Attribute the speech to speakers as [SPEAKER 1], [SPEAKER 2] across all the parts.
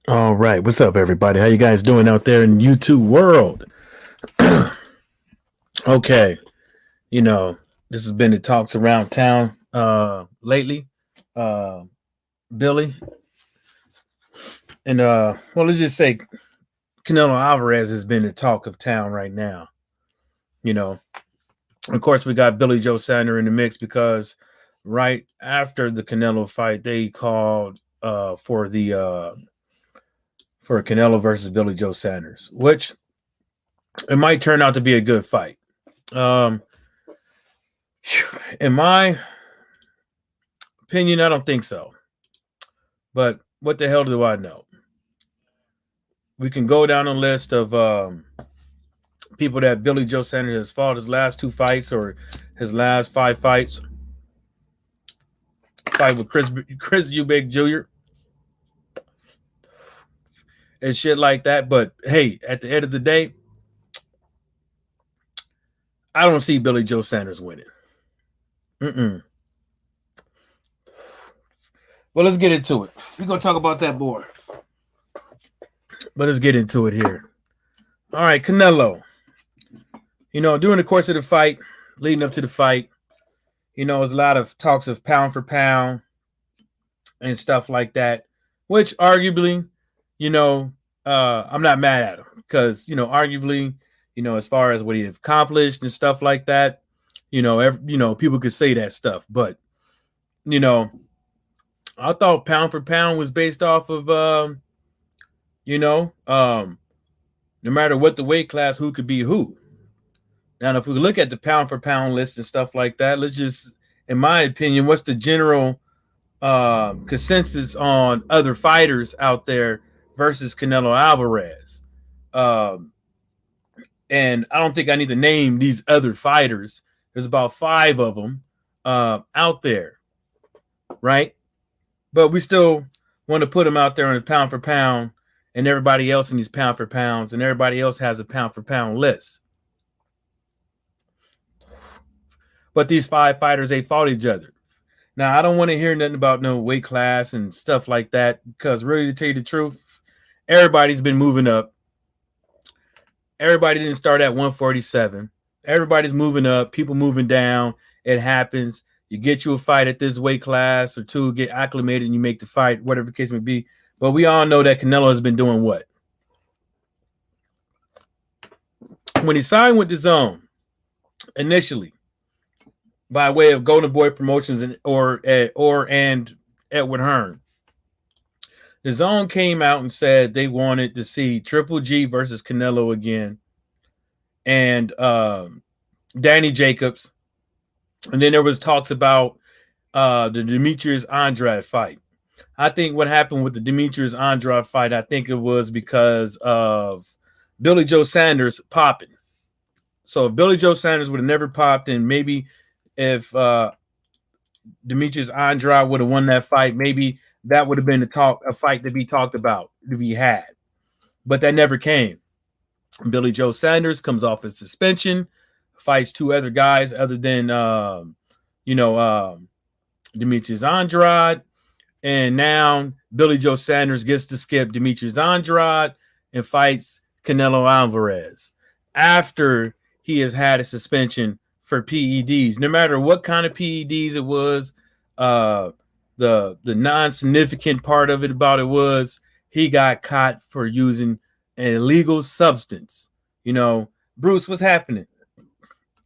[SPEAKER 1] All right, what's up, everybody? How you guys doing out there in YouTube world? Okay, you know this has been the talks around town lately. Uh, Billy and well, let's just say Canelo Alvarez has been the talk of town right now. You know, of course, we got Billy Joe Sander in the mix because right after the Canelo fight, they called for Canelo versus Billy Joe Sanders, which it might turn out to be a good fight. Um, in my opinion, I don't think so. But what the hell do I know? We can go down a list of people that Billy Joe Sanders has fought his last two fights or his last five fights. Fight with Chris Eubank Jr. and shit like that. But hey, at the end of the day, I don't see Billy Joe Sanders winning. Mm-mm. Well, let's get into it. We're gonna talk about that boy, but let's get into it here. All right, Canelo. During the course of the fight, leading up to the fight, there's a lot of talks of pound for pound and stuff like that, which arguably, I'm not mad at him because, arguably, as far as what he accomplished and stuff like that, people could say that stuff, but, you know, I thought pound for pound was based off of, no matter what the weight class, who could be who. Now, if we look at the pound for pound list and stuff like that, let's just, in my opinion, what's the general consensus on other fighters out there versus Canelo Alvarez? Um, and I don't think I need to name these other fighters. There's about five of them out there, right? But we still want to put them out there on a pound for pound, and everybody else in these pound for pounds, and everybody else has a pound for pound list. But these five fighters, they fought each other. Now, I don't want to hear nothing about no weight class and stuff like that because, really, to tell you the truth, everybody's been moving up. Everybody didn't start at 147. Everybody's moving up, people moving down. It happens. You get you a fight at this weight class or two, get acclimated, and you make the fight, whatever the case may be. But we all know that Canelo has been doing what? When he signed with the Zone initially, by way of Golden Boy Promotions and Edward Hearn, the Zone came out and said they wanted to see Triple G versus Canelo again, and Danny Jacobs, and then there was talks about the Demetrius Andrade fight. I think what happened with the Demetrius Andrade fight, I think it was because of Billy Joe Sanders popping. So if Billy Joe Sanders would have never popped, and maybe if Demetrius Andrade would have won that fight, maybe that would have been a fight to be talked about, to be had. But that never came. Billy Joe Sanders comes off his suspension, fights two other guys other than Demetrius Andrade, and now Billy Joe Sanders gets to skip Demetrius Andrade and fights Canelo Alvarez after he has had a suspension for PEDs. No matter what kind of PEDs it was, the non-significant part of it about it was he got caught for using an illegal substance. Bruce, what's happening?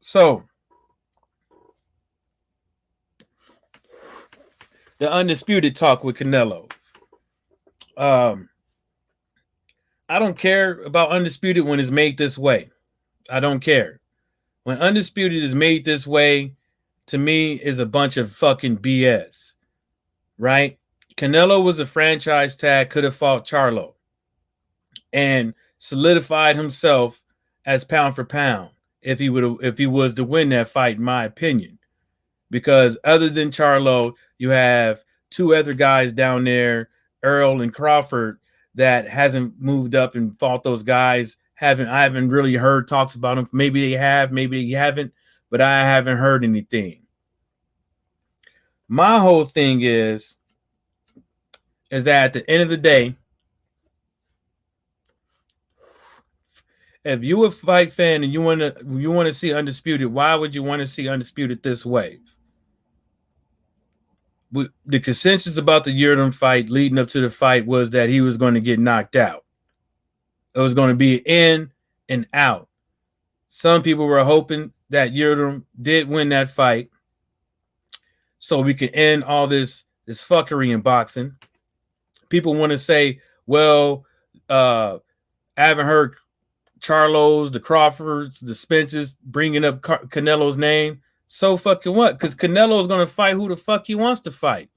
[SPEAKER 1] So the undisputed talk with Canelo. I don't care about undisputed when it's made this way. I don't care. When undisputed is made this way, to me, is a bunch of fucking BS. Right? Canelo was a franchise tag, could have fought Charlo and solidified himself as pound for pound if he was to win that fight, in my opinion. Because other than Charlo, you have two other guys down there, Earl and Crawford, that hasn't moved up and fought those guys. I haven't really heard talks about them. Maybe they have, maybe they haven't, but I haven't heard anything. My whole thing is that at the end of the day, If you a fight fan and you wanna see Undisputed, why would you want to see Undisputed this way? The consensus about the Yildirim fight leading up to the fight was that he was going to get knocked out. It was going to be in and out. Some people were hoping that Yildirim did win that fight so we could end all this fuckery in boxing. People want to say, well, I haven't heard Charlos, the Crawfords, the Spencers bringing up Canelo's name. So fucking what? Because Canelo's going to fight who the fuck he wants to fight.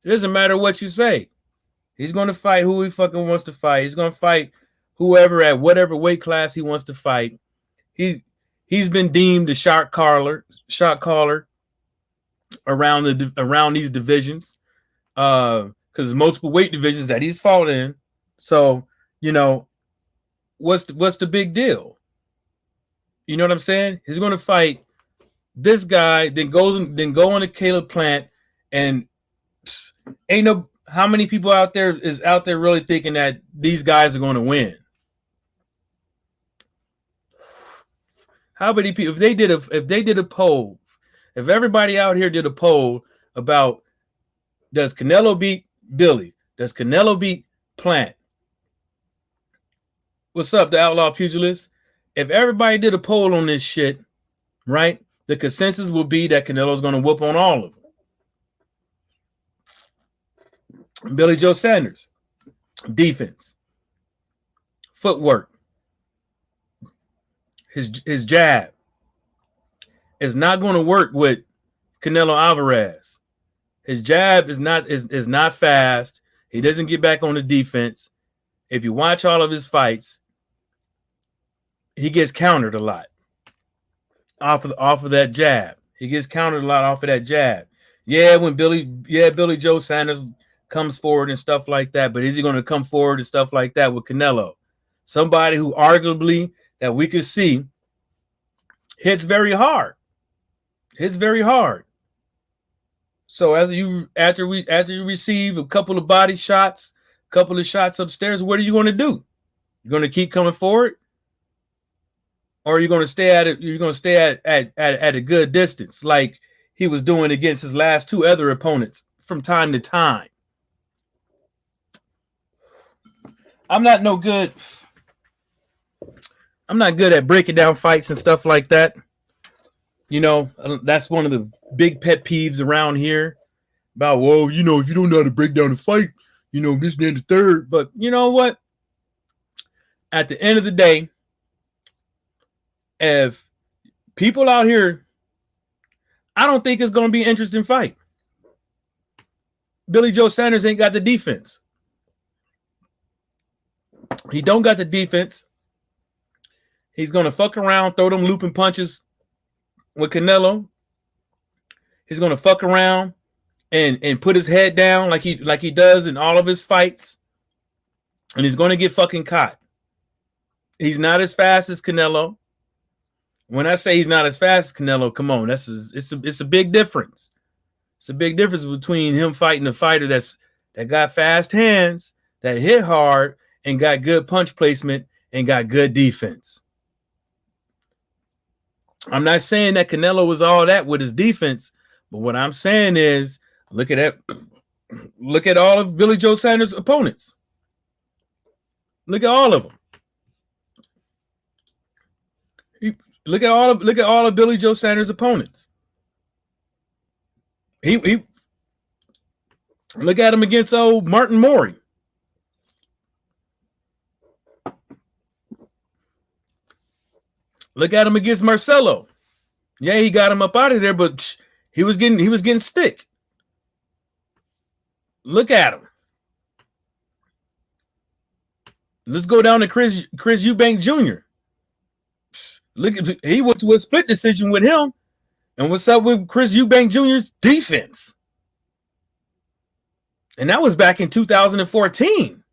[SPEAKER 1] It doesn't matter what you say. He's going to fight who he fucking wants to fight. He's going to fight whoever at whatever weight class he wants to fight. He's been deemed a shot caller around these divisions. Because there's multiple weight divisions that he's fought in. So, you know, what's the big deal? You know what I'm saying? He's going to fight this guy, then go on to Caleb Plant, and ain't no how many people out there really thinking that these guys are going to win. How many people? If they did a poll, if everybody out here did a poll about does Canelo beat Billy? Does Canelo beat Plant? What's up, the Outlaw Pugilist? If everybody did a poll on this shit, right? The consensus will be that Canelo's going to whoop on all of them. Billy Joe Sanders, defense, footwork, his jab is not going to work with Canelo Alvarez. His jab is not fast. He doesn't get back on the defense. If you watch all of his fights, he gets countered a lot off of that jab. He gets countered a lot off of that jab. When Billy Joe Sanders comes forward and stuff like that, but is he going to come forward and stuff like that with Canelo? Somebody who arguably that we could see hits very hard. So after you receive a couple of body shots, a couple of shots upstairs, what are you going to do? You're going to keep coming forward? Or are you going to stay at it? You're going to stay at a good distance, like he was doing against his last two other opponents from time to time. I'm not good at breaking down fights and stuff like that. You know, that's one of the big pet peeves around here about, well, you know, if you don't know how to break down a fight, you know, this and the third. But you know what? At the end of the day, if people out here, I don't think it's going to be an interesting fight. Billy Joe Sanders ain't got the defense. He don't got the defense. He's going to fuck around, throw them looping punches with Canelo. He's going to fuck around and put his head down like he does in all of his fights. And he's going to get fucking caught. He's not as fast as Canelo. When I say he's not as fast as Canelo, come on, it's a big difference. It's a big difference between him fighting a fighter that got fast hands, that hit hard, and got good punch placement and got good defense. I'm not saying that Canelo was all that with his defense, but what I'm saying is look at all of Billy Joe Sanders' opponents. Look at all of them. Look at all of Billy Joe Sanders' opponents. He look at him against old Martin Mori. Look at him against Marcelo. Yeah, he got him up out of there, but he was getting stick. Look at him. Let's go down to Chris Eubank Jr. He went to a split decision with him. And what's up with Chris Eubank Jr.'s defense? And that was back in 2014.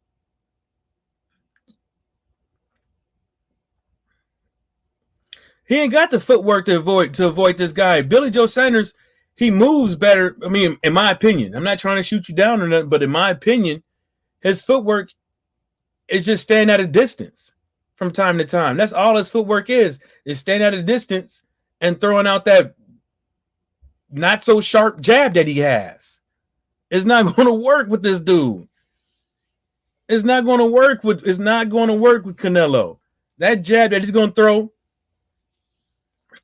[SPEAKER 1] He ain't got the footwork to avoid this guy. Billy Joe Sanders, he moves better. I mean, in my opinion, I'm not trying to shoot you down or nothing, but in my opinion, his footwork is just staying at a distance. from time to time. That's all his footwork is standing at a distance and throwing out that not so sharp jab that he has. It's not going to work with this dude. It's not going to work with Canelo. That jab that he's going to throw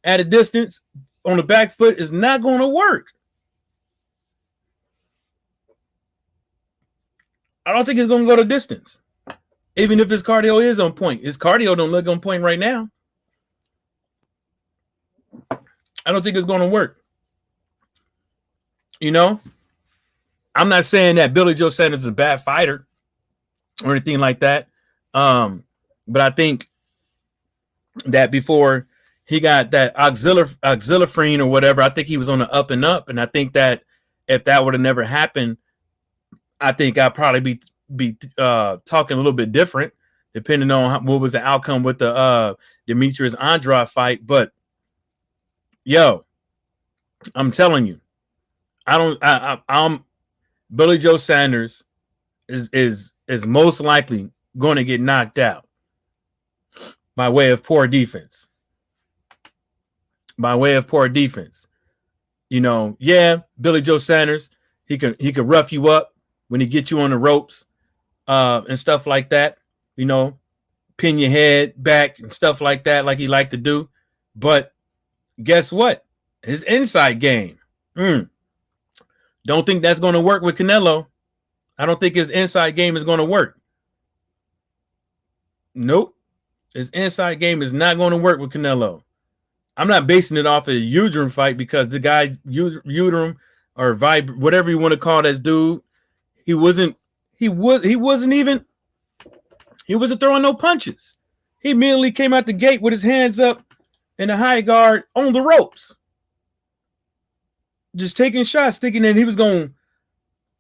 [SPEAKER 1] at a distance on the back foot is not going to work. I don't think it's going to go to distance. Even if his cardio is on point. His cardio don't look on point right now. I don't think it's going to work. You know, I'm not saying that Billy Joe Sanders is a bad fighter or anything like that. But I think that before he got that auxiliary or whatever, I think he was on the up and up. And I think that if that would have never happened, I think I'd probably be talking a little bit different, depending on what was the outcome with the Demetrius Andrade fight. But yo, I'm telling you, I'm Billy Joe Sanders is most likely going to get knocked out by way of poor defense. By way of poor defense. You know, yeah, Billy Joe Sanders, he can rough you up when he gets you on the ropes and stuff like that. You know, pin your head back and stuff like that, like he liked to do. But guess what? His inside game. Don't think that's going to work with Canelo. I don't think his inside game is going to work. Nope. His inside game is not going to work with Canelo. I'm not basing it off of the Udrum fight because the guy Udrum or whatever you want to call this dude, he wasn't throwing no punches. He immediately came out the gate with his hands up in the high guard on the ropes. Just taking shots, thinking that he was going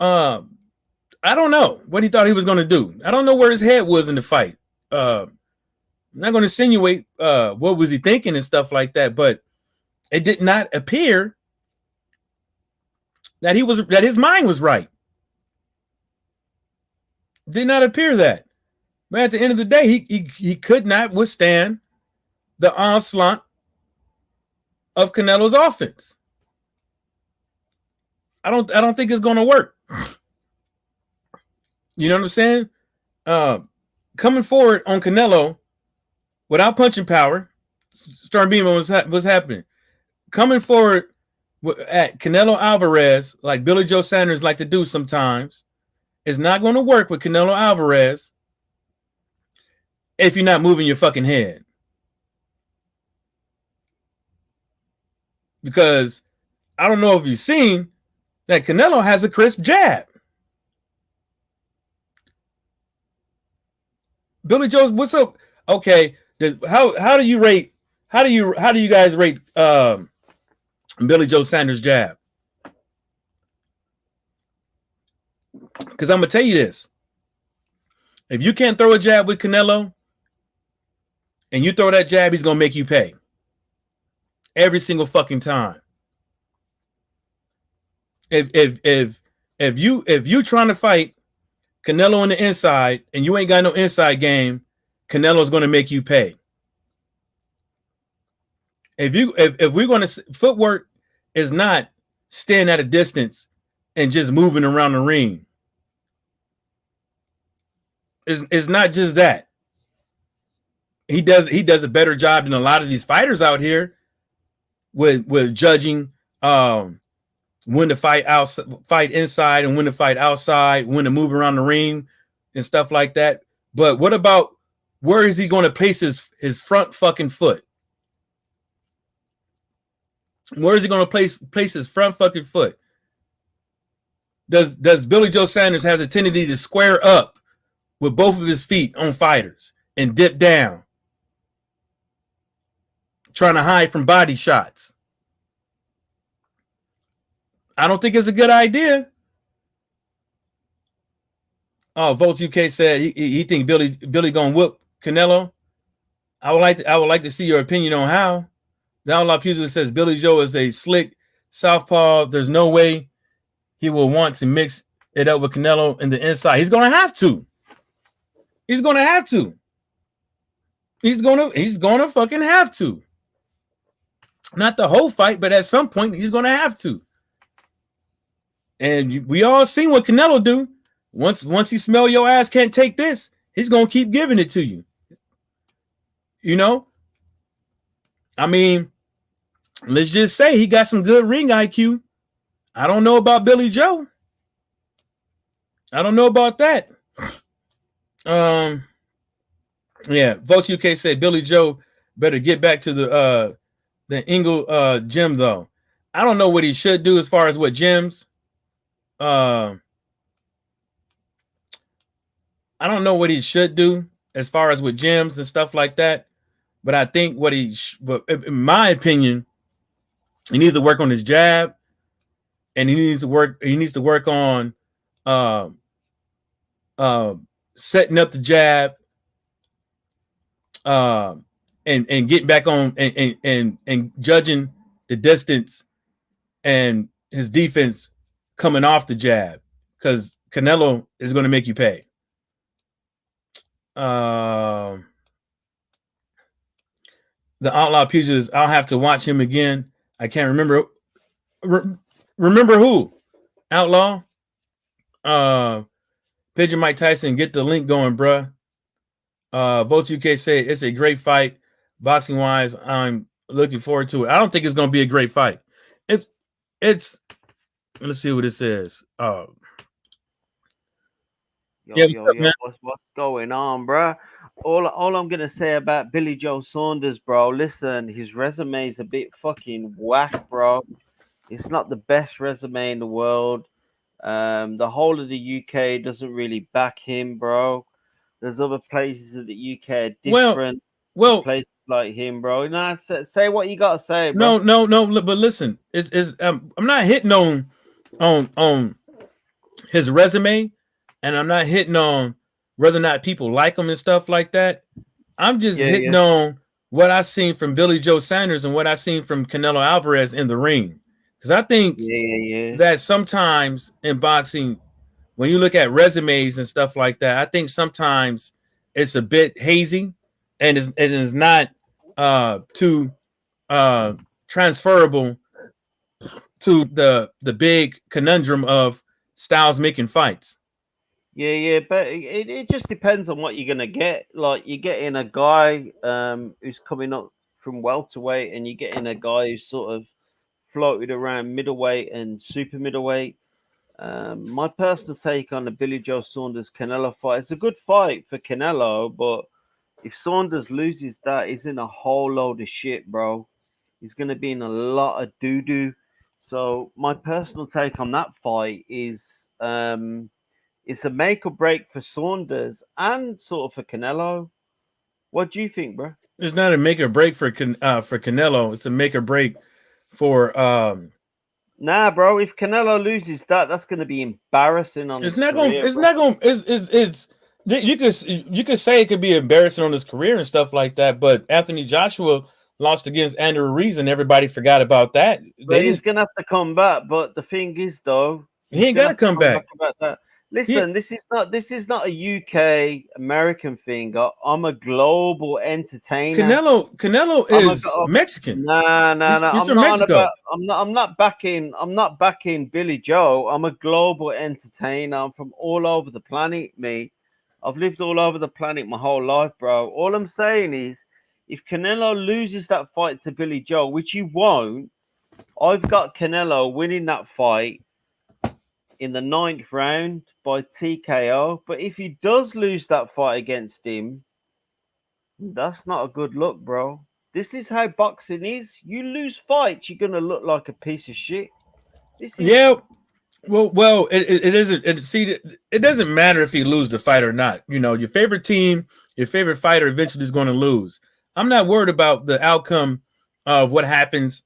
[SPEAKER 1] I don't know what he thought he was going to do. I don't know where his head was in the fight. I'm not going to insinuate what was he thinking and stuff like that, but it did not appear that his mind was right. Did not appear that. But at the end of the day, he could not withstand the onslaught of Canelo's offense. I don't think it's going to work. You know what I'm saying? Coming forward on Canelo without punching power, starting being what's happening. Coming forward at Canelo Alvarez, like Billy Joe Sanders like to do sometimes, is not going to work with Canelo Alvarez if you're not moving your fucking head. Because I don't know if you've seen that Canelo has a crisp jab. Billy Joe, what's up? Okay, how do you guys rate Billy Joe Sanders' jab? Because I'm gonna tell you this: if you can't throw a jab with Canelo, and you throw that jab, he's gonna make you pay every single fucking time. If you trying to fight Canelo on the inside and you ain't got no inside game, Canelo's going to make you pay. If we're going to, footwork is not staying at a distance and just moving around the ring. It's not just that. He does a better job than a lot of these fighters out here with judging when to fight inside and when to fight outside, when to move around the ring and stuff like that. But what about where is he going to place his front fucking foot? Where is he going to place his front fucking foot? Does Billy Joe Sanders has a tendency to square up with both of his feet on fighters and dip down, trying to hide from body shots? I don't think it's a good idea. Oh, Volts UK said he think Billy gonna whoop Canelo. I would like to see your opinion on how. Down La Pusa says Billy Joe is a slick southpaw. There's no way he will want to mix it up with Canelo in the inside. He's gonna have to. He's gonna have to. He's gonna fucking have to. Not the whole fight, but at some point he's gonna have to. And we all seen what Canelo do. Once he smell your ass can't take this, he's gonna keep giving it to you. You know, I mean, let's just say he got some good ring IQ. I don't know about Billy Joe. I don't know about that. Yeah, Votes UK said Billy Joe better get back to the Ingle gym though. I don't know what he should do as far as what gyms. I don't know what he should do as far as with gyms and stuff like that. But I think but in my opinion, he needs to work on his jab, and he needs to work on setting up the jab, and getting back on and judging the distance and his defense coming off the jab, because Canelo is going to make you pay. The Outlaw Pugilist, I'll have to watch him again. I can't remember. Remember who? Outlaw? Pigeon Mike Tyson, get the link going, bruh. Votes UK say it's a great fight. Boxing wise, I'm looking forward to it. I don't think it's going to be a great fight. It's let's see what it says.
[SPEAKER 2] What's going on, bro? All I'm gonna say about Billy Joe Saunders, bro. Listen, his resume is a bit fucking whack, bro. It's not the best resume in the world. The whole of the UK doesn't really back him, bro. There's other places in the UK are different to places like him, bro. Nah, say what you gotta say, bro.
[SPEAKER 1] No. But listen, I'm not hitting on his resume, and I'm not hitting on whether or not people like him and stuff like that. I'm just hitting on what I've seen from Billy Joe Sanders and what I've seen from Canelo Alvarez in the ring. Because I think that sometimes in boxing, when you look at resumes and stuff like that, I think sometimes it's a bit hazy, and it is not too transferable to the big conundrum of styles making fights.
[SPEAKER 2] Yeah, but it just depends on what you're gonna get. Like, you're getting a guy who's coming up from welterweight, and you're getting a guy who's sort of floated around middleweight and super middleweight. My personal take on the Billy Joe Saunders Canelo fight, it's a good fight for Canelo, but if Saunders loses that, he's in a whole load of shit, bro. He's going to be in a lot of doo doo. So my personal take on that fight is it's a make or break for Saunders and sort of for Canelo. What do you think, bro?
[SPEAKER 1] It's not a make or break for Canelo. It's a make or break for.
[SPEAKER 2] Nah, bro. If Canelo loses that, that's going to be embarrassing on his career.
[SPEAKER 1] It's not going. It's. You could say it could be embarrassing on his career and stuff like that, but Anthony Joshua lost against Andrew Ruiz, and everybody forgot about that.
[SPEAKER 2] But he's gonna have to come back. But the thing is, though,
[SPEAKER 1] he ain't gotta come back.
[SPEAKER 2] About that. Listen, this is not a UK American thing. I'm a global entertainer.
[SPEAKER 1] Canelo is Mexican.
[SPEAKER 2] Nah. I'm not backing Billy Joe. I'm a global entertainer. I'm from all over the planet, mate. I've lived all over the planet my whole life, bro. All I'm saying is, if Canelo loses that fight to Billy Joe, which he won't, I've got Canelo winning that fight in the 9th round by TKO. But if he does lose that fight against him, that's not a good look, bro. This is how boxing is. You lose fights, you're going to look like a piece of shit.
[SPEAKER 1] Yeah. Well, it isn't. It doesn't matter if he loses the fight or not. You know, your favorite team, your favorite fighter eventually is going to lose. I'm not worried about the outcome of what happens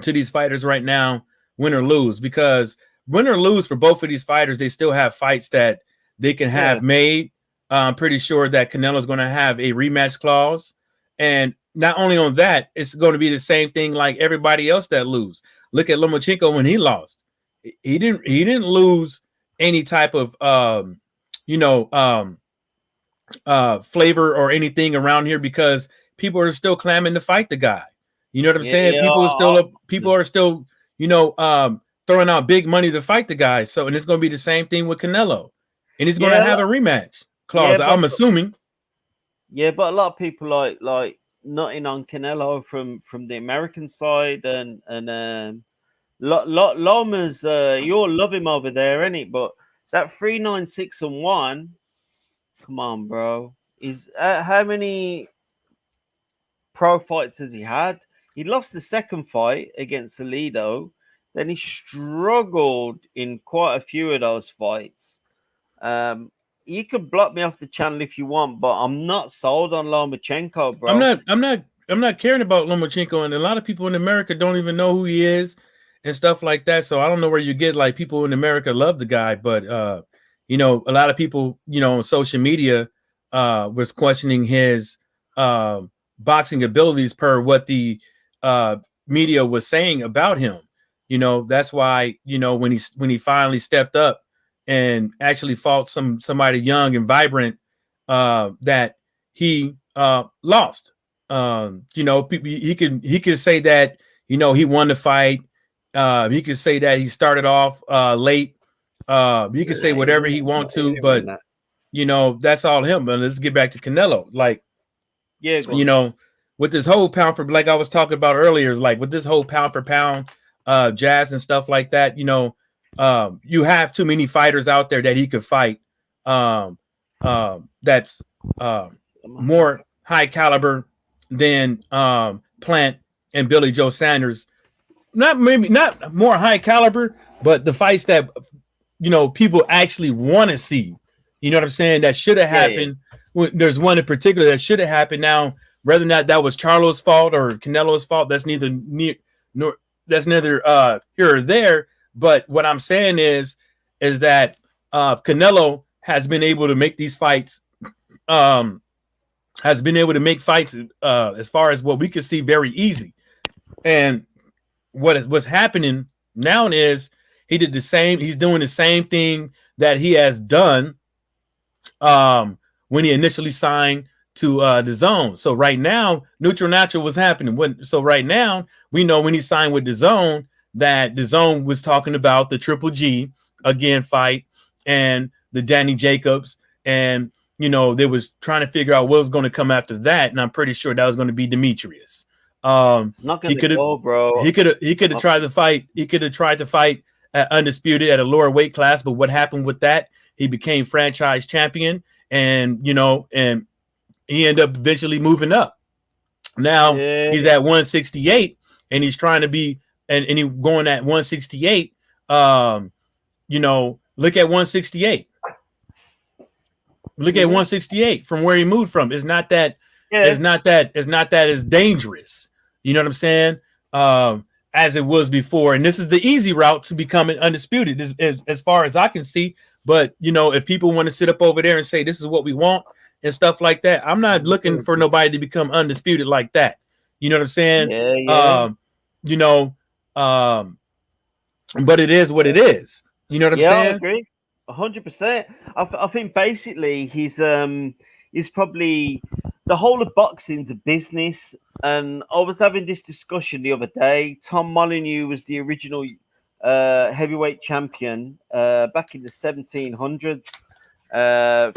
[SPEAKER 1] to these fighters right now, win or lose, because win or lose for both of these fighters, they still have fights that they can have made. I'm pretty sure that Canelo is going to have a rematch clause. And not only on that, it's going to be the same thing like everybody else that lose. Look at Lomachenko when he lost. He didn't lose any type of flavor or anything around here because people are still clamming to fight the guy. You know what I'm
[SPEAKER 2] Yeah,
[SPEAKER 1] saying?
[SPEAKER 2] yeah.
[SPEAKER 1] People are still, throwing out big money to fight the guy. So, and it's going to be the same thing with Canelo, and he's going to
[SPEAKER 2] Yeah,
[SPEAKER 1] have a rematch
[SPEAKER 2] yeah,
[SPEAKER 1] clause. I'm
[SPEAKER 2] but
[SPEAKER 1] assuming.
[SPEAKER 2] a lot of people like nutting on Canelo from the American side, and Loma's you all love him over there, ain't But that 3-9-6-1, come on, bro. Is how many pro fights has he had? He lost the second fight against Salido. Then he struggled in quite a few of those fights. Um, you can block me off the channel if you want, but I'm not sold on Lomachenko,
[SPEAKER 1] I'm
[SPEAKER 2] bro.
[SPEAKER 1] not. I'm not. I'm not caring about Lomachenko, and a lot of people in America don't even know who he is and stuff like that. So I don't know where you get like people in America love the guy, but a lot of people, on social media, was questioning his uh, boxing abilities per what the uh, media was saying about him. That's why when he finally stepped up and actually fought somebody young and vibrant, that he lost. He could say that he won the fight. He could say that he started off late. He could say whatever he wants to, but that's all him. But let's get back to Canelo. Like,
[SPEAKER 2] Yeah, go
[SPEAKER 1] you
[SPEAKER 2] on.
[SPEAKER 1] know, with this whole pound for, like I was talking about earlier, like with this whole pound for pound jazz and stuff like that, you have too many fighters out there that he could fight. Um, that's more high caliber than Plant and Billy Joe Sanders. Not more high caliber, but the fights that people actually want to see. You know what I'm saying? That should have
[SPEAKER 2] Yeah, yeah.
[SPEAKER 1] happened. There's one in particular that should have happened. Now, whether or not that was Charlo's fault or Canelo's fault, that's nor that's neither here or there. But what I'm saying is that Canelo has been able to make these fights. Has been able to make fights as far as what we could see very easy. And what's happening now is he did the same. He's doing the same thing that he has done when he initially signed to the zone. So right now, neutral natural was happening. So right now, we know when he signed with the zone that the zone was talking about the Triple G again fight and the Danny Jacobs, and they was trying to figure out what was going to come after that, and I'm pretty sure that was going to be Demetrius.
[SPEAKER 2] It's not
[SPEAKER 1] He
[SPEAKER 2] gonna
[SPEAKER 1] could have
[SPEAKER 2] go, bro.
[SPEAKER 1] he could have tried to fight. He could have tried to fight at undisputed at a lower weight class, but what happened with that? He became franchise champion, and he ended up eventually moving up. Now
[SPEAKER 2] Yeah,
[SPEAKER 1] he's at 168, and he's trying to be, and he going at 168. Look at 168. Look at
[SPEAKER 2] yeah,
[SPEAKER 1] 168 from where he moved from. It's not that.
[SPEAKER 2] yeah.
[SPEAKER 1] It's not that as dangerous. You know what I'm saying? As it was before, and this is the easy route to becoming undisputed, as far as I can see. But if people want to sit up over there and say this is what we want and stuff like that, I'm not looking for nobody to become undisputed like that. You know what I'm saying?
[SPEAKER 2] Yeah, yeah.
[SPEAKER 1] Um, you know, um, but it is what it is. You know what I'm
[SPEAKER 2] Yeah, I
[SPEAKER 1] saying?
[SPEAKER 2] agree. 100%. I think basically he's probably the whole of boxing's a business. And I was having this discussion the other day. Tom Molyneux was the original heavyweight champion back in the 1700s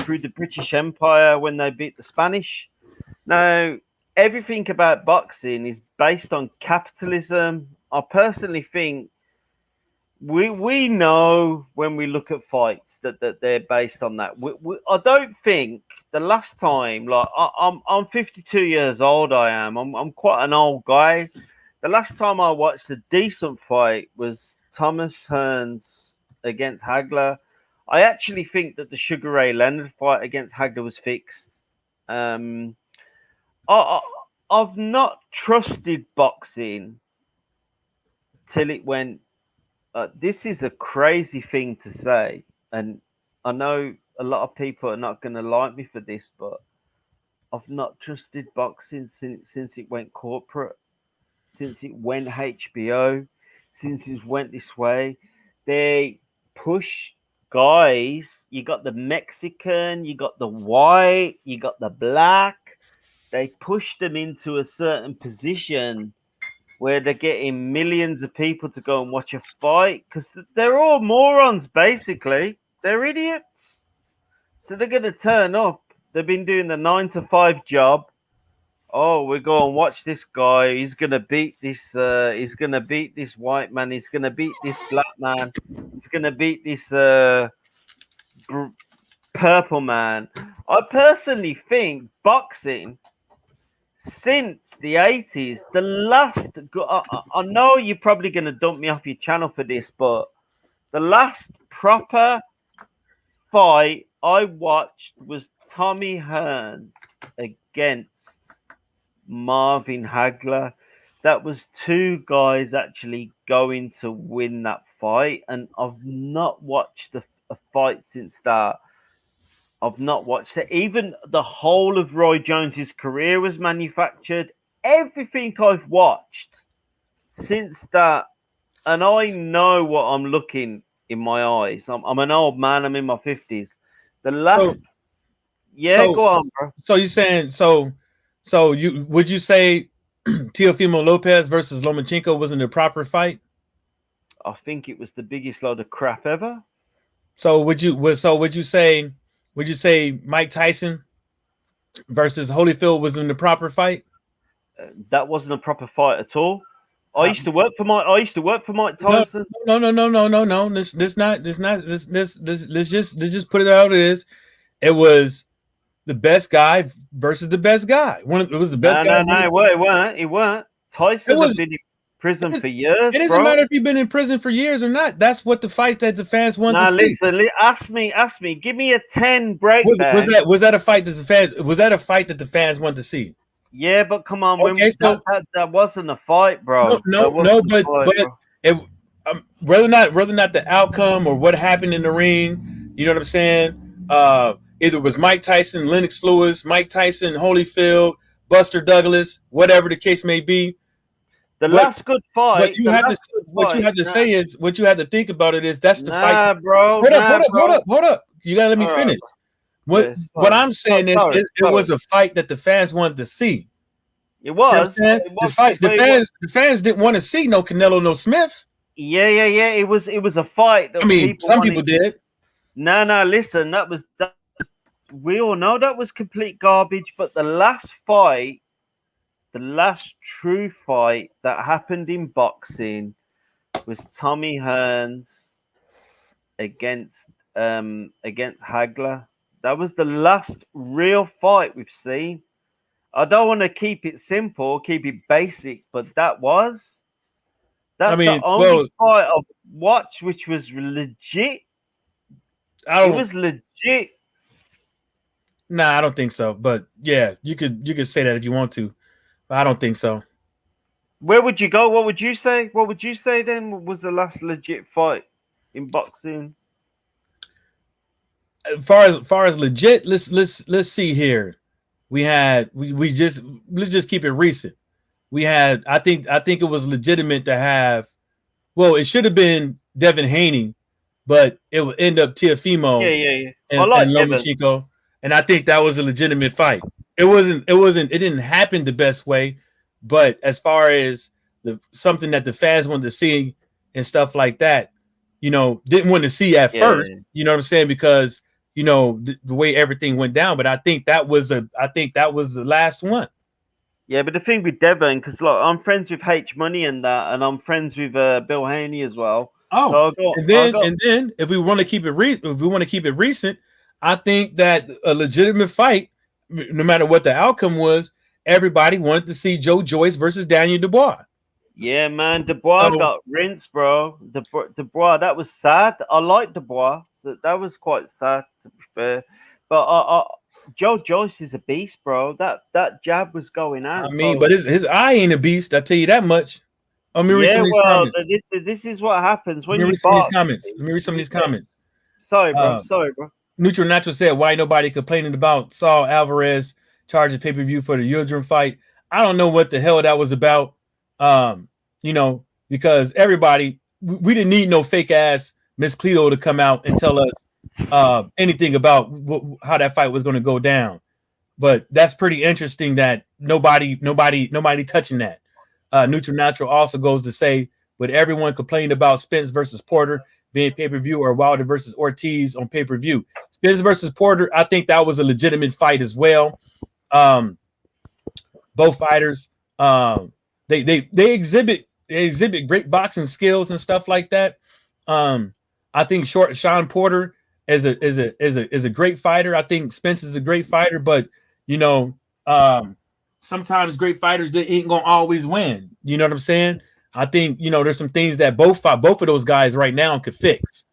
[SPEAKER 2] through the British Empire when they beat the Spanish. Now, everything about boxing is based on capitalism. I personally think we know when we look at fights that they're based on that. I don't think the last time, like I'm 52 years old. I'm quite an old guy. The last time I watched a decent fight was Thomas Hearns against Hagler. I actually think that the Sugar Ray Leonard fight against Hagler was fixed. Um, I, I've not trusted boxing till it went. This is a crazy thing to say, and I know a lot of people are not going to like me for this, but I've not trusted boxing since it went corporate, since it went HBO, since it went this way. They push guys. You got the Mexican, you got the white, you got the black. They pushed them into a certain position where they're getting millions of people to go and watch a fight because they're all morons, basically. They're idiots. So they're going to turn up. They've been doing the 9 to 5 job. Oh, we're going to watch this guy. He's going to beat this. He's going to beat this white man. He's going to beat this black man. He's going to beat this purple man. I personally think boxing since the 80s, the last, I know you're probably going to dump me off your channel for this, but the last proper fight I watched was Tommy Hearns against Marvin Hagler. That was 2 guys actually going to win that fight, and I've not watched a fight since that. I've not watched it. Even the whole of Roy Jones's career was manufactured. Everything I've watched since that, and I know what I'm looking in my eyes. I'm an old man. I'm in my 50s. The last, go on, bro.
[SPEAKER 1] So you're saying you would you say Teofimo Lopez versus Lomachenko wasn't a proper fight?
[SPEAKER 2] I think it was the biggest load of crap ever.
[SPEAKER 1] So would you say Mike Tyson versus Holyfield was in the proper fight?
[SPEAKER 2] That wasn't a proper fight at all. I used to work for Mike Tyson.
[SPEAKER 1] No. Let's just put it out as it was the best guy versus the best guy. It was the best guy.
[SPEAKER 2] No, it weren't. Tyson had been in prison for years.
[SPEAKER 1] It doesn't matter if you've been in prison for years or not. That's what the fight that the fans want to see.
[SPEAKER 2] Listen, ask me. Give me a 10 breakdown.
[SPEAKER 1] Was that a fight that the fans want to see?
[SPEAKER 2] Yeah, but come on, that wasn't a fight, bro.
[SPEAKER 1] Whether or not the outcome or what happened in the ring, you know what I'm saying? Either it was Mike Tyson, Lennox Lewis, Mike Tyson, Holyfield, Buster Douglas, whatever the case may be.
[SPEAKER 2] Last good fight.
[SPEAKER 1] What you have to think about it is that's the fight.
[SPEAKER 2] Bro.
[SPEAKER 1] Hold up. You gotta let me finish. What I'm saying is it was a fight that the fans wanted to see.
[SPEAKER 2] It was.
[SPEAKER 1] The fans didn't want to see no Canelo, no Smith.
[SPEAKER 2] Yeah. It was a fight.
[SPEAKER 1] Some people did.
[SPEAKER 2] No. Listen, that was. We all know that was complete garbage. But the last true fight that happened in boxing was Tommy Hearns against Hagler. That was the last real fight we've seen. I don't want to keep it simple, keep it basic, but that's the only fight I've watched which was legit. It was legit.
[SPEAKER 1] Nah, I don't think so. But yeah, you could say that if you want to. But I don't think so.
[SPEAKER 2] Where would you go? What would you say? What would you say then? What was the last legit fight in boxing?
[SPEAKER 1] As far as legit, let's see here. Let's just keep it recent. I think it was legitimate to have. Well, it should have been Devin Haney, but it would end up Teofimo.
[SPEAKER 2] Yeah.
[SPEAKER 1] And Lomachenko, and I think that was a legitimate fight. It didn't happen the best way, but as far as something that the fans wanted to see and stuff like that, didn't want to see at first. You know what I'm saying? Because the way everything went down. But I think that was the last one.
[SPEAKER 2] Yeah, but the thing with Devin, because I'm friends with H Money and that, and I'm friends with Bill Haney as well.
[SPEAKER 1] Oh, and then if we want to keep it recent, I think that a legitimate fight, no matter what the outcome was, everybody wanted to see Joe Joyce versus Daniel Dubois.
[SPEAKER 2] Yeah, man, Dubois got rinsed, bro. Dubois, that was sad. I like Dubois, so that was quite sad to be fair. But Joe Joyce is a beast, bro. That jab was going out.
[SPEAKER 1] But his eye ain't a beast. I tell you that much. Let me read some of these comments.
[SPEAKER 2] This is what happens when
[SPEAKER 1] Let me read some of these comments.
[SPEAKER 2] Sorry, bro.
[SPEAKER 1] Neutral Natural said, "Why nobody complaining about Saul Alvarez charging pay-per-view for the Yildirim fight?" I don't know what the hell that was about. Because everybody, we didn't need no fake ass Miss Cleo to come out and tell us anything about how that fight was going to go down. But that's pretty interesting that nobody touching that. Neutral Natural also goes to say, with everyone complained about Spence versus Porter being pay-per-view or Wilder versus Ortiz on pay-per-view. Spence versus Porter, I think that was a legitimate fight as well. Both fighters, they exhibit great boxing skills and stuff like that. I think Sean Porter is a great fighter. I think Spence is a great fighter, but you know, sometimes great fighters they ain't gonna always win. You know what I'm saying? I think there's some things that both of those guys right now could fix.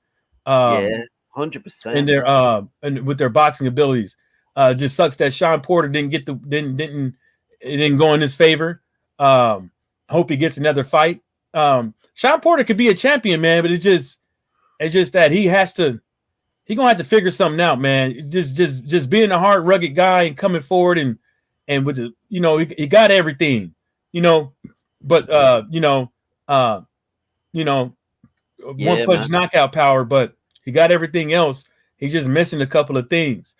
[SPEAKER 2] Yeah,
[SPEAKER 1] In
[SPEAKER 2] 100%.
[SPEAKER 1] their and with their boxing abilities. Just sucks that Sean Porter didn't go in his favor. Hope he gets another fight. Sean Porter could be a champion, man, but it's just that he's gonna have to figure something out, man. Just being a hard, rugged guy and coming forward and with the he got everything, but one punch knockout power, but he got everything else. He's just missing a couple of things.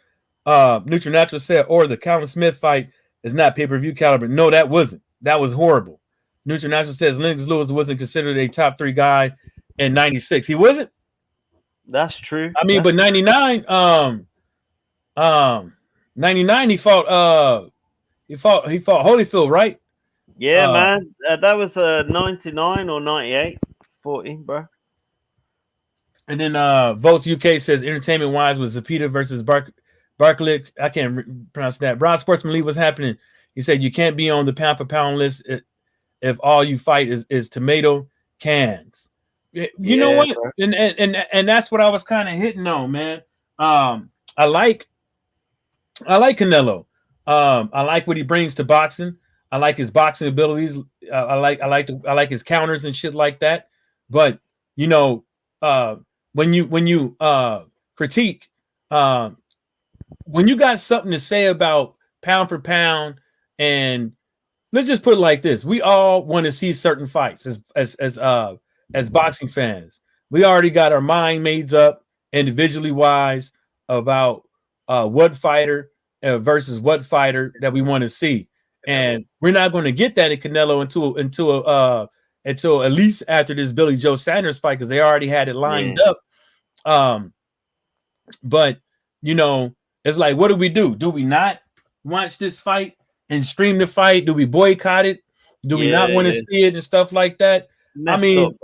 [SPEAKER 1] Neutral Natural said, or the Calvin Smith fight is not pay-per-view caliber. No, that wasn't. That was horrible. Neutral Natural says Lennox Lewis wasn't considered a top 3 guy in '96. He wasn't.
[SPEAKER 2] That's true.
[SPEAKER 1] I mean, but '99, 99, he fought Holyfield, right?
[SPEAKER 2] Yeah, man. That was 99 or 98, 40, bro.
[SPEAKER 1] And then Votes UK says entertainment wise was Zapita versus Barklick. I can't pronounce that. Broad Sportsman Lee, what's happening? He said you can't be on the pound for pound list if all you fight is tomato cans. You know what? And that's what I was kind of hitting on, man. I like Canelo. I like what he brings to boxing. I like his boxing abilities. I like his counters and shit like that. But when you critique, when you got something to say about pound for pound, and let's just put it like this: we all want to see certain fights as boxing fans. We already got our mind made up individually wise about what fighter versus what fighter that we want to see, and we're not going to get that in Canelo until at least after this Billy Joe Sanders fight, because they already had it lined up. But it's like, what do we do? Do we not watch this fight and stream the fight? Do we boycott it? Do we not want to see it and stuff like that? I mean,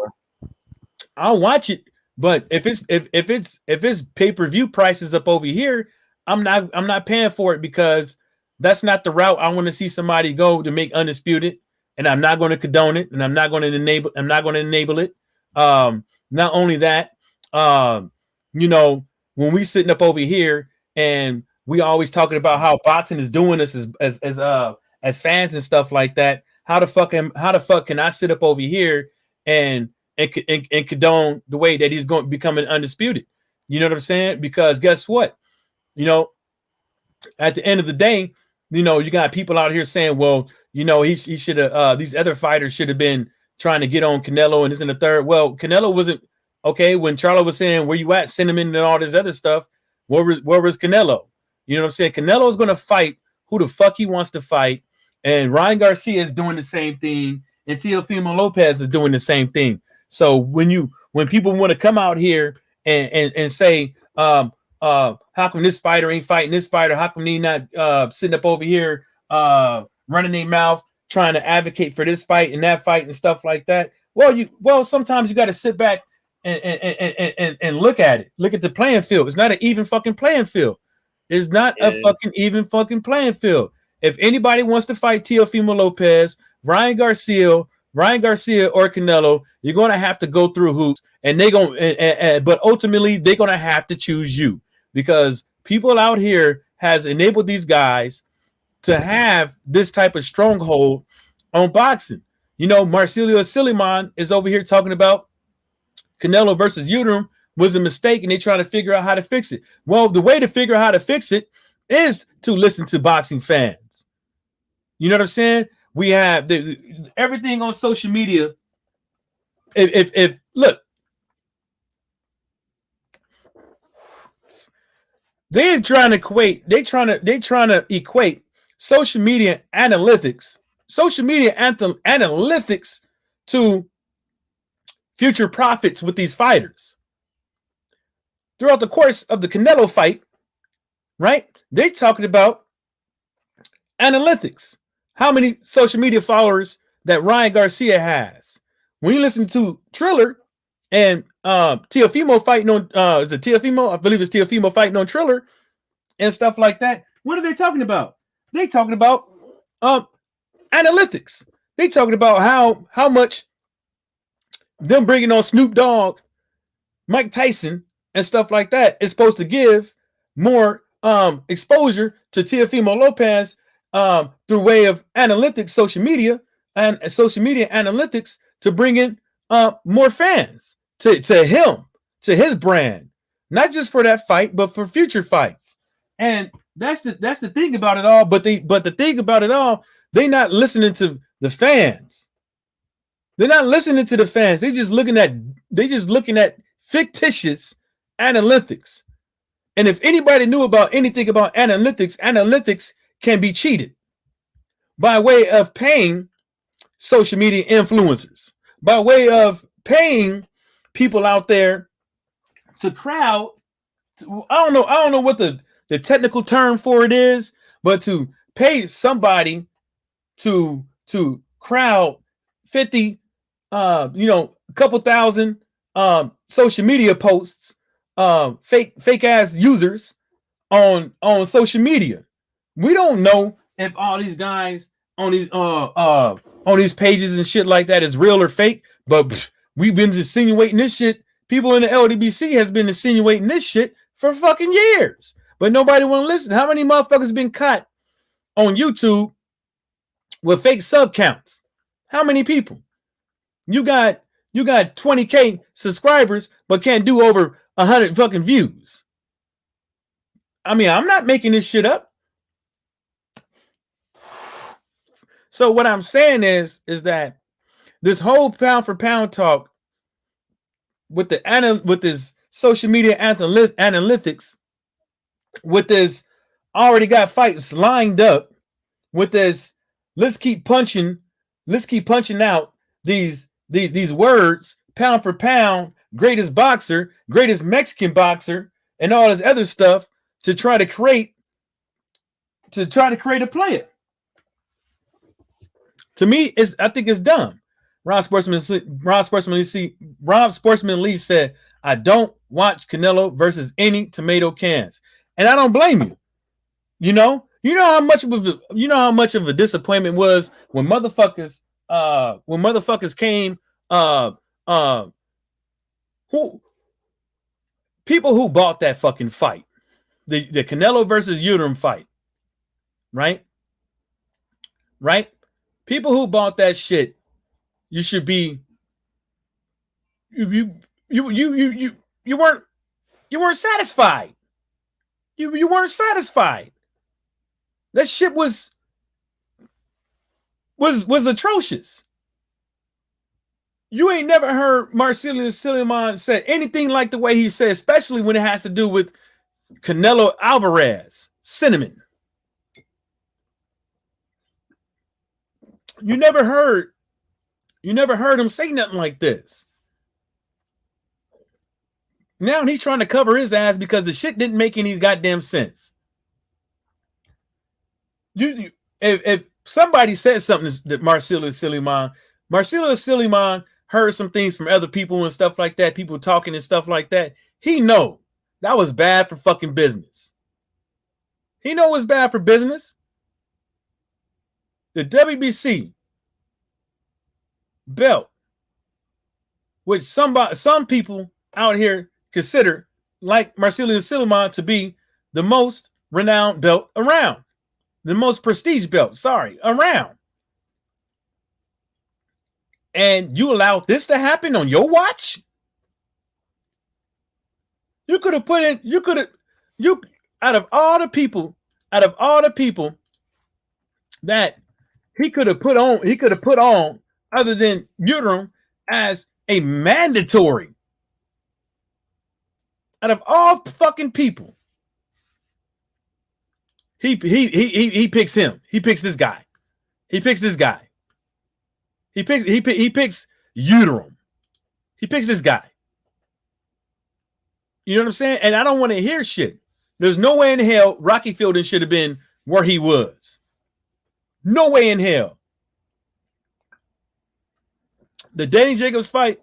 [SPEAKER 1] I'll watch it, but if it's pay-per-view prices up over here, I'm not paying for it, because that's not the route I want to see somebody go to make Undisputed, and I'm not going to condone it, and I'm not going to enable it. Not only that, when we sitting up over here and we always talking about how boxing is doing us as fans and stuff like that, how the fuck can I sit up over here and condone the way that he's going to become an Undisputed? You know what I'm saying? Because guess what? At the end of the day, you got people out here saying, well, he should have, these other fighters should have been trying to get on Canelo and this and the third. Well, Canelo wasn't okay when Charlo was saying, where you at, send him in and all this other stuff. Where was Canelo? You know what I'm saying? Canelo is going to fight who the fuck he wants to fight. And Ryan Garcia is doing the same thing. And Teofimo Lopez is doing the same thing. So when people want to come out here and say, how come this fighter ain't fighting this fighter? How come he not sitting up over here running their mouth, trying to advocate for this fight and that fight and stuff like that? Well, sometimes you got to sit back and look at it. Look at the playing field. It's not an even fucking playing field. It's not a fucking even fucking playing field. If anybody wants to fight Teofimo Lopez, Ryan Garcia, or Canelo, you're going to have to go through hoops, and but ultimately they're going to have to choose you, because people out here has enabled these guys to have this type of stronghold on boxing. Marcelo Silliman is over here talking about Canelo versus Uterine was a mistake, and they try to figure out how to fix it. Well, the way to figure out how to fix it is to listen to boxing fans. You know what I'm saying? We have everything on social media. If look, They're trying to equate. They trying to equate social media analytics, analytics to future profits with these fighters. Throughout the course of the Canelo fight, right? They talking about analytics. How many social media followers that Ryan Garcia has? When you listen to Triller and Teofimo fighting on is it Teofimo? I believe it's Teofimo fighting on Triller and stuff like that. What are they talking about? They talking about analytics. They talking about how much them bringing on Snoop Dogg, Mike Tyson, and stuff like that is supposed to give more exposure to Teofimo Lopez through way of analytics, social media, and social media analytics to bring in more fans to him, to his brand, not just for that fight, but for future fights. And that's the thing about it all. But the thing about it all, they not listening to the fans. They're not listening to the fans. They just looking at fictitious analytics. And if anybody knew about anything about analytics, analytics can be cheated by way of paying social media influencers, by way of paying people out there to crowd. I don't know what the technical term for it is, but to pay somebody to crowd 50, a couple thousand social media posts, fake ass users on social media. We don't know if all these guys on these pages and shit like that is real or fake, but we've been insinuating this shit. People in the LDBC has been insinuating this shit for fucking years, but nobody want to listen. How many motherfuckers been caught on YouTube with fake sub counts? How many people? You got 20K subscribers, but can't do over 100 fucking views. I mean, I'm not making this shit up. So what I'm saying is that this whole pound for pound talk with this social media analytics, with this already got fights lined up, with this let's keep punching out these words, pound for pound, greatest boxer, greatest Mexican boxer, and all this other stuff to try to create a player. To me, I think it's dumb. Rob Sportsman Lee said, "I don't watch Canelo versus any tomato cans," and I don't blame you. You know how much of a disappointment was when motherfuckers came who people who bought that fucking fight, the Canelo versus Uterm fight, right? People who bought that shit, you should be you weren't satisfied. You weren't satisfied. That shit was atrocious. You ain't never heard Marcelo Silliman say anything like the way he said, especially when it has to do with Canelo Alvarez, Cinnamon. You never heard him say nothing like this. Now he's trying to cover his ass because the shit didn't make any goddamn sense. If somebody said something that Marcelo Silliman heard some things from other people and stuff like that, people talking and stuff like that, he know that was bad for fucking business. He know it's bad for business. The WBC belt, which some people out here consider, like Marcelo Silliman, to be the most renowned belt around, the most prestige belt, around. And you allowed this to happen on your watch? You could have out of all the people that he could have put on other than Uterm as a mandatory. Out of all fucking people, He picks him. He picks this guy. He picks this guy. He picks Uterum. He picks this guy. You know what I'm saying? And I don't want to hear shit. There's no way in hell Rocky Fielding should have been where he was. No way in hell. The Danny Jacobs fight,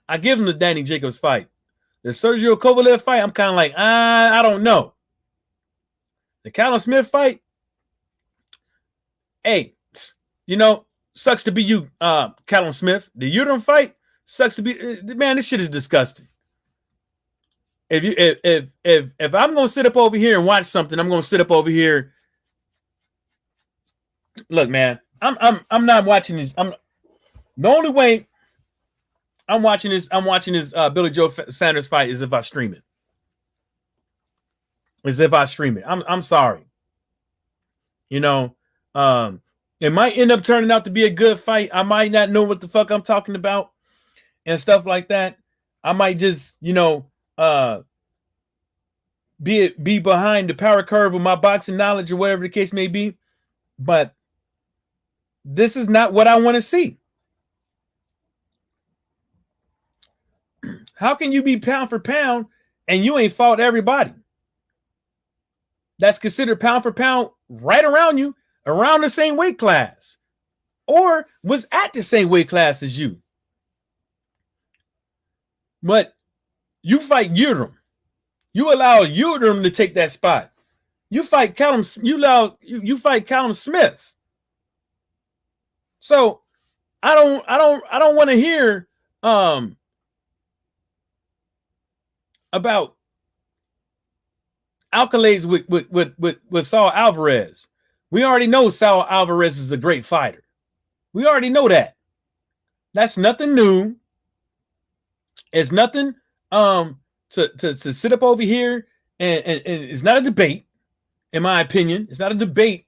[SPEAKER 1] I give him the Danny Jacobs fight. The Sergio Kovalev fight, I'm kind of like, I don't know. The Callum Smith fight, hey, you know, sucks to be you, Callum Smith. The Uterum fight sucks to be, man, this shit is disgusting. If I'm gonna sit up over here and watch something, I'm gonna sit up over here. Look, man, I'm not watching this. The only way I'm watching this Billy Joe Sanders fight is if I stream it. I'm sorry. You know, it might end up turning out to be a good fight. I might not know what the fuck I'm talking about and stuff like that. I might just, you know, be behind the power curve of my boxing knowledge or whatever the case may be. But this is not what I want to see. How can you be pound for pound and you ain't fought everybody that's considered pound for pound right around you, around the same weight class, or was at the same weight class as you? But you fight Uterum. You allow Uterum to take that spot. You fight Callum. You fight Callum Smith. So I don't want to hear about accolades with Saul Alvarez. We already know Saul Alvarez is a great fighter. We already know that. That's nothing new. It's nothing to sit up over here and it's not a debate, in my opinion. It's not a debate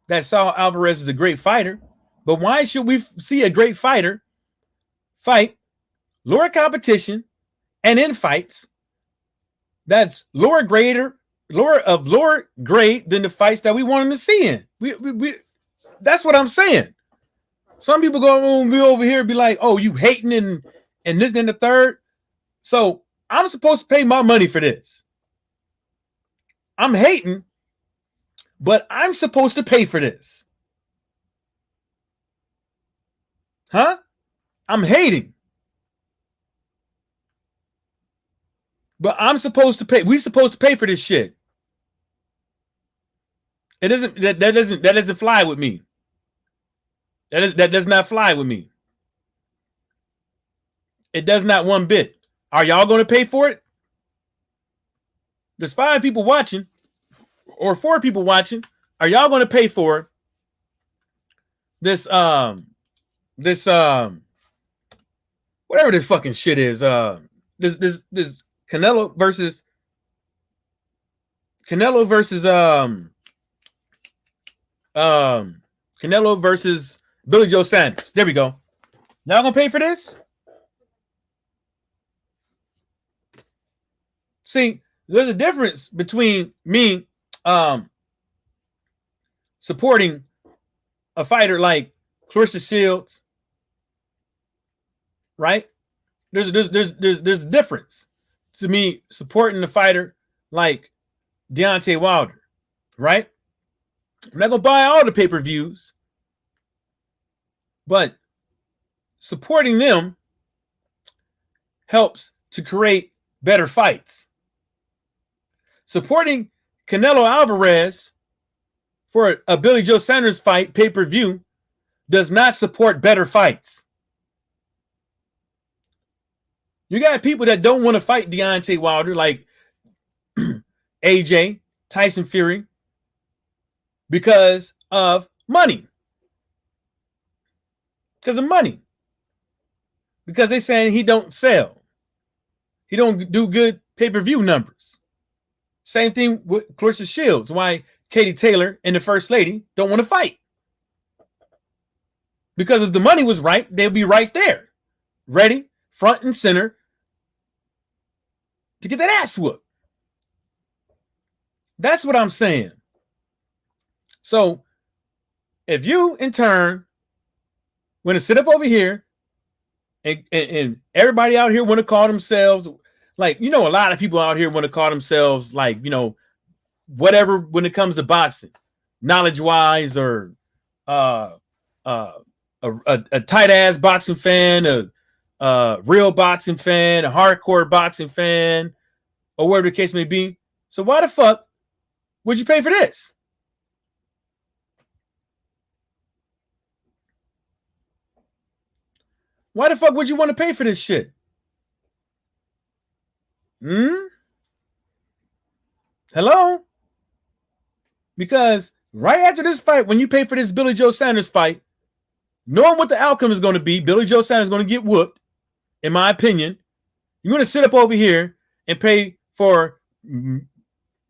[SPEAKER 1] that Saul Alvarez is a great fighter. But why should we see a great fighter fight lower competition and in fights that's lower grade than the fights that we want him to see in? We that's what I'm saying. Some people go be over here and be like, oh, you hating and this and the third. So I'm supposed to pay my money for this. I'm hating, but I'm supposed to pay for this. Huh? I'm hating. But I'm supposed to pay. We're supposed to pay for this shit. It doesn't that doesn't fly with me. That does not fly with me. It does not one bit. Are y'all going to pay for it? There's 5 people watching or 4 people watching. Are y'all going to pay for this whatever this fucking shit is, this Canelo versus Canelo versus Billy Joe Sanders. There we go. Y'all gonna pay for this? See, there's a difference between me supporting a fighter like Clarissa Shields, right? There's a difference to me supporting a fighter like Deontay Wilder, right? I'm not gonna buy all the pay-per-views, but supporting them helps to create better fights. Supporting Canelo Alvarez for a Billy Joe Sanders fight pay-per-view does not support better fights. You got people that don't want to fight Deontay Wilder, like AJ, Tyson Fury, because of money. Because of money. Because they're saying he don't sell. He don't do good pay-per-view numbers. Same thing with Clarissa Shields. Why Katie Taylor and the First Lady don't want to fight. Because if the money was right, they'll be right there. Ready, front and center to get that ass whooped. That's what I'm saying. So if you in turn want to sit up over here and everybody out here want to call themselves like, a lot of people out here want to call themselves like, whatever when it comes to boxing, knowledge wise, or a tight ass boxing fan, a real boxing fan, a hardcore boxing fan, or whatever the case may be. So why the fuck would you pay for this? Why the fuck would you want to pay for this shit? Hello? Because right after this fight, when you pay for this Billy Joe Sanders fight, knowing what the outcome is going to be, Billy Joe Sanders is going to get whooped, in my opinion. You're going to sit up over here and pay for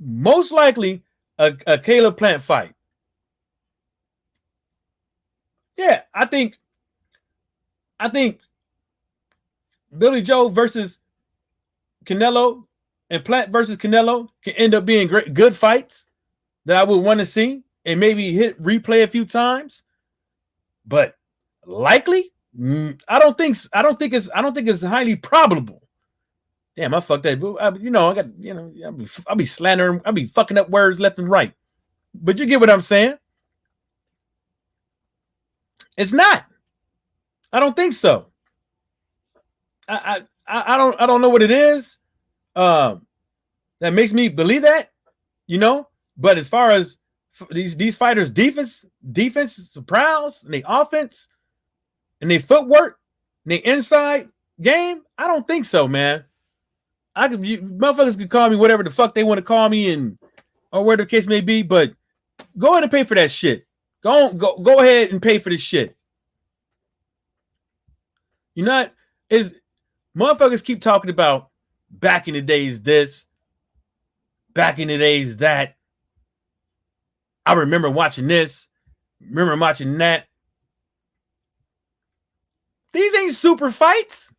[SPEAKER 1] most likely a Caleb Plant fight. Yeah, I think Billy Joe versus Canelo and Plant versus Canelo can end up being good fights that I would want to see and maybe replay a few times. But likely, I don't think it's highly probable. Damn, I fucked that. I'll be slandering, I'll be fucking up words left and right. But you get what I'm saying? It's not. I don't think so. I don't know what it is that makes me believe that, But as far as these fighters' defense prowess, and their offense, and their footwork, and their inside game, I don't think so, man. Motherfuckers could call me whatever the fuck they want to call me, or whatever the case may be, but go ahead and pay for that shit. Go ahead and pay for this shit. Motherfuckers keep talking about back in the days this, back in the days that. I remember watching this, remember watching that. These ain't super fights.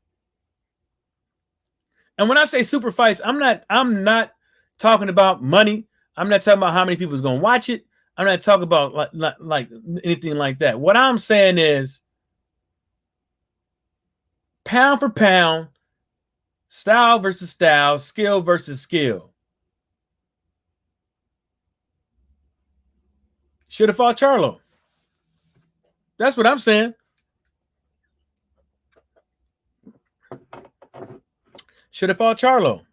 [SPEAKER 1] And when I say super fights, I'm not talking about money. I'm not talking about how many people's gonna watch it. I'm not talking about like anything like that. What I'm saying is pound for pound, style versus style, skill versus skill. Should have fought Charlo. That's what I'm saying. Should have fought Charlo.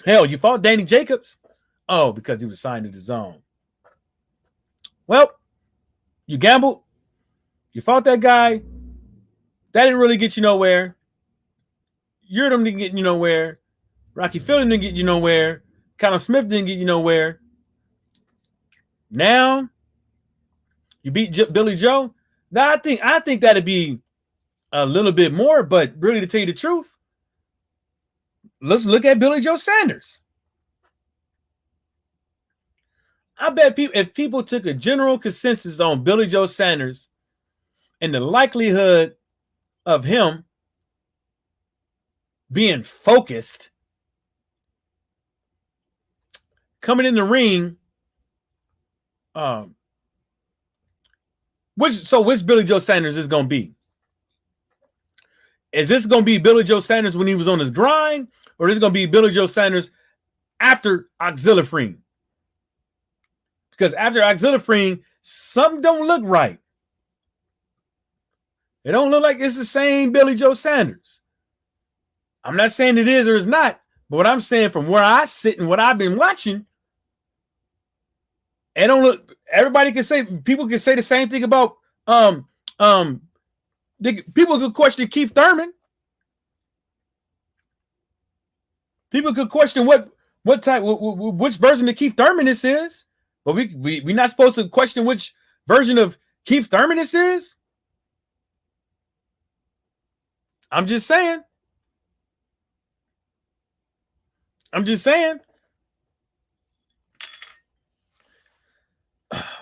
[SPEAKER 1] Hell, you fought Danny Jacobs. Oh, because he was signed to the zone. Well, you gambled. You fought that guy. That didn't really get you nowhere. Yurdom didn't get you nowhere. Rocky Fielding didn't get you nowhere. Conor Smith didn't get you nowhere. Now, you beat Billy Joe. Now, I think that'd be a little bit more, but really, to tell you the truth, let's look at Billy Joe Sanders. I bet if people took a general consensus on Billy Joe Sanders and the likelihood of him being focused, coming in the ring, which Billy Joe Sanders is going to be? Is this going to be Billy Joe Sanders when he was on his grind, or is this going to be Billy Joe Sanders after Auxiliary? Because after Auxiliary, something don't look right. It don't look like it's the same Billy Joe Sanders. I'm not saying it is or is not, but what I'm saying from where I sit and what I've been watching, it don't look. Everybody can say, people can say the same thing about people could question Keith Thurman. People could question what type, which version of Keith Thurman this is, but we're not supposed to question which version of Keith Thurman this is. I'm just saying.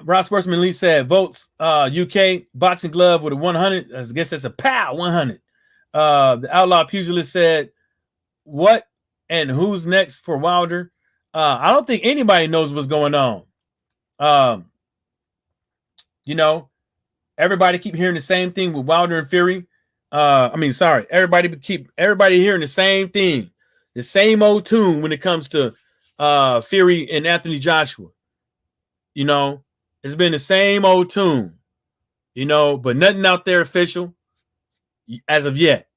[SPEAKER 1] Ross Sportsman Lee said, votes UK boxing glove with a 100. I guess that's a pow 100. The Outlaw Pugilist said, what and who's next for Wilder? I don't think anybody knows what's going on. You know, everybody keep hearing the same thing with Wilder and Fury. Everybody hearing the same thing, the same old tune when it comes to Fury and Anthony Joshua. You know, it's been the same old tune. You know, but nothing out there official as of yet.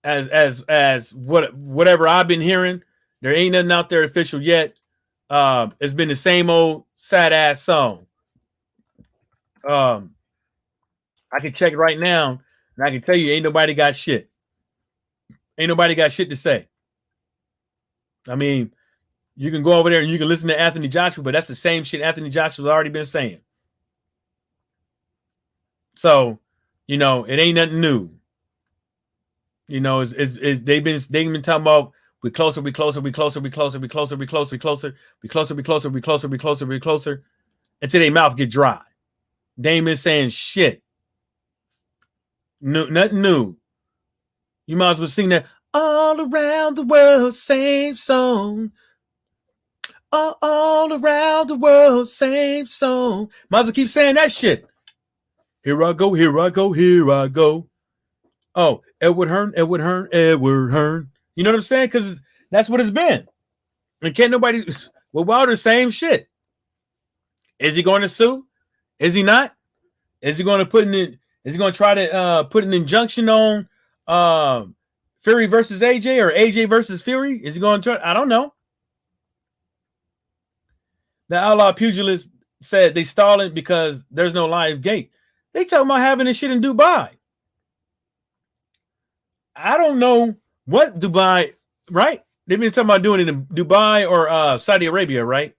[SPEAKER 1] Whatever I've been hearing, there ain't nothing out there official yet. It's been the same old sad ass song. I can check it right now, and I can tell you, ain't nobody got shit. Ain't nobody got shit to say. I mean, you can go over there and you can listen to Anthony Joshua, but that's the same shit Anthony Joshua's already been saying. So, you know, it ain't nothing new. You know, they've been talking about we closer until their mouth get dry. They ain't been saying shit. No, nothing new. You might as well sing that all around the world, same song. All around the world, same song. Might as well keep saying that shit. Here I go, here I go, here I go. Oh, Edward Hearn. You know what I'm saying? Because that's what it's been. And can't nobody. Well, Wilder, same shit. Is he going to sue? Is he not? Is he going to put in? Is he going to try to put an injunction on Fury versus AJ or AJ versus Fury? Is he going to try? I don't know. The Outlaw Pugilist said they stalling because there's no live gate. They talking about having this shit in Dubai. I don't know what Dubai, right? They've been talking about doing it in Dubai or Saudi Arabia, right?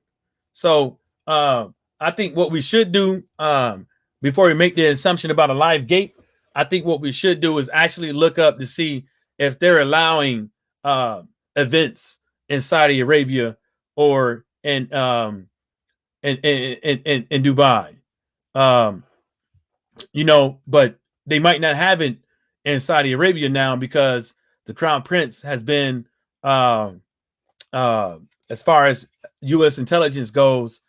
[SPEAKER 1] So I think what we should do before we make the assumption about a live gate, I think what we should do is actually look up to see if they're allowing events in Saudi Arabia or in Dubai. You know, but they might not have it in Saudi Arabia now because the Crown Prince has been, as far as U.S. intelligence goes,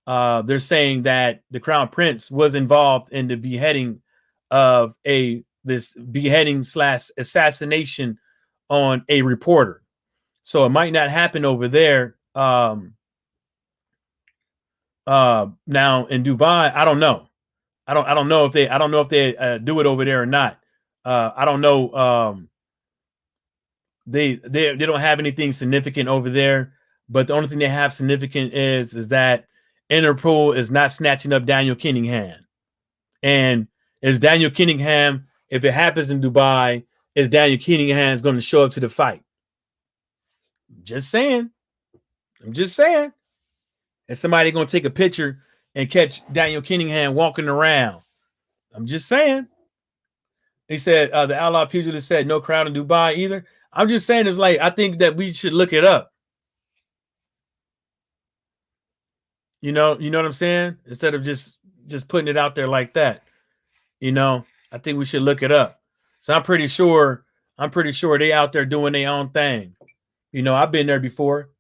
[SPEAKER 1] they're saying that the Crown Prince was involved in the beheading of this beheading / assassination on a reporter. So it might not happen over there. Now in Dubai, I don't know. I don't know if they do it over there or not. I don't know. They don't have anything significant over there, but the only thing they have significant is that Interpol is not snatching up Daniel Kinningham. And is Daniel Kinningham, if it happens in Dubai, is Daniel Kinningham going to show up to the fight? Just saying. I'm just saying. Is somebody going to take a picture and catch Daniel Kinningham walking around? I'm just saying. He said the Outlaw Pugilist said no crowd in Dubai either. I'm just saying it's like I think that we should look it up. You know what I'm saying? Instead of just putting it out there like that. You know, I think we should look it up. So I'm pretty sure they out there doing their own thing. You know, I've been there before.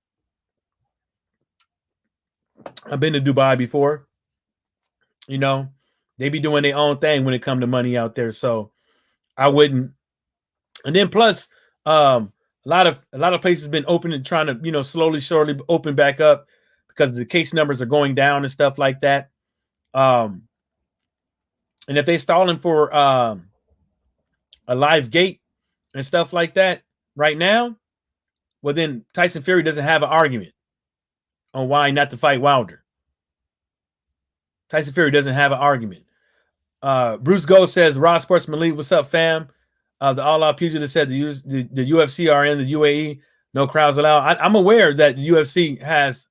[SPEAKER 1] I've been to Dubai before. You know, they be doing their own thing when it come to money out there. So I wouldn't. And then plus, a lot of places been open and trying to, you know, slowly, surely open back up because the case numbers are going down and stuff like that. And if they stalling for a live gate and stuff like that right now, well then Tyson Fury doesn't have an argument on why not to fight Wilder. Tyson Fury doesn't have an argument. Bruce Gold says, Raw Sportsman League, what's up, fam? The All Out Pugilist said the UFC are in the UAE, no crowds allowed. I'm aware that the UFC has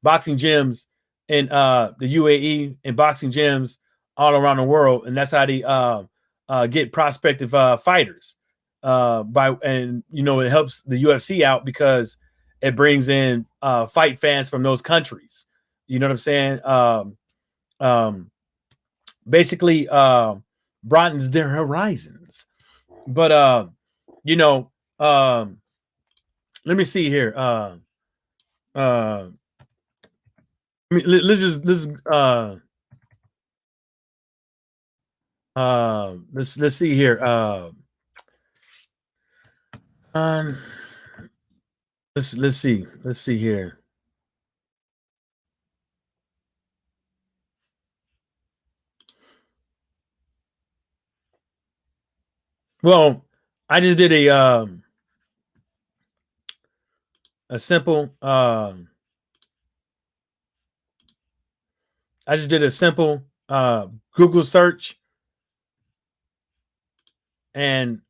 [SPEAKER 1] boxing gyms in the UAE and boxing gyms all around the world, and that's how they get prospective fighters. And you know, it helps the UFC out because it brings in fight fans from those countries. You know what I'm saying? Basically broadens their horizons. But you know, let me see here. Let's Let's see here. Um, let's see here. Well, I just did a simple I just did a simple Google search and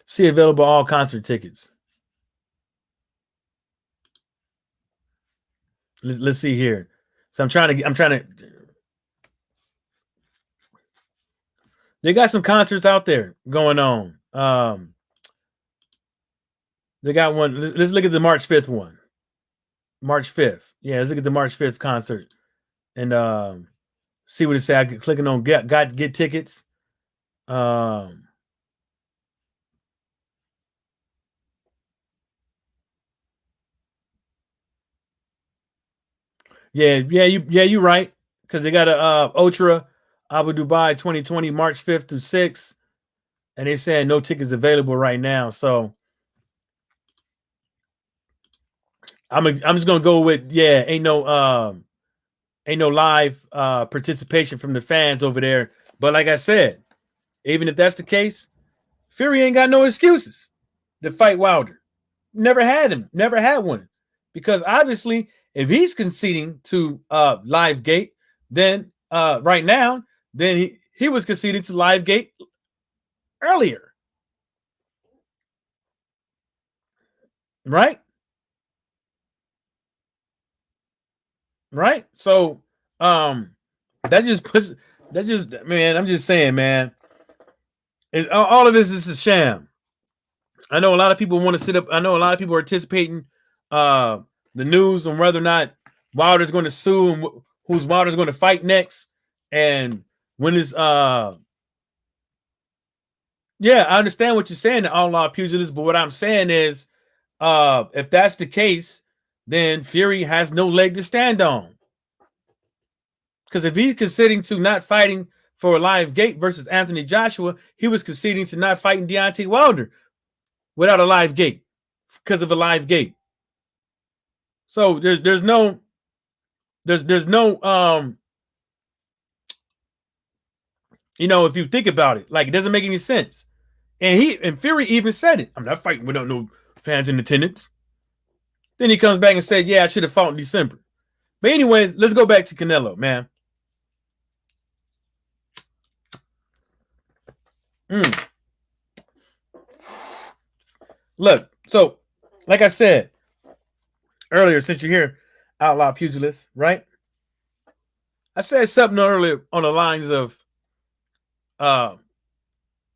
[SPEAKER 1] see available all concert tickets. Let's see here. So I'm trying to. They got some concerts out there going on. They got one. Let's look at the March 5th one. March 5th. Yeah, let's look at the March 5th concert and see what it says. I clicking on get tickets. You're right. Because they got a Ultra Abu Dubai 2020 March 5th through 6th. And they saying no tickets available right now. So I'm just gonna go with ain't no live participation from the fans over there. But like I said, even if that's the case, Fury ain't got no excuses to fight Wilder. Never had one. Because obviously, if he's conceding to live gate, then right now, then he was conceding to live gate earlier. Right? Right? So that just man, I'm just saying, man. All of this is a sham. I know a lot of people want to sit up. I know a lot of people are anticipating the news on whether or not Wilder's going to sue and who's Wilder's going to fight next. And when is I understand what you're saying, the outlaw pugilist, but what I'm saying is if that's the case, then Fury has no leg to stand on. Because if he's conceding to not fighting for a live gate versus Anthony Joshua, he was conceding to not fighting Deontay Wilder without a live gate because of a live gate. So there's no if you think about it, like it doesn't make any sense. And Fury even said it. I'm not fighting without no fans in attendance. Then he comes back and said, I should have fought in December. But anyways, let's go back to Canelo, man. Look, so like I said earlier, since you're here, outlaw pugilist, right? I said something earlier on the lines of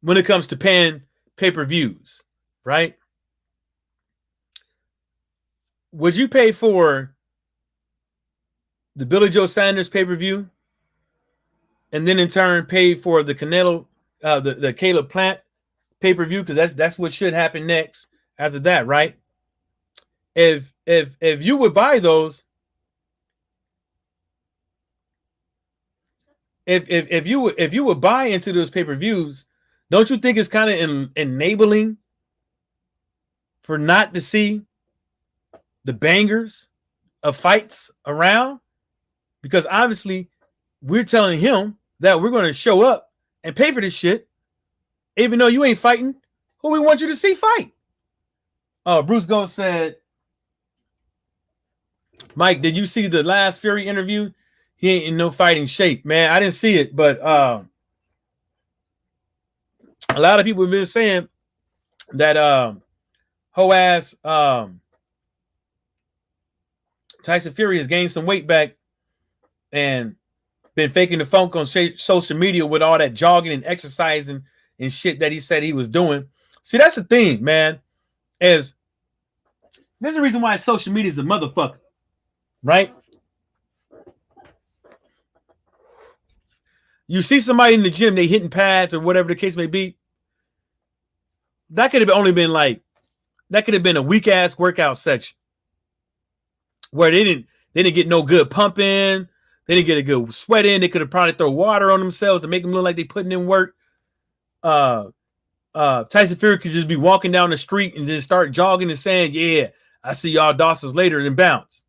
[SPEAKER 1] when it comes to paying pay-per-views, right? Would you pay for the Billy Joe Sanders pay-per-view and then in turn pay for the Canelo, the Caleb Plant pay-per-view? Because that's what should happen next after that, right? If you would buy those, if you would buy into those pay-per-views, don't you think it's kind of enabling for not to see the bangers of fights around? Because obviously we're telling him that we're going to show up and pay for this shit, even though you ain't fighting who we want you to see fight. Bruce Gold said, Mike, did you see the last Fury interview? He ain't in no fighting shape, man. I didn't see it, but a lot of people have been saying that ho-ass Tyson Fury has gained some weight back and been faking the funk on social media with all that jogging and exercising and shit that he said he was doing. See, that's the thing, man. There's a reason why social media is a motherfucker, right? You see somebody in the gym, they hitting pads or whatever the case may be. That could have only been a weak ass workout section where they didn't get no good pumping. They didn't get a good sweat in. They could have probably throw water on themselves to make them look like they putting in work. Tyson Fury could just be walking down the street and just start jogging and saying, "Yeah, I see y'all Dawson's later," and bounce.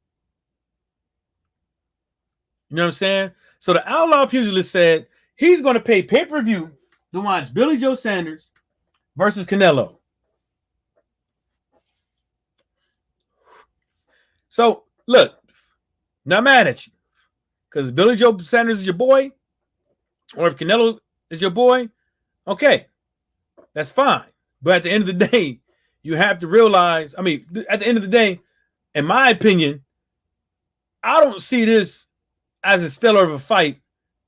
[SPEAKER 1] You know what I'm saying? So the Outlaw Pugilist said he's going to pay pay-per-view to watch Billy Joe Sanders versus Canelo. So look, not mad at you, because Billy Joe Sanders is your boy, or if Canelo is your boy, okay, that's fine. But at the end of the day, you have to realize, I mean, at the end of the day, in my opinion, I don't see this as a stellar of a fight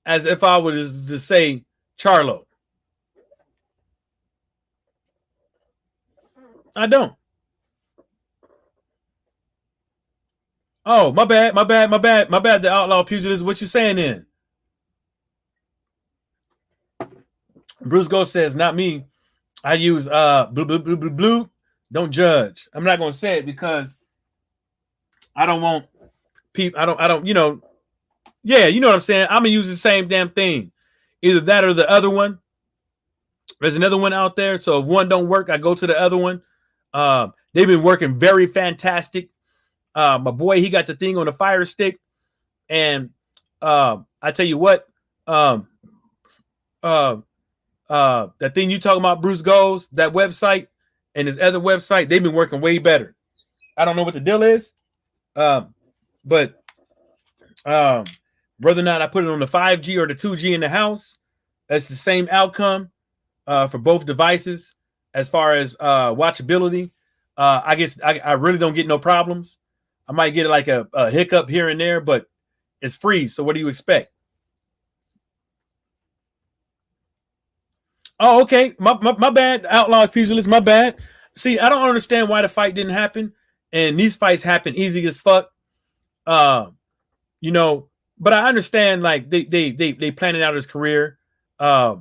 [SPEAKER 1] as if I was to say Charlo. I don't. Oh, my bad. The Outlaw Pugilist. What you saying then? Bruce Ghost says, not me. I use blue. Don't judge. I'm not gonna say it because I don't want people. I don't. Yeah, you know what I'm saying. I'm gonna use the same damn thing, either that or the other one. There's another one out there, so if one don't work, I go to the other one. They've been working very fantastic. My boy, he got the thing on the Fire Stick, and I tell you what, that thing you talking about, Bruce Goes, that website and his other website, they've been working way better. I don't know what the deal is, but whether or not I put it on the 5G or the 2G in the house, that's the same outcome for both devices as far as watchability. I guess I really don't get no problems. I might get like a hiccup here and there, but it's free. So what do you expect? Oh, okay. My bad. Outlaw Pugilist, my bad. See, I don't understand why the fight didn't happen. And these fights happen easy as fuck. But I understand like they planned out his career. They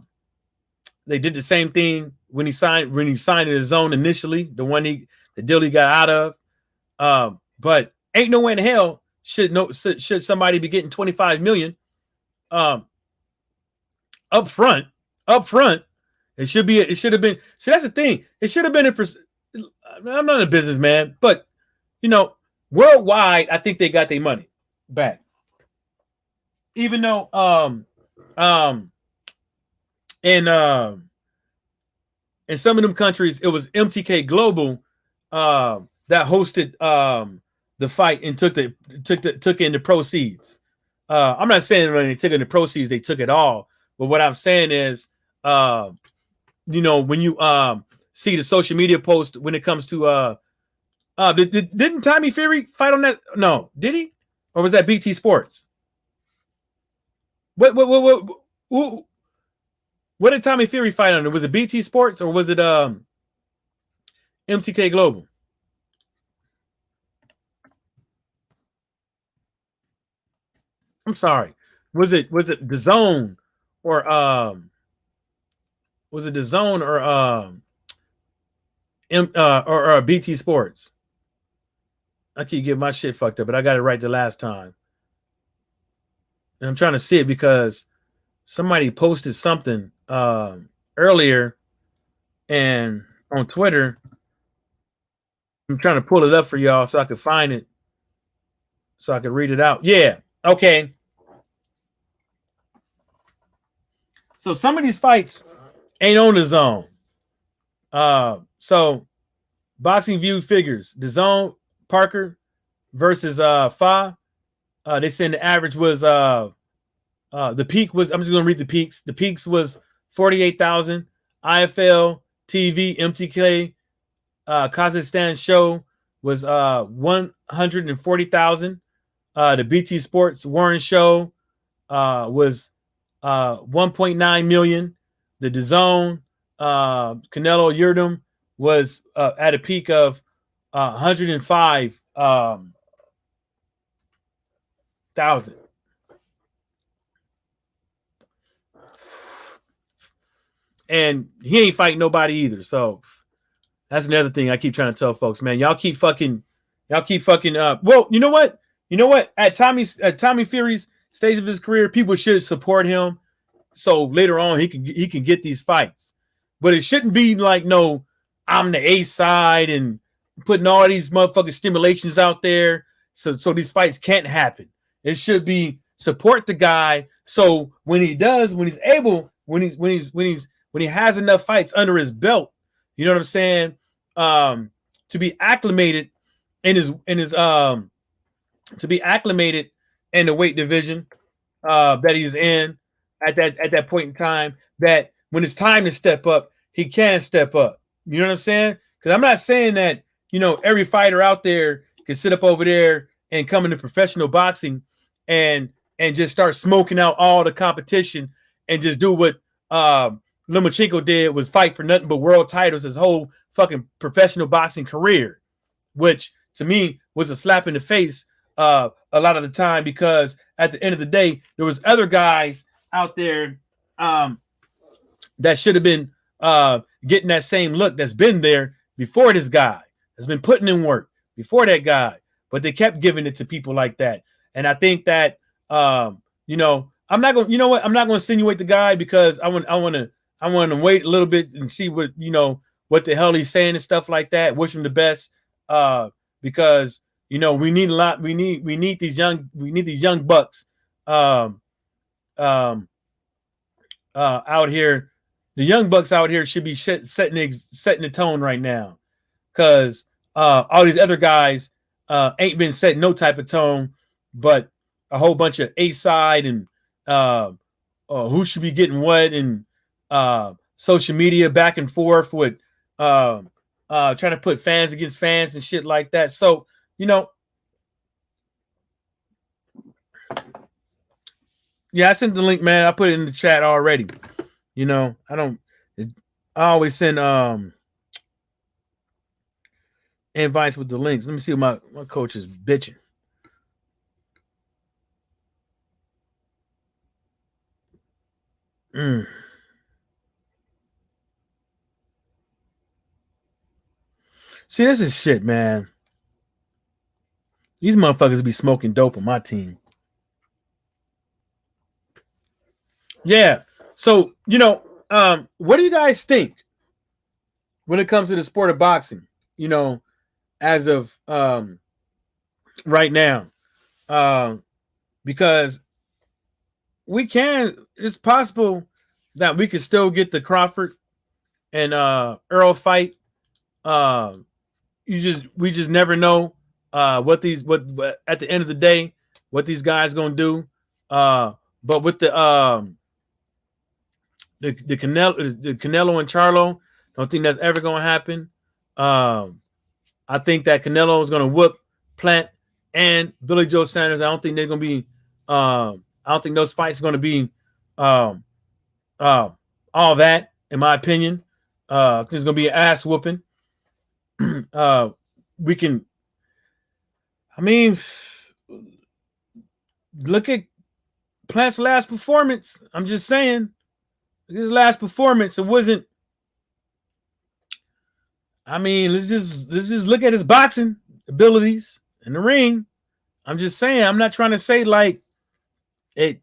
[SPEAKER 1] did the same thing when he signed his own initially, the deal he got out of. But ain't no way in hell should somebody be getting 25 million up front. It should have been. See, that's the thing. It should have been I'm not a businessman, but worldwide, I think they got their money back. Even though in some of them countries it was MTK Global that hosted the fight and took in the proceeds. I'm not saying when they took in the proceeds they took it all, but what I'm saying is when you see the social media post when it comes to didn't Tommy Fury fight on that? No, did he? Or was that BT Sports? What did Tommy Fury fight on? Was it BT Sports or was it MTK Global? I'm sorry. Was it the Zone or was it the Zone or BT Sports? I keep getting my shit fucked up, but I got it right the last time. And I'm trying to see it because somebody posted something earlier and on Twitter. I'm trying to pull it up for y'all so I can find it, so I can read it out. Yeah. Okay. So some of these fights ain't on the Zone. So Boxing View figures the Zone Parker versus Fa. They said the average was the peak was, I'm just gonna read the peaks. The peaks was 48,000. IFL TV MTK Kazakhstan show was 140,000. The BT Sports Warren show was 1.9 million. The DAZN Canelo Yildirim was at a peak of 105,000. And he ain't fighting nobody either. So that's another thing I keep trying to tell folks, man. Y'all keep fucking well, you know what? At Tommy Fury's stage of his career, people should support him. So later on, he can get these fights. But it shouldn't be like, no, I'm the A side and putting all these motherfucking stimulations out there so these fights can't happen. It should be support the guy. So when he does, when he's able, when he has enough fights under his belt, you know what I'm saying? To be acclimated in his to be acclimated in the weight division that he's in at that point in time, that when it's time to step up, he can step up. You know what I'm saying? Because I'm not saying that, you know, every fighter out there can sit up over there and come into professional boxing and just start smoking out all the competition and just do what Lomachenko did, was fight for nothing but world titles his whole fucking professional boxing career, which to me was a slap in the face a lot of the time, because at the end of the day, there was other guys out there that should have been getting that same look, that's been there before this guy, has been putting in work before that guy, but they kept giving it to people like that. And I think that you know, I'm not going, you know what, I'm not going to insinuate the guy, because I want to wait a little bit and see what, you know, what the hell he's saying and stuff like that. Wish him the best, because, you know, we need a lot. We need these young bucks out here. The young bucks out here should be setting the tone right now, because all these other guys ain't been setting no type of tone, but a whole bunch of A side and who should be getting what, and social media back and forth with trying to put fans against fans and shit like that. So, you know, yeah, I sent the link, man. I put it in the chat already. You know, I always send invites with the links. Let me see what my coach is bitching. See, this is shit, man. These motherfuckers be smoking dope on my team. Yeah. So, you know, what do you guys think when it comes to the sport of boxing? You know, as of right now, because it's possible that we could still get the Crawford and Earl fight. We just never know what at the end of the day, what these guys gonna do. But with the Canelo and Charlo, don't think that's ever gonna happen. I think that Canelo is gonna whoop Plant and Billy Joe Sanders. I don't think they're gonna be. I don't think those fights are gonna be all that, in my opinion. I think it's gonna be an ass whooping. We can. I mean, look at Plant's last performance. I'm just saying, his last performance, it wasn't. I mean, let's just look at his boxing abilities in the ring. I'm just saying, I'm not trying to say like he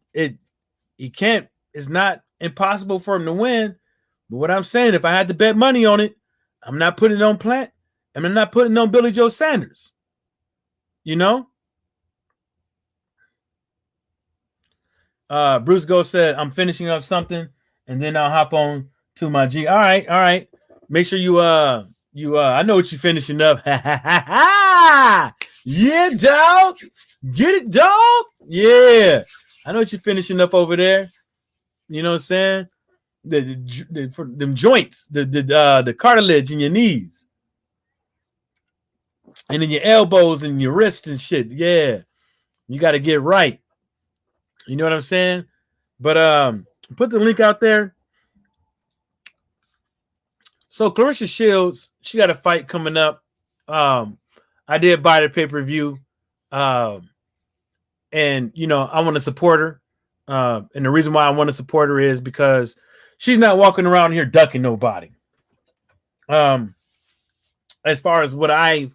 [SPEAKER 1] can't. It's not impossible for him to win. But what I'm saying, if I had to bet money on it, I'm not putting it on Plant, and I'm not putting it on Billy Joe Sanders. You know? Bruce Go said, I'm finishing up something and then I'll hop on to my G. All right. Make sure you I know what you're finishing up. Yeah, dog. Get it, dog. Yeah. I know what you're finishing up over there. You know what I'm saying? For them joints, the cartilage in your knees. And in your elbows and your wrists and shit. Yeah. You got to get right. You know what I'm saying? But put the link out there. So Clarissa Shields, she got a fight coming up. I did buy the pay-per-view. And you know, I want to support her. And the reason why I want to support her is because she's not walking around here ducking nobody. As far as what I've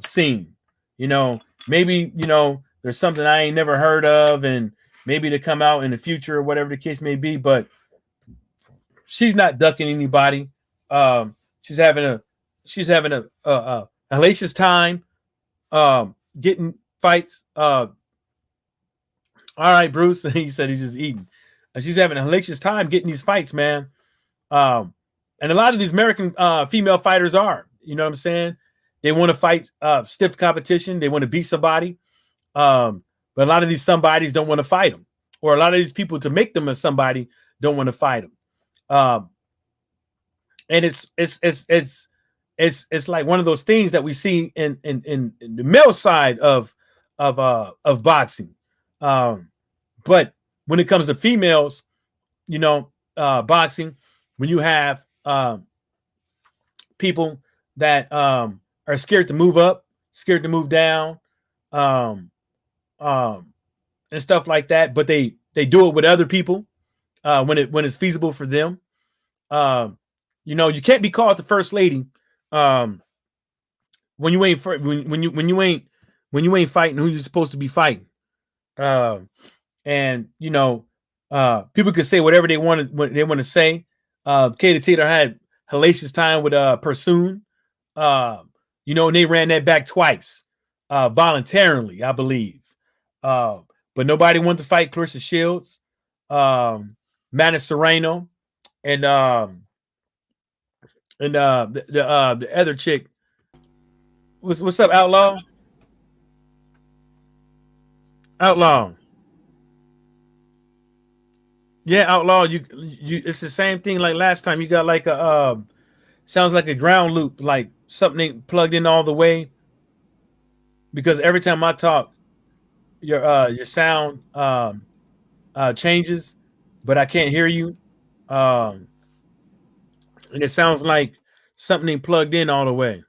[SPEAKER 1] seen, you know, maybe, you know, there's something I ain't never heard of, and maybe to come out in the future or whatever the case may be. But she's not ducking anybody. She's having a hellacious time getting fights. All right, Bruce. He said he's just eating. She's having a hellacious time getting these fights, man. And a lot of these American female fighters are. You know what I'm saying? They want to fight stiff competition. They want to beat somebody. But a lot of these somebodies don't want to fight them, or a lot of these people to make them a somebody don't want to fight them. And it's like one of those things that we see in the male side of boxing. But when it comes to females, you know, boxing, when you have people that are scared to move up, scared to move down, and stuff like that, but they do it with other people when it's feasible for them. You know, you can't be called the first lady when you ain't when you ain't fighting who you're supposed to be fighting. And you know, people can say whatever they want to say. Katie Taylor had hellacious time with Pursoon. You know, and they ran that back twice, voluntarily, I believe. But nobody wanted to fight Clarissa Shields, Manny Serrano, and the other chick. What's up, Outlaw? Outlaw. Yeah, Outlaw. You. It's the same thing like last time. You got like a sounds like a ground loop, like something plugged in all the way. Because every time I talk, your sound changes, but I can't hear you. And it sounds like something plugged in all the way.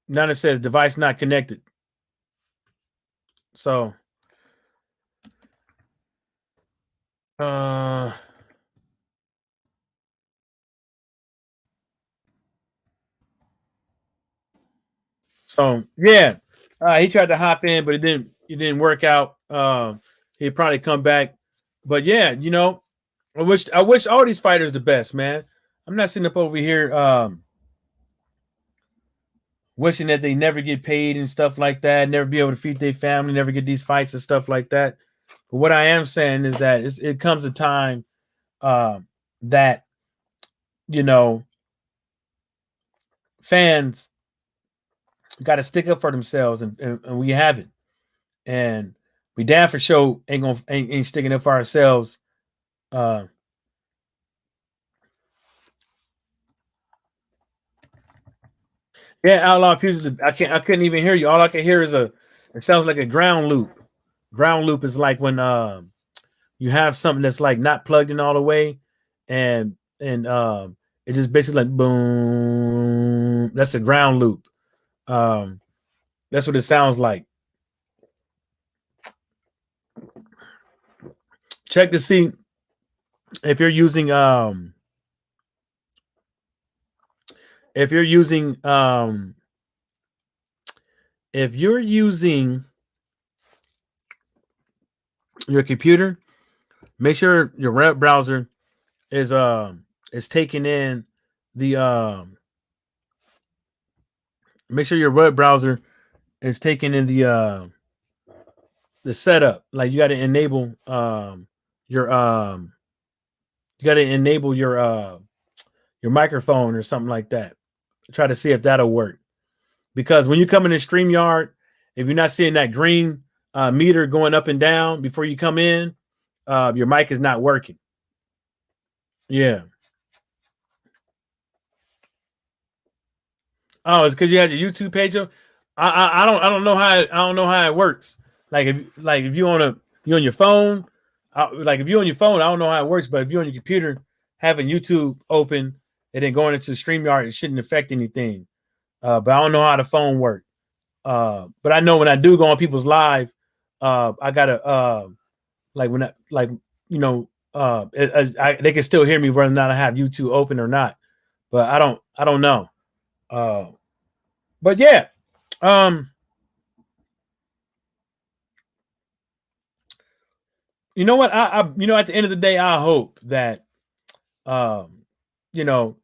[SPEAKER 1] Now it says device not connected. So so yeah, he tried to hop in, but it didn't work out. He'd probably come back. But yeah, you know, I wish all these fighters the best, man. I'm not sitting up over here wishing that they never get paid and stuff like that, never be able to feed their family, never get these fights and stuff like that. But what I am saying is that it comes a time that, you know, fans got to stick up for themselves, and we haven't. And we damn for sure ain't sticking up for ourselves. Yeah, Outlaw Pugilism. I couldn't even hear you. All I can hear is it sounds like a ground loop. Ground loop is like when you have something that's like not plugged in all the way, and it just basically like boom. That's a ground loop. That's what it sounds like. Check to see if you're using if you're using your computer, make sure your web browser is taking in the make sure your web browser is taking in the setup. Like you got to enable your you got to enable your microphone or something like that. Try to see if that'll work. Because when you come in the StreamYard, if you're not seeing that green meter going up and down before you come in, your mic is not working. Yeah. Oh, it's because you had your YouTube page up. I don't know how it works. Like if you on your phone, like if you're on your phone, I don't know how it works. But if you're on your computer, having YouTube open and then going into StreamYard, it shouldn't affect anything. But I don't know how the phone works. But I know when I do go on people's live, I gotta like when they can still hear me whether or not I have YouTube open or not. But I don't know. But yeah, You know what? You know, at the end of the day, I hope that, um, you know,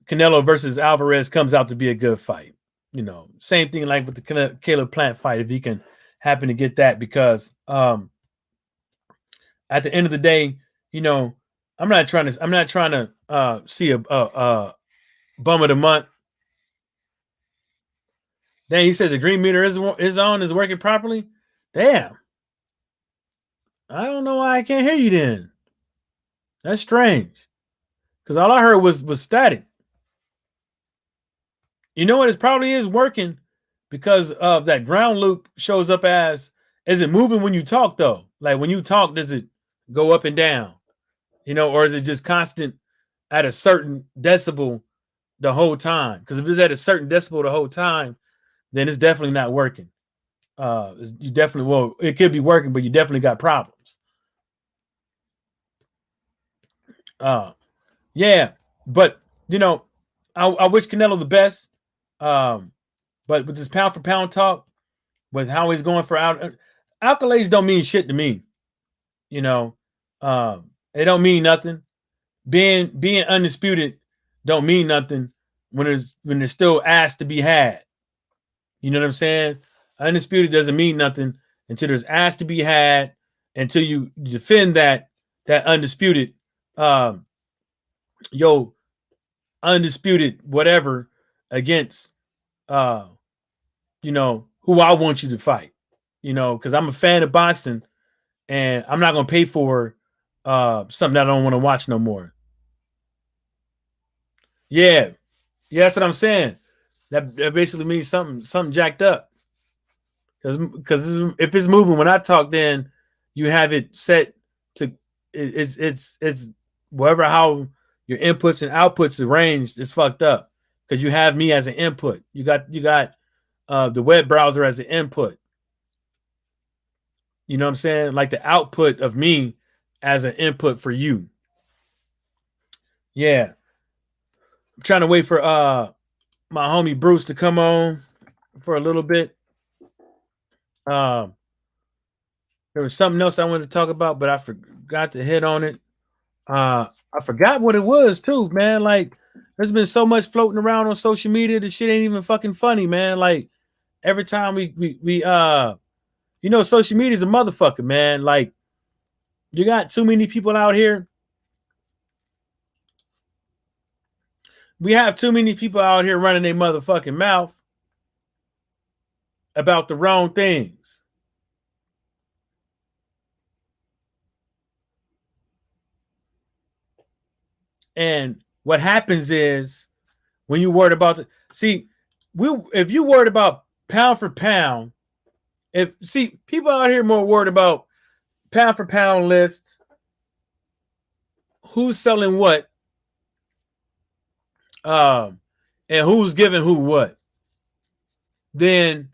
[SPEAKER 1] Canelo versus Alvarez comes out to be a good fight. You know, same thing like with the Caleb Plant fight, if he can happen to get that, because at the end of the day, you know, I'm not trying to see a bum of the month. Dang, you said the green meter is working properly. Damn, I don't know why I can't hear you then. That's strange, because all I heard was static. You know what? It probably is working because of that ground loop shows up as. Is it moving when you talk though? Like when you talk, does it go up and down? You know, or is it just constant at a certain decibel the whole time? Because if it's at a certain decibel the whole time, then it's definitely not working. You definitely, well, it could be working, but you definitely got problems. Yeah, but you know, I wish Canelo the best. Um, but with this pound for pound talk, with how he's going for accolades don't mean shit to me. You know, they don't mean nothing. Being undisputed don't mean nothing when there's still ass to be had. You know what I'm saying? Undisputed doesn't mean nothing until there's ass to be had, until you defend that undisputed, um, yo, undisputed whatever against, uh, you know, who I want you to fight. You know, because I'm a fan of boxing, and I'm not gonna pay for something that I don't want to watch no more. Yeah, yeah, that's what I'm saying. That basically means something jacked up. Because if it's moving when I talk, then you have it set to it's whatever how your inputs and outputs arranged is fucked up. Because you have me as an input. You got the web browser as an input. You know what I'm saying? Like the output of me as an input for you. Yeah. I'm trying to wait for my homie Bruce to come on for a little bit. Um there was something else I wanted to talk about, but I forgot to hit on it. I forgot what it was too, man. Like, there's been so much floating around on social media. The shit ain't even fucking funny, man. Like, every time we you know, social media is a motherfucker, man. Like, you got too many people out here. We have too many people out here running their motherfucking mouth about the wrong things. And what happens is when you worried about if you worried about pound for pound, people out here more worried about pound for pound lists, who's selling what, um, and who's giving who what, then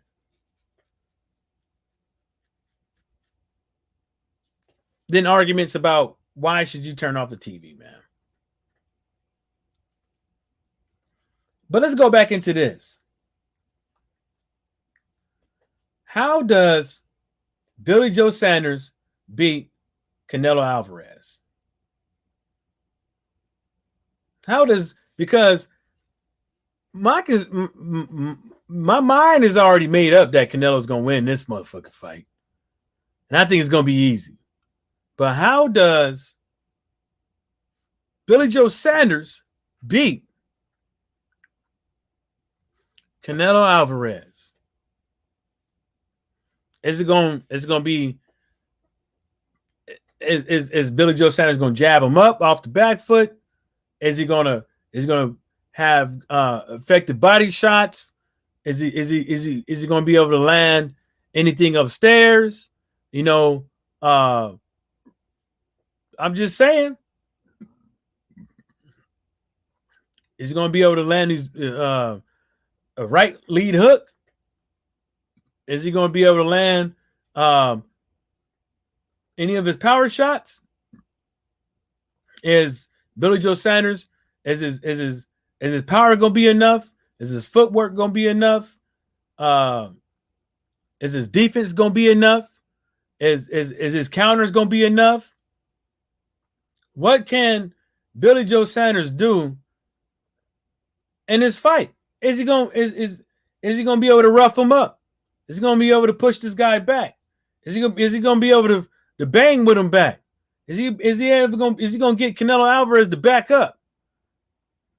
[SPEAKER 1] arguments about why should you turn off the TV, man. But let's go back into this. How does Billy Joe Sanders beat Canelo Alvarez? How does, because my mind is already made up that Canelo's gonna win this motherfucking fight, and I think it's gonna be easy. But how does Billy Joe Sanders beat Canelo Alvarez? Is it going to be, is Billy Joe Sanders going to jab him up off the back foot? Is he going to have effective body shots? Is he going to be able to land anything upstairs? You know, I'm just saying. Is he going to be able to land these a right lead hook? Is he going to be able to land any of his power shots? Is Billy Joe Sanders, is his power going to be enough? Is his footwork going to be enough? Is his defense going to be enough? Is his counters gonna be enough? What can Billy Joe Sanders do in this fight? Is he gonna be able to rough him up? Is he gonna be able to push this guy back? Is he gonna be able to bang with him back? Is he gonna get Canelo Alvarez to back up?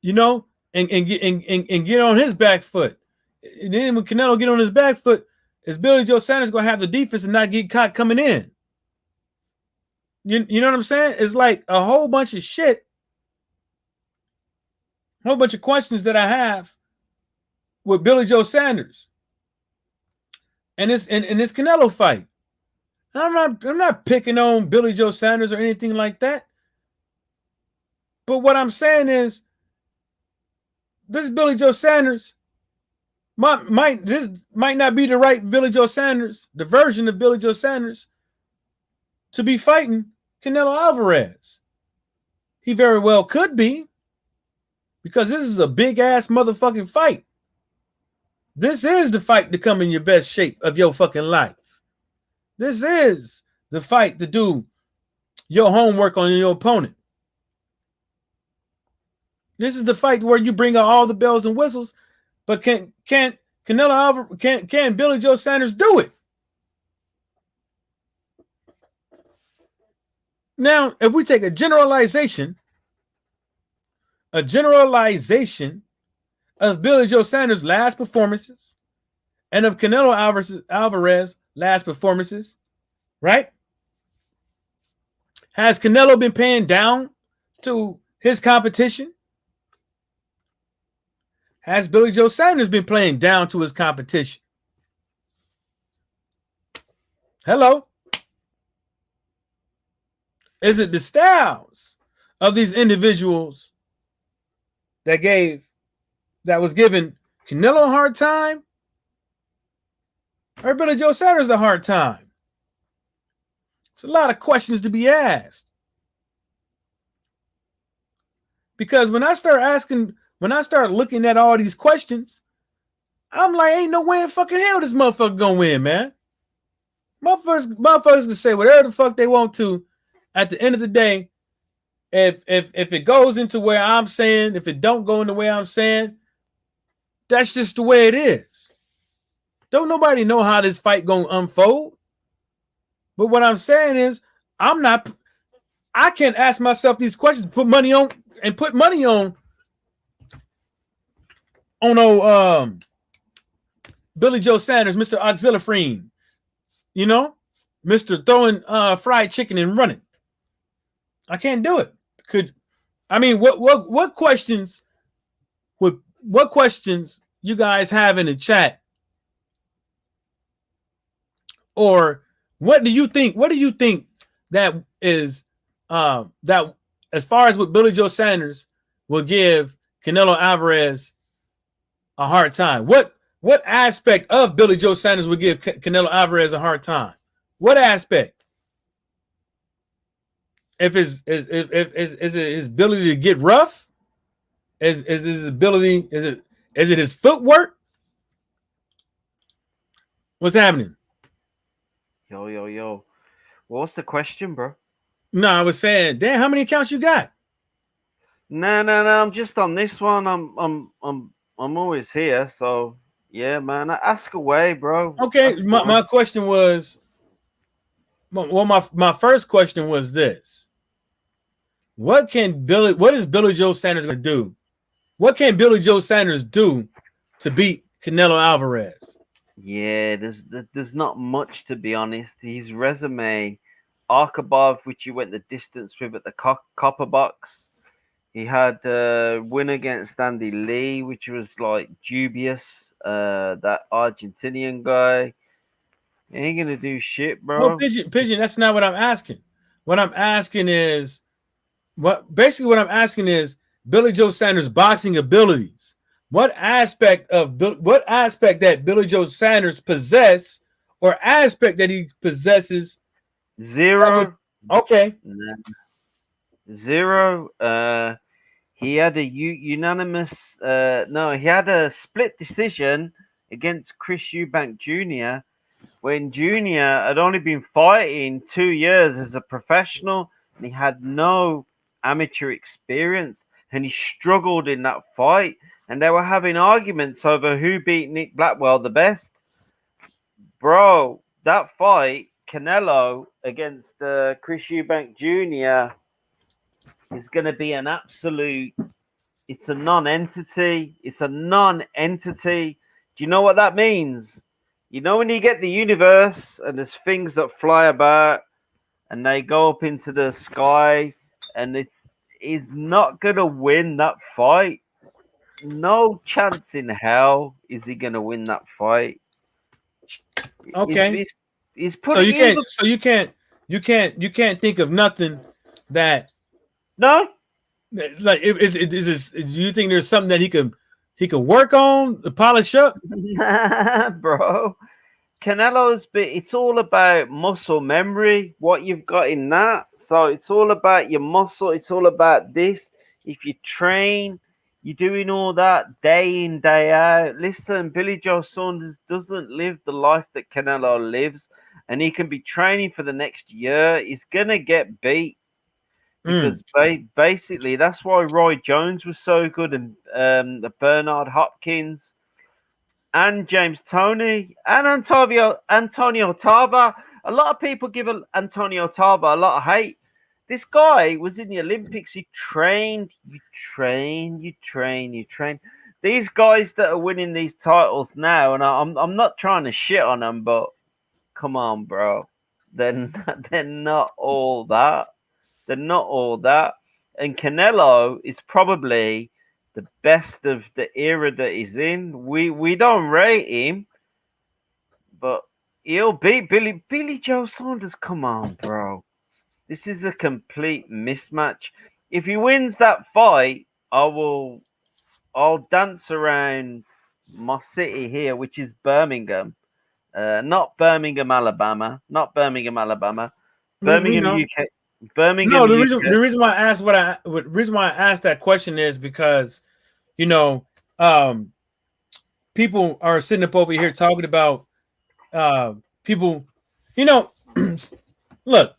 [SPEAKER 1] You know, and get on his back foot. And then when Canelo get on his back foot, is Billy Joe Sanders gonna have the defense and not get caught coming in? You know what I'm saying? It's like a whole bunch of shit, a whole bunch of questions that I have with Billy Joe Sanders and this Canelo fight. I'm not picking on Billy Joe Sanders or anything like that. But what I'm saying is, this Billy Joe Sanders might not be the right Billy Joe Sanders, the version of Billy Joe Sanders to be fighting Canelo Alvarez. He very well could be, because this is a big ass motherfucking fight. This is the fight to come in your best shape of your fucking life. This is the fight to do your homework on your opponent. This is the fight where you bring out all the bells and whistles, but can Canelo Alvarez, can Billy Joe Sanders do it? Now, if we take a generalization of Billy Joe Sanders' last performances and of Canelo Alvarez last performances, right? Has Canelo been paying down to his competition? Has Billy Joe Sanders been playing down to his competition? Hello? Is it the styles of these individuals that was giving Canelo a hard time, or Billy Joe Sanders a hard time? It's a lot of questions to be asked. Because when I start looking at all these questions, I'm like, ain't no way in fucking hell this motherfucker gonna win, man. Motherfuckers can say whatever the fuck they want to. At the end of the day, if it goes into where I'm saying, if it don't go in the way I'm saying, that's just the way it is. Don't nobody know how this fight gonna unfold. But what I'm saying is, I can't ask myself these questions, put money on Billy Joe Sanders, Mr. Auxiliary, you know, Mr. Throwing fried chicken and running. I can't do it. What questions you guys have in the chat? Or what do you think that is that, as far as what Billy Joe Sanders will give Canelo Alvarez a hard time? What aspect of Billy Joe Sanders would give Canelo Alvarez a hard time? What aspect? If is it his ability to get rough? Is his ability? Is it his footwork? What's happening?
[SPEAKER 2] Yo. What's the question, bro?
[SPEAKER 1] No, I was saying, damn, how many accounts you got?
[SPEAKER 2] No. I'm just on this one. I'm always here. So yeah, man. Ask away, bro.
[SPEAKER 1] Okay, my question was, my first question was this: What is Billy Joe Sanders going to do? What can Billy Joe Sanders do to beat Canelo Alvarez?
[SPEAKER 2] Yeah, there's not much, to be honest. His resume, Arkabov, which he went the distance with at the Copper Box. He had a win against Andy Lee, which was like dubious. That Argentinian guy. He ain't gonna do shit, bro.
[SPEAKER 1] Well, Pigeon, that's not what I'm asking. What I'm asking is Billy Joe Sanders' boxing abilities. What aspect that Billy Joe Sanders possess, or aspect that he possesses?
[SPEAKER 2] Zero.
[SPEAKER 1] Okay.
[SPEAKER 2] Zero. He had a unanimous. No, he had a split decision against Chris Eubank Jr. when Junior had only been fighting 2 years as a professional and he had no amateur experience and he struggled in that fight and they were having arguments over who beat Nick Blackwell the best. Bro, that fight, Canelo against Chris Eubank Jr. is going to be an absolute, it's a non-entity. It's a non-entity. Do you know what that means? You know when you get the universe and there's things that fly about and they go up into the sky and he's not going to win that fight. No chance in hell is he going to win that fight.
[SPEAKER 1] Okay.
[SPEAKER 2] He's
[SPEAKER 1] So
[SPEAKER 2] putting
[SPEAKER 1] you can't think of nothing that
[SPEAKER 2] no.
[SPEAKER 1] like is do you think there's something that he could work on to polish up?
[SPEAKER 2] Nah, bro. It's all about muscle memory, what you've got in that. So it's all about your muscle. It's all about this. If you train, you're doing all that day in, day out. Listen, Billy Joe Saunders doesn't live the life that Canelo lives, and he can be training for the next year. He's going to get beat because basically that's why Roy Jones was so good and the Bernard Hopkins and James Toney and Antonio Tarver. A lot of people give Antonio Tarver a lot of hate. This guy was in the Olympics. You trained. These guys that are winning these titles now, and I'm not trying to shit on them, but come on, bro. They're not all that. They're not all that. And Canelo is probably the best of the era that he's in. We don't rate him, but he'll beat Billy Joe Saunders. Come on, bro. This is a complete mismatch. If he wins that fight, I'll dance around my city here, which is Birmingham. Not Birmingham, Alabama. Not Birmingham, Alabama. Birmingham, UK. Birmingham.
[SPEAKER 1] No, the reason why I asked that question is because, people are sitting up over here talking about people. Look,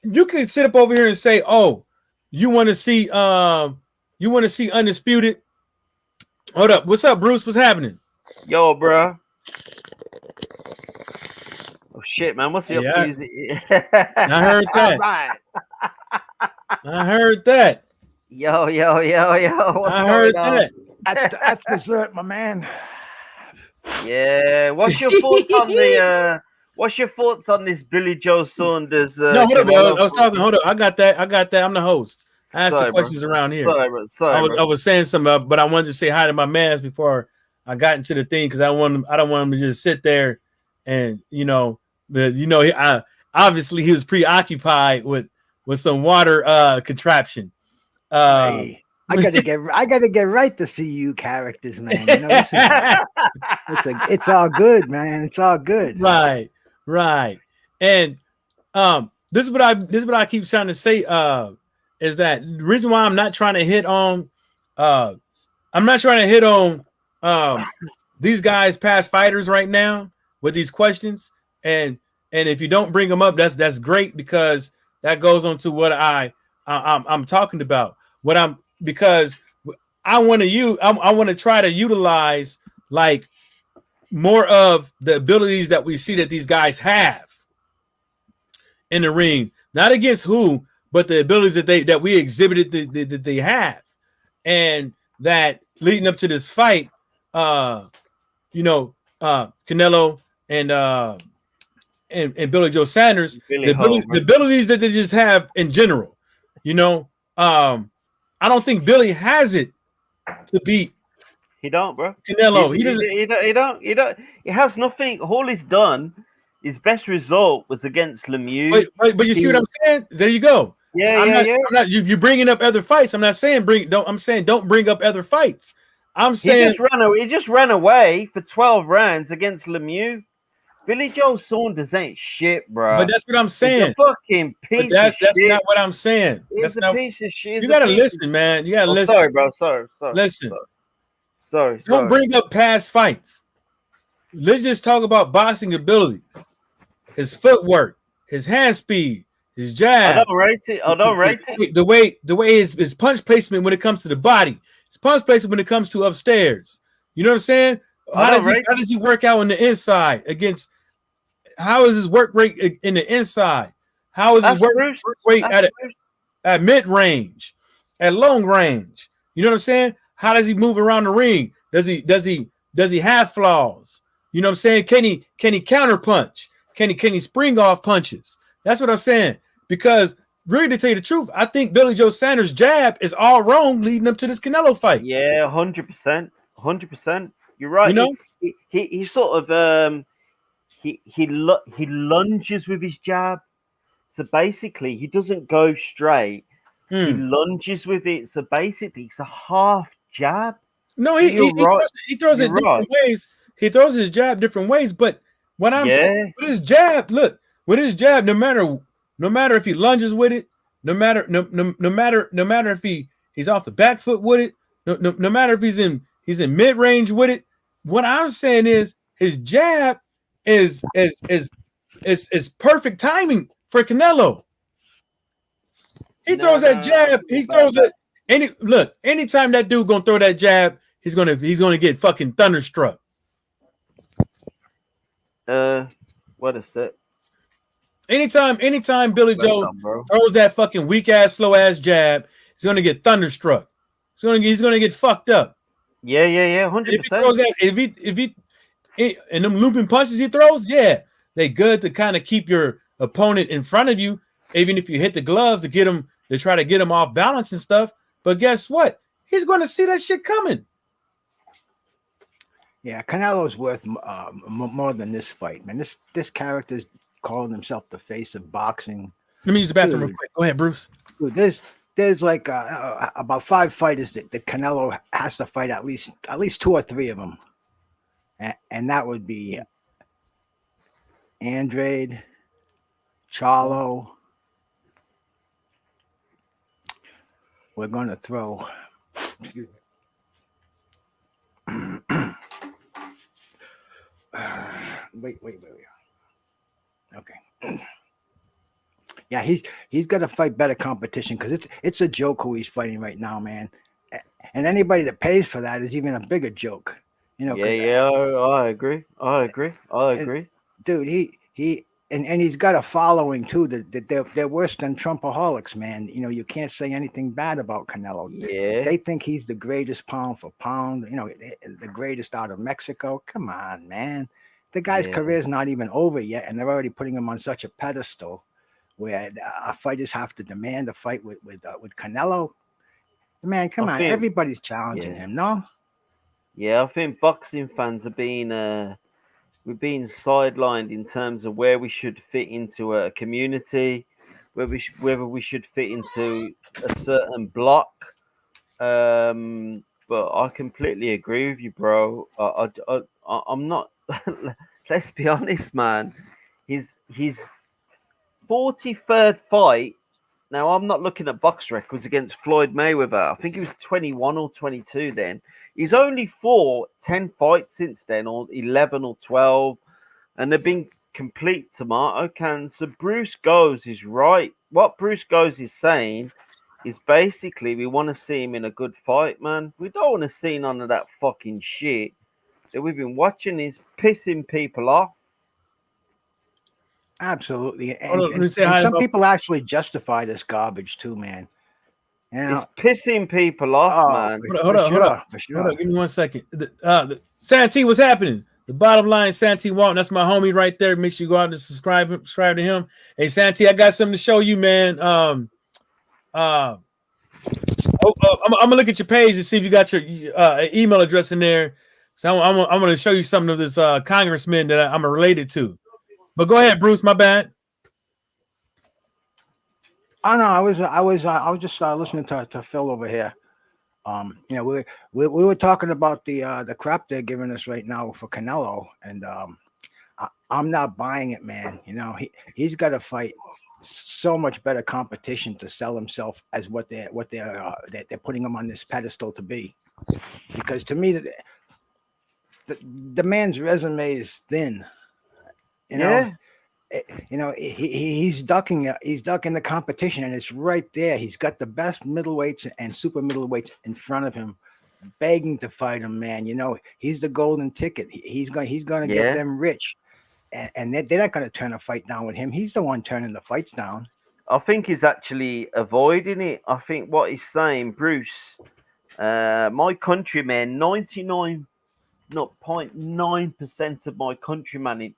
[SPEAKER 1] you can sit up over here and say, "Oh, you want to see Undisputed." Hold up, what's up, Bruce? What's happening?
[SPEAKER 2] Yo, bro. Oh shit, man! What's he up to?
[SPEAKER 1] I heard that.
[SPEAKER 3] Right.
[SPEAKER 1] I heard that.
[SPEAKER 2] Yo! What's
[SPEAKER 1] going
[SPEAKER 2] on?
[SPEAKER 1] That.
[SPEAKER 3] That's dessert, my man.
[SPEAKER 2] Yeah. What's your thoughts on the? What's your thoughts on this Billy Joe Saunders?
[SPEAKER 1] No, hold up, I was talking. Hold up, I got that. I'm the host. I asked the questions around here.
[SPEAKER 2] Sorry,
[SPEAKER 1] I was saying something, but I wanted to say hi to my mans before I got into the thing because I don't want him to just sit there and obviously he was preoccupied with some water contraption.
[SPEAKER 3] Hey, I gotta get right to see you characters, man. It's all good, man. It's all good.
[SPEAKER 1] Right. And this is what I keep trying to say is that the reason why I'm not trying to hit on these guys past fighters right now with these questions, and if you don't bring them up, that's great because that goes on to what I'm talking about. Because I want to try to utilize like more of the abilities that we see that these guys have in the ring, not against who, but the abilities that we exhibited that they have, and that leading up to this fight, Canelo and Billy Joe Sanders, the abilities that they just have in general, I don't think Billy has it to beat.
[SPEAKER 2] He don't, bro.
[SPEAKER 1] Canelo.
[SPEAKER 2] He don't. He has nothing. All he's done, his best result was against Lemieux.
[SPEAKER 1] But you see what I'm saying? There you go.
[SPEAKER 2] Yeah.
[SPEAKER 1] I'm not, you bringing up other fights. I'm not saying don't bring up other fights. I'm saying
[SPEAKER 2] he just ran away for 12 rounds against Lemieux. Billy Joe Saunders ain't shit, bro.
[SPEAKER 1] But that's what I'm saying.
[SPEAKER 2] He's a fucking piece of shit.
[SPEAKER 1] That's not what I'm saying.
[SPEAKER 2] He's a piece of shit.
[SPEAKER 1] You gotta listen, man. You gotta listen.
[SPEAKER 2] Sorry, bro. Sorry.
[SPEAKER 1] Listen.
[SPEAKER 2] Sorry.
[SPEAKER 1] Don't bring up past fights. let's just talk about boxing abilities, his footwork, his hand speed, his
[SPEAKER 2] I
[SPEAKER 1] jab,
[SPEAKER 2] don't rate it. I don't rate it.
[SPEAKER 1] the way his punch placement when it comes to the body, his punch placement when it comes to upstairs. You know what I'm saying?
[SPEAKER 2] I don't rate
[SPEAKER 1] How does he work out on the inside against? How is his work rate in the inside? How is his
[SPEAKER 2] That's
[SPEAKER 1] work
[SPEAKER 2] Bruce.
[SPEAKER 1] rate
[SPEAKER 2] That's Bruce.
[SPEAKER 1] at mid range, at long range? You know what I'm saying? How does he move around the ring? Does he have flaws? You know what I'm saying? Can he counter punch? Can he spring off punches? That's what I'm saying. Because really, to tell you the truth, I think Billy Joe Sanders' jab is all wrong leading up to this Canelo fight.
[SPEAKER 2] Yeah, 100%. 100%. You're
[SPEAKER 1] You
[SPEAKER 2] right.
[SPEAKER 1] know?
[SPEAKER 2] He sort of he lunges with his jab. So basically, he doesn't go straight. He lunges with it. So basically, it's a half jab.
[SPEAKER 1] No,
[SPEAKER 2] So you're right.
[SPEAKER 1] he throws it
[SPEAKER 2] You're right.
[SPEAKER 1] different ways. He throws his jab different ways. But what I'm saying with his jab, look, with his jab, no matter if he lunges with it, no matter if he's off the back foot with it, no matter if he's in mid range with it. What I'm saying is his jab is perfect timing for Canelo. He throws that jab. He throws it. Anytime that dude gonna throw that jab, he's gonna get fucking thunderstruck.
[SPEAKER 2] What is it?
[SPEAKER 1] Anytime Billy Joe throws that fucking weak ass, slow ass jab, he's gonna get thunderstruck. He's gonna get fucked up.
[SPEAKER 2] Yeah, 100%.
[SPEAKER 1] If he and them looping punches he throws, yeah, they good to kind of keep your opponent in front of you, even if you hit the gloves to try to get him off balance and stuff. But guess what? He's going to see that shit coming.
[SPEAKER 3] Yeah, Canelo's worth more than this fight, man. This character's calling himself the face of boxing.
[SPEAKER 1] Let me use the bathroom real quick. Go ahead, Bruce.
[SPEAKER 3] Dude, there's like about 5 fighters that Canelo has to fight, at least 2 or 3 of them, and that would be Andrade, Charlo. We're going to throw. Excuse me. Wait. Okay. Yeah, he's got to fight better competition because it's a joke who he's fighting right now, man. And anybody that pays for that is even a bigger joke. You know.
[SPEAKER 2] Yeah. I agree.
[SPEAKER 3] Dude, he and he's got a following too that they're worse than Trumpaholics, man. You know, you can't say anything bad about Canelo.
[SPEAKER 2] Yeah.
[SPEAKER 3] They think he's the greatest pound for pound, you know, the greatest out of Mexico. Come on, man. The guy's career's not even over yet, and they're already putting him on such a pedestal where fighters have to demand a fight with Canelo. Man, come on. Everybody's challenging him, no?
[SPEAKER 2] Yeah, I think boxing fans are being we're being sidelined in terms of where we should fit into a community, whether we should fit into a certain block. But I completely agree with you, bro. I'm not. Let's be honest, man. His 43rd fight. Now I'm not looking at box records against Floyd Mayweather. I think he was 21 or 22 then. He's only fought 10 fights since then, or 11 or 12, and they've been complete tomato cans. So Bruce Goes is right. What Bruce Goes is saying is basically we want to see him in a good fight, man. We don't want to see none of that fucking shit that we've been watching. Is pissing people off.
[SPEAKER 3] Absolutely. And some people actually justify this garbage too, man. You know,
[SPEAKER 2] it's pissing people off, man.
[SPEAKER 1] Hold on. Give me 1 second. Santee, what's happening? The bottom line, Santee Walton. That's my homie right there. Make sure you go out and subscribe to him. Hey, Santee, I got something to show you, man. I'm gonna look at your page and see if you got your email address in there. So I'm gonna show you something of this congressman that I'm related to. But go ahead, Bruce. My bad.
[SPEAKER 3] Oh no, I was just listening to Phil over here. You know, we were talking about the crap they're giving us right now for Canelo, and I'm not buying it, man. You know, he's got to fight so much better competition to sell himself as what they're putting him on this pedestal to be. Because to me, the man's resume is thin. You know,
[SPEAKER 2] Yeah,
[SPEAKER 3] he's ducking the competition, and it's right there. He's got the best middleweights and super middleweights in front of him, begging to fight him. Man, he's the golden ticket. He's going to get
[SPEAKER 2] yeah.
[SPEAKER 3] them rich, and they're not going to turn a fight down with him. He's the one turning the fights down.
[SPEAKER 2] I think he's actually avoiding it. I think what he's saying, Bruce, my countrymen, 99.9% of my countrymen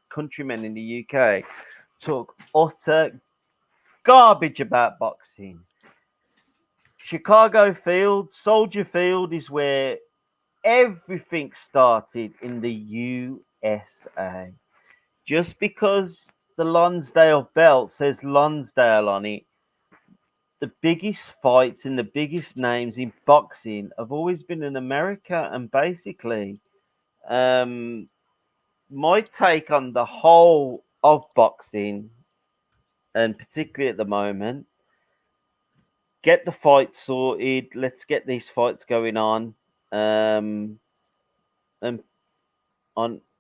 [SPEAKER 2] in the UK talk utter garbage about boxing. Chicago Field, Soldier Field is where everything started in the USA. Just because the Lonsdale belt says Lonsdale on it, the biggest fights and the biggest names in boxing have always been in America. And basically, my take on the whole of boxing, and particularly at the moment, get the fight sorted. Let's get these fights going on. And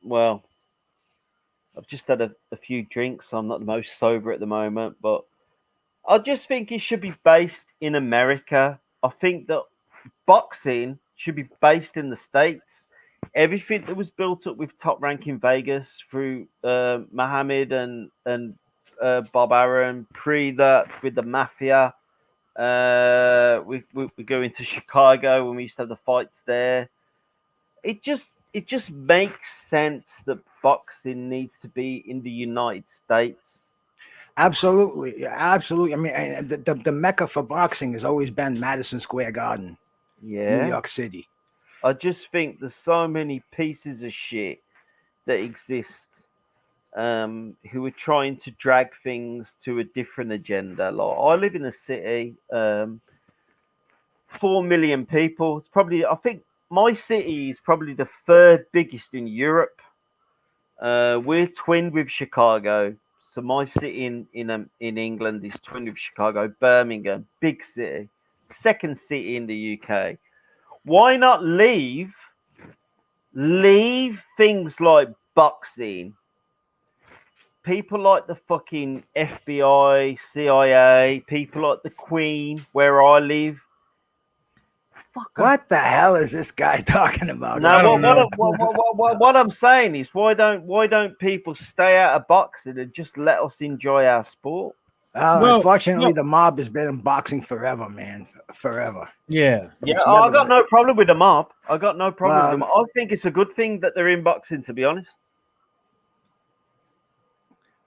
[SPEAKER 2] well, I've just had a few drinks, so I'm not the most sober at the moment, but I just think it should be based in America. I think that boxing should be based in the States. Everything that was built up with Top Rank in Vegas through Muhammad and Bob Arum, pre that with the Mafia. We go into Chicago when we used to have the fights there. It just makes sense that boxing needs to be in the United States.
[SPEAKER 3] Absolutely, absolutely. I mean, the mecca for boxing has always been Madison Square Garden, New
[SPEAKER 2] Yeah.
[SPEAKER 3] York City.
[SPEAKER 2] I just think there's so many pieces of shit that exist who are trying to drag things to a different agenda. Like, I live in a city, 4 million people. It's probably, I think my city is probably the third biggest in Europe. We're twinned with Chicago. So my city in England is twinned with Chicago. Birmingham, big city. Second city in the UK. Why not leave things like boxing? People like the fucking FBI, CIA, people like the Queen, where I live. Fuck 'em.
[SPEAKER 3] What the hell is this guy talking about?
[SPEAKER 2] No,
[SPEAKER 3] I don't know.
[SPEAKER 2] what I'm saying is, why don't people stay out of boxing and just let us enjoy our sport?
[SPEAKER 1] Well,
[SPEAKER 3] Unfortunately,
[SPEAKER 1] well-
[SPEAKER 3] the mob has been in boxing forever, man. Forever.
[SPEAKER 1] Yeah.
[SPEAKER 2] Yeah,
[SPEAKER 3] It's
[SPEAKER 2] I
[SPEAKER 3] never
[SPEAKER 2] got
[SPEAKER 3] gonna-
[SPEAKER 2] no problem with the mob. I got no problem with them.
[SPEAKER 3] Well,
[SPEAKER 2] I think it's a good thing that they're in boxing, to be honest.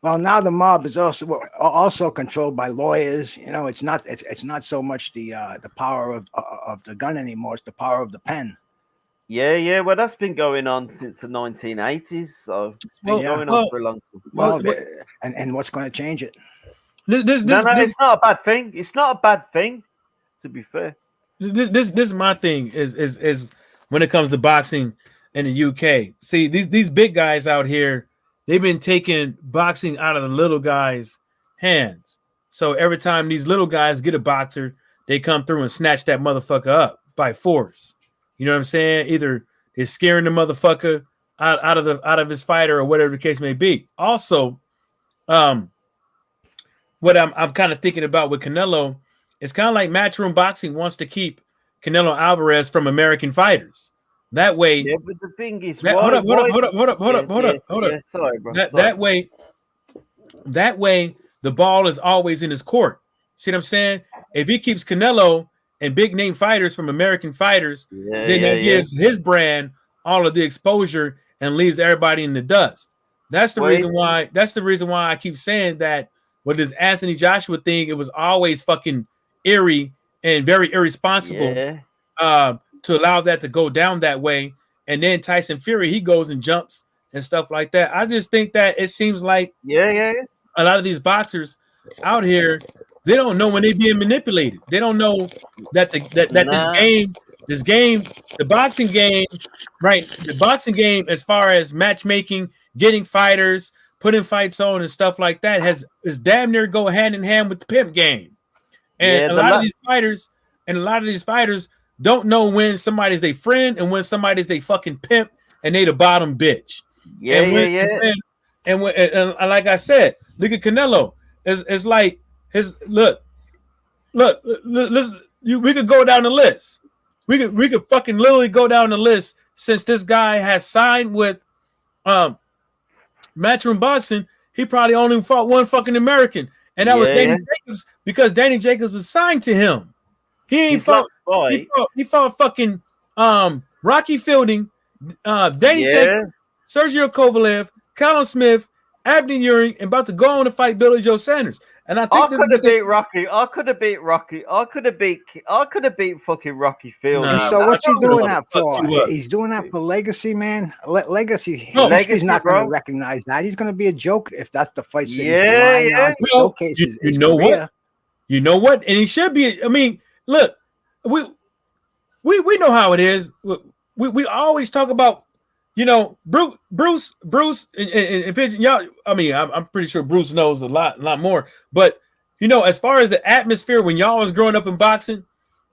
[SPEAKER 3] Well, now the mob is also controlled by lawyers. It's not so much the power of the gun anymore. It's the power of the pen.
[SPEAKER 2] Yeah. Well, that's been going on since the 1980s, so it's been going on for a long time.
[SPEAKER 3] Well, and what's going to change it?
[SPEAKER 1] This
[SPEAKER 2] It's not a bad thing. It's not a bad thing, to be fair.
[SPEAKER 1] this is my thing is when it comes to boxing in the UK. See, these big guys out here, they've been taking boxing out of the little guys' hands. So every time these little guys get a boxer, they come through and snatch that motherfucker up by force. You know what I'm saying? Either they're scaring the motherfucker out of his fighter or whatever the case may be. Also, what I'm kind of thinking about with Canelo, it's kind of like Matchroom Boxing wants to keep Canelo Alvarez from American fighters. That way,
[SPEAKER 2] Yeah, but the thing is,
[SPEAKER 1] hold up.
[SPEAKER 2] Sorry, bro.
[SPEAKER 1] That way, the ball is always in his court. See what I'm saying? If he keeps Canelo and big name fighters from American fighters, then he gives his brand all of the exposure and leaves everybody in the dust. That's the reason why. That's the reason why I keep saying that with this Anthony Joshua thing, it was always fucking eerie and very irresponsible to allow that to go down that way. And then Tyson Fury, he goes and jumps and stuff like that. I just think that it seems like a lot of these boxers out here, they don't know when they're being manipulated. They don't know that this game, the boxing game, right? The boxing game, as far as matchmaking, getting fighters, putting fights on and stuff like that, is damn near go hand in hand with the pimp game. And a lot of these fighters don't know when somebody's their friend and when somebody's they fucking pimp and they the bottom bitch.
[SPEAKER 2] Yeah,
[SPEAKER 1] And like I said, look at Canelo. It's like his look. We could go down the list. We could fucking literally go down the list since this guy has signed with Matchroom Boxing. He probably only fought one fucking American, and that was Danny Jacobs, because Danny Jacobs was signed to him. He ain't fought. He fought fucking Rocky Fielding, Danny Jacobs, Sergio Kovalev, Callum Smith, Abner Ewing, and about to go on to fight Billy Joe Sanders. And I think
[SPEAKER 2] I could have beat Rocky. I could have beat Rocky. I could have beat fucking Rocky Fielding.
[SPEAKER 3] And so what's he doing that for? He's doing that for legacy, man. Legacy. History's not going to recognize that. He's going to be a joke if that's the fight. Showcase
[SPEAKER 1] you know what? You know what? And he should be. I mean, look, we know how it is. We always talk about, you know, Bruce, and Pigeon. Y'all, I mean, I'm pretty sure Bruce knows a lot more. But you know, as far as the atmosphere when y'all was growing up in boxing,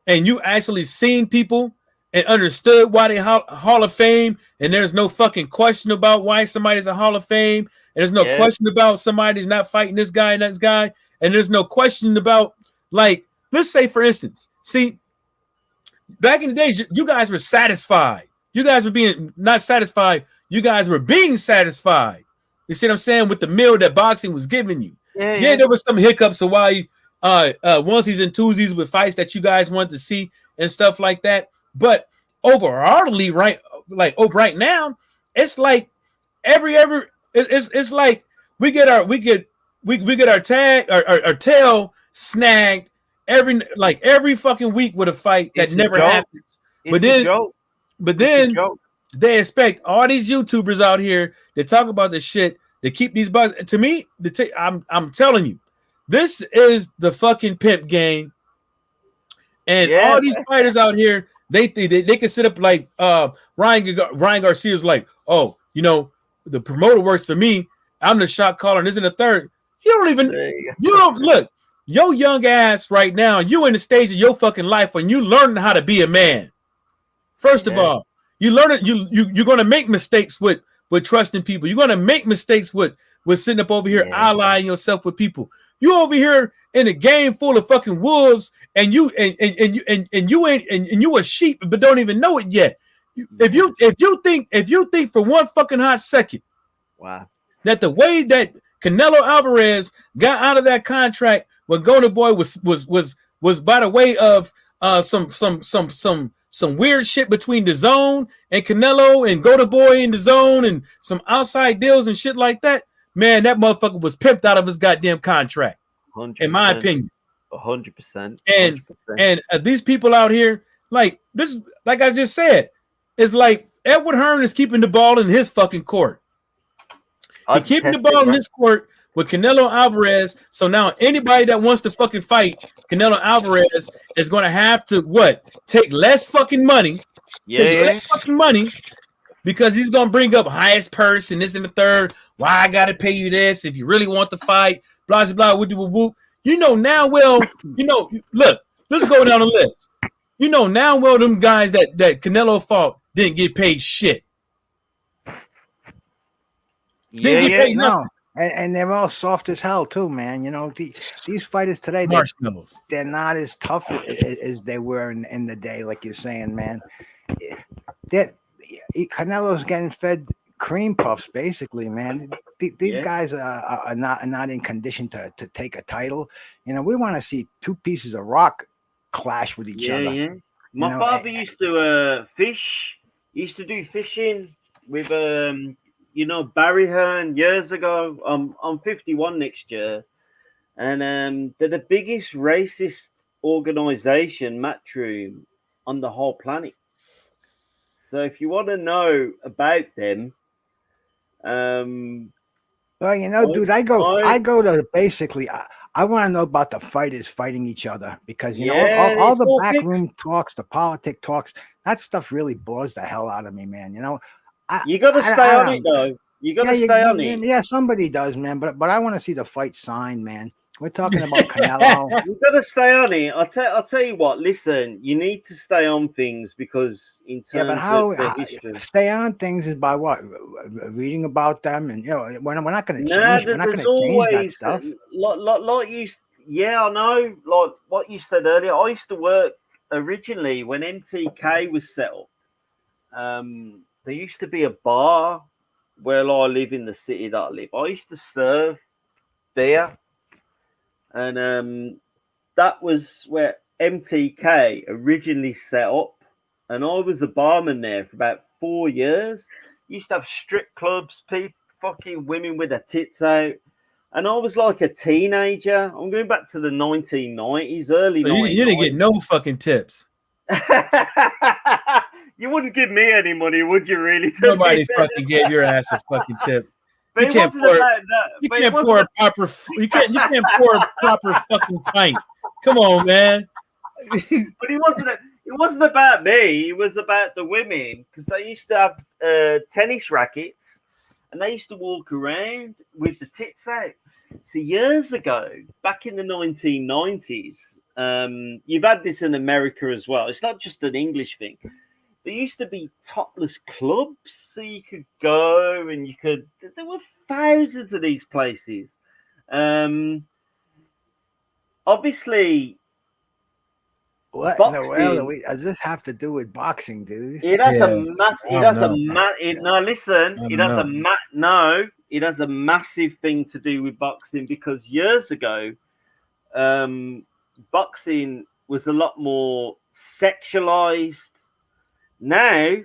[SPEAKER 1] and you actually seen people and understood why they Hall of Fame, and there's no fucking question about why somebody's a Hall of Fame, and there's no question about somebody's not fighting this guy and that guy, and there's no question about, like, let's say for instance, see, back in the days, you guys were satisfied. You guys were being not satisfied. You guys were being satisfied. You see what I'm saying? With the meal that boxing was giving you. Yeah, there was some hiccups of why onesies and twosies with fights that you guys wanted to see and stuff like that. But overall, right now, it's like it's like we get our tail snagged every fucking week with a fight that never happens. But then they expect all these YouTubers out here to talk about the shit to keep these bugs. To me, I'm telling you, this is the fucking pimp game. And all these fighters out here, they can sit up like Ryan Garcia's like, oh, you know, the promoter works for me. I'm the shot caller, and this and the third. You don't look. Your young ass right now, you in the stage of your fucking life when you learning how to be a man. First of all, you learn it. You're going to make mistakes with trusting people. You're going to make mistakes with sitting up over here allying yourself with people. You over here in a game full of fucking wolves, and you a sheep, but don't even know it yet. If you think for one fucking hot second, that the way that Canelo Alvarez got out of that contract with Golden Boy was by the way of some weird shit between the Zone and Canelo and Golden Boy in the Zone and some outside deals and shit like that, man, that motherfucker was pimped out of his goddamn contract. 100%, in my opinion.
[SPEAKER 2] 100%.
[SPEAKER 1] And these people out here, like this, like I just said, it's like Edward Hearn is keeping the ball in his fucking court. He's keeping the ball in his court with Canelo Alvarez. So now anybody that wants to fucking fight Canelo Alvarez is going to have to take less fucking money. Less fucking money, because he's going to bring up highest purse and this and the third. Why I got to pay you this if you really want to fight? Blah, blah, blah, whoop, whoop. You know now, well, look, let's go down the list. You know now, well, them guys that Canelo fought didn't get paid shit.
[SPEAKER 3] No. And they're all soft as hell too, man. You know, these fighters today, they're not as tough as they were in the day, like you're saying, man. Canelo's getting fed cream puffs, basically, man. These guys are not in condition to take a title. You know, we want to see two pieces of rock clash with each other.
[SPEAKER 2] Yeah. My father used to fish. He used to do fishing with Barry Hearn years ago. I'm 51 next year, and they're the biggest racist organization, Matchroom, on the whole planet. So if you want to know about them,
[SPEAKER 3] well, you know, dude, I go to basically. I want to know about the fighters fighting each other, because you know all the backroom talks, the politic talks, that stuff really bores the hell out of me, man. You know.
[SPEAKER 2] You got to stay on it, though. You got to stay on it.
[SPEAKER 3] Yeah, somebody does, man. But I want to see the fight signed, man. We're talking about Canelo.
[SPEAKER 2] You've got to stay on it. I'll tell you what. Listen, you need to stay on things because in
[SPEAKER 3] Yeah, but
[SPEAKER 2] terms of the
[SPEAKER 3] how
[SPEAKER 2] history.
[SPEAKER 3] stay on things is by what reading about them, and we're not going to
[SPEAKER 2] No,
[SPEAKER 3] change. We're not going
[SPEAKER 2] there's
[SPEAKER 3] to change that
[SPEAKER 2] always
[SPEAKER 3] stuff.
[SPEAKER 2] like you. Yeah, I know. Like what you said earlier. I used to work originally when MTK was set up. There used to be a bar where I live in the city that I live. I used to serve beer, and that was where MTK originally set up. And I was a barman there for about 4 years. Used to have strip clubs, people, fucking women with their tits out. And I was like a teenager. I'm going back to the 1990s, early
[SPEAKER 1] So you didn't get
[SPEAKER 2] 1990s.
[SPEAKER 1] no fucking tips.
[SPEAKER 2] You wouldn't give me any money, would you? Really?
[SPEAKER 1] Nobody fucking gave your ass a fucking tip.
[SPEAKER 2] But
[SPEAKER 1] You
[SPEAKER 2] it
[SPEAKER 1] can't
[SPEAKER 2] wasn't
[SPEAKER 1] pour.
[SPEAKER 2] about that.
[SPEAKER 1] You
[SPEAKER 2] But it
[SPEAKER 1] can't
[SPEAKER 2] wasn't
[SPEAKER 1] pour a proper. You can't pour a proper fucking pint. Come on, man.
[SPEAKER 2] but it wasn't about me. It was about the women because they used to have tennis rackets, and they used to walk around with the tits out. So years ago, back in the 1990s, you've had this in America as well. It's not just an English thing. There used to be topless clubs, so you could go and you could. There were thousands of these places. Obviously,
[SPEAKER 3] What in the world does this have to do with boxing, dude?
[SPEAKER 2] it has
[SPEAKER 1] Yeah,
[SPEAKER 2] it
[SPEAKER 1] I
[SPEAKER 2] has
[SPEAKER 1] don't
[SPEAKER 2] a
[SPEAKER 1] know.
[SPEAKER 2] no. Listen,
[SPEAKER 1] I
[SPEAKER 2] it
[SPEAKER 1] don't
[SPEAKER 2] has
[SPEAKER 1] know.
[SPEAKER 2] it has a massive thing to do with boxing because years ago, boxing was a lot more sexualized. Now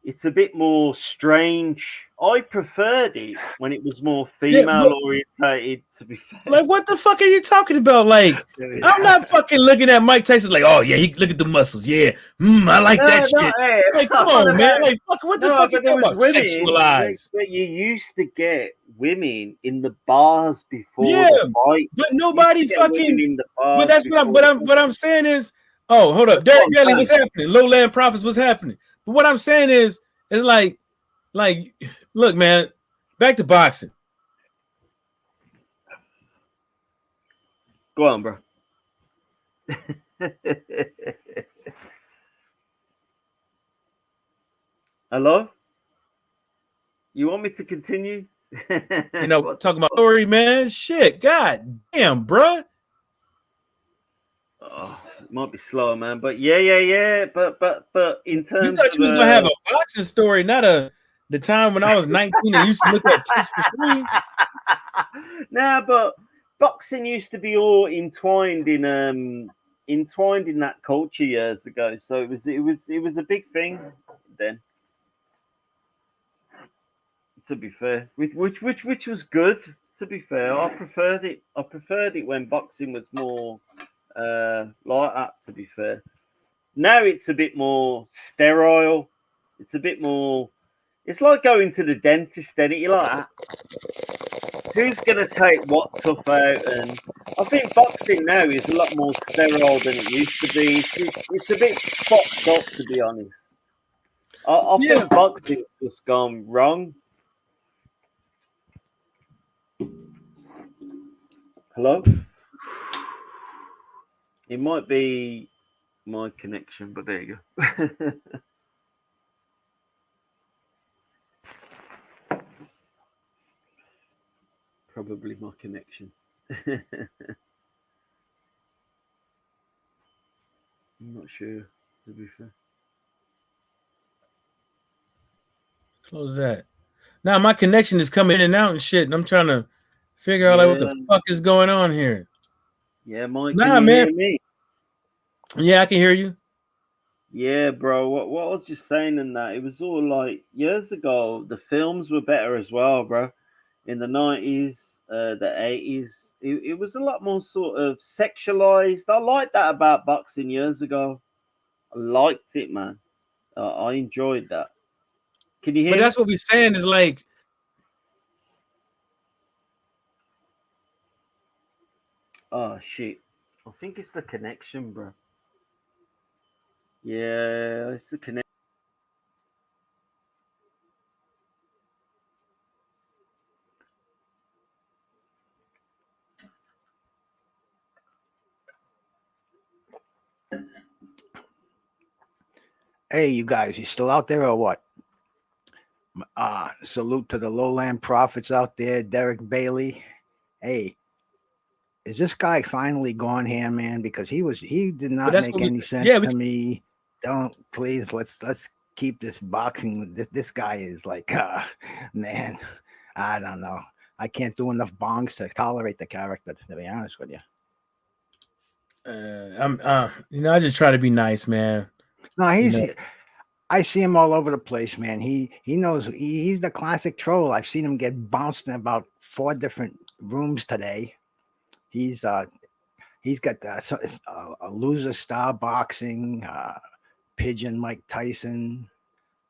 [SPEAKER 2] it's a bit more strange. I preferred it when it was more
[SPEAKER 1] Yeah,
[SPEAKER 2] female orientated. To be fair,
[SPEAKER 1] like what the fuck are you talking about? Like I'm not fucking looking at Mike Tyson like, oh yeah, he look at the muscles. Yeah, I like that shit. Like, come on, man. Like, what the fuck you
[SPEAKER 2] but there
[SPEAKER 1] talking
[SPEAKER 2] was
[SPEAKER 1] about?
[SPEAKER 2] women
[SPEAKER 1] Sexualized.
[SPEAKER 2] that you used to get women in the bars before
[SPEAKER 1] Yeah,
[SPEAKER 2] the
[SPEAKER 1] but
[SPEAKER 2] fights. You used to
[SPEAKER 1] nobody
[SPEAKER 2] get women
[SPEAKER 1] fucking.
[SPEAKER 2] in the
[SPEAKER 1] But
[SPEAKER 2] bars
[SPEAKER 1] that's
[SPEAKER 2] before
[SPEAKER 1] what
[SPEAKER 2] the
[SPEAKER 1] I'm. What I'm saying is, oh, hold up,
[SPEAKER 2] That's what
[SPEAKER 1] Derek
[SPEAKER 2] I'm
[SPEAKER 1] Daly,
[SPEAKER 2] saying.
[SPEAKER 1] what's happening? Lowland Profits, what's happening? But what I'm saying is like, look, man, back to boxing.
[SPEAKER 2] Go on, bro. Hello? You want me to continue?
[SPEAKER 1] You know, talking about story, man. Shit, god damn, bruh.
[SPEAKER 2] Oh, it might be slower, man. But yeah. But in
[SPEAKER 1] You
[SPEAKER 2] terms
[SPEAKER 1] thought
[SPEAKER 2] of
[SPEAKER 1] you was gonna have a boxing story, not the time when I was 19 and used to look at tits for free.
[SPEAKER 2] nah, but boxing used to be all entwined in that culture years ago. So it was a big thing then. To be fair, which was good. To be fair, I preferred it. I preferred it when boxing was more like that. To be fair, now it's a bit more sterile. It's a bit more. It's like going to the dentist. Then you're like, who's gonna take what stuff out? And I think boxing now is a lot more sterile than it used to be. It's a bit fucked up, to be honest. I
[SPEAKER 1] Yeah.
[SPEAKER 2] think boxing's just gone wrong. Hello? It might be my connection, but there you go. Probably my connection. I'm not sure, to be fair.
[SPEAKER 1] Close that. Now my connection is coming in and out and shit, and I'm trying to figure out like what the
[SPEAKER 2] Yeah.
[SPEAKER 1] fuck is going on here.
[SPEAKER 2] Yeah, Mike,
[SPEAKER 1] Nah,
[SPEAKER 2] can you
[SPEAKER 1] man.
[SPEAKER 2] hear me?
[SPEAKER 1] Yeah, I can hear you.
[SPEAKER 2] Yeah, bro. What I was just saying in that it was all like years ago. The films were better as well, bro. In the 90s, the 80s, it was a lot more sort of sexualized. I liked that about boxing years ago. I liked it, man. I enjoyed that. Can you
[SPEAKER 1] But
[SPEAKER 2] hear me?
[SPEAKER 1] that's what we're saying is like,
[SPEAKER 2] Oh shit! I think it's the connection, bro. Yeah, it's the connection.
[SPEAKER 3] Hey, you guys, you still out there or what? Salute to the lowland prophets out there, Derek Bailey. Hey, is this guy finally gone here, man? Because he did
[SPEAKER 1] But
[SPEAKER 3] not
[SPEAKER 1] that's
[SPEAKER 3] make
[SPEAKER 1] what we.
[SPEAKER 3] any sense
[SPEAKER 1] Yeah, we.
[SPEAKER 3] to me. Don't please let's keep this boxing. This guy is like, man, I don't know. I can't do enough bongs to tolerate the character. To be honest with you.
[SPEAKER 1] I'm. I just try to be nice, man.
[SPEAKER 3] No,
[SPEAKER 1] You know.
[SPEAKER 3] I see him all over the place, man. He knows he's the classic troll. I've seen him get bounced in about 4 different rooms today. He's he's got a loser star boxing, pigeon Mike Tyson.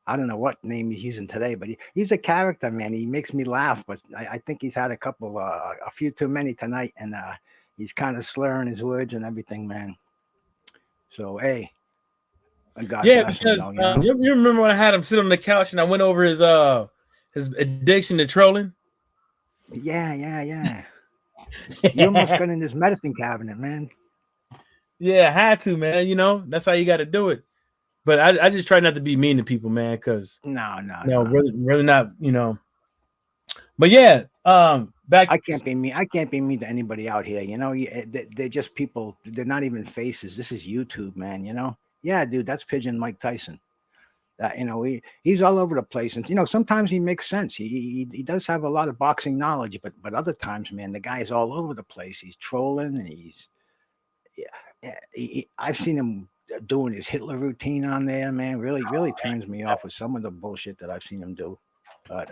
[SPEAKER 3] I don't know what name he's using today, but he's a character, man. He makes me laugh, but I think he's had a few too many tonight, and he's kind of slurring his words and everything, man. So hey, God
[SPEAKER 1] Yeah,
[SPEAKER 3] bless him,
[SPEAKER 1] because
[SPEAKER 3] though. You know.
[SPEAKER 1] you remember when I had him sit on the couch and I went over his addiction to trolling.
[SPEAKER 3] Yeah. You almost got in this medicine cabinet, man.
[SPEAKER 1] Yeah, I had to, man. That's how you got to do it. But I just try not to be mean to people, man, because
[SPEAKER 3] No.
[SPEAKER 1] really not. But yeah, back.
[SPEAKER 3] I can't be mean. I can't be mean to anybody out here. You know, they're just people. They're not even faces. This is YouTube, man. You know. Yeah, dude, that's Pigeon Mike Tyson. He's all over the place, and sometimes he makes sense. He does have a lot of boxing knowledge, but other times, man, the guy's all over the place. He's trolling, and I've seen him doing his Hitler routine on there, man. Really turns me off with some of the bullshit that I've seen him do. But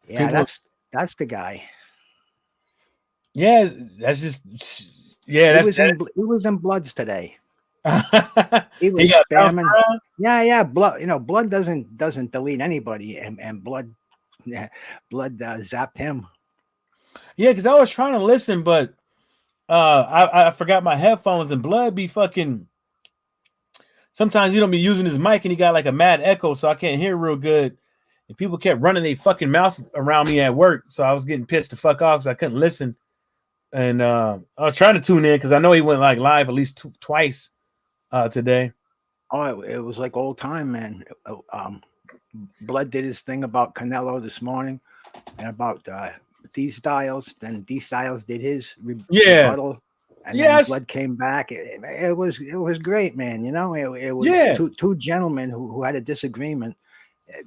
[SPEAKER 3] yeah,
[SPEAKER 1] People,
[SPEAKER 3] that's the guy.
[SPEAKER 1] yeah, that's just, yeah,
[SPEAKER 3] He was in Bloods today. He
[SPEAKER 1] he
[SPEAKER 3] was
[SPEAKER 1] got bounced
[SPEAKER 3] spamming.
[SPEAKER 1] around.
[SPEAKER 3] Yeah, blood. Blood doesn't delete anybody, and blood, zapped him.
[SPEAKER 1] Yeah, because I was trying to listen, but I forgot my headphones, and Blood be fucking. Sometimes he don't be using his mic, and he got like a mad echo, so I can't hear real good. And people kept running their fucking mouth around me at work, so I was getting pissed to fuck off because I couldn't listen. And I was trying to tune in because I know he went like live at least twice today.
[SPEAKER 3] Oh, it was like old time, man. Blood did his thing about Canelo this morning, and about D Styles. Then D Styles did his rebuttal, and then Blood came back. It was great, man. It was two gentlemen who had a disagreement.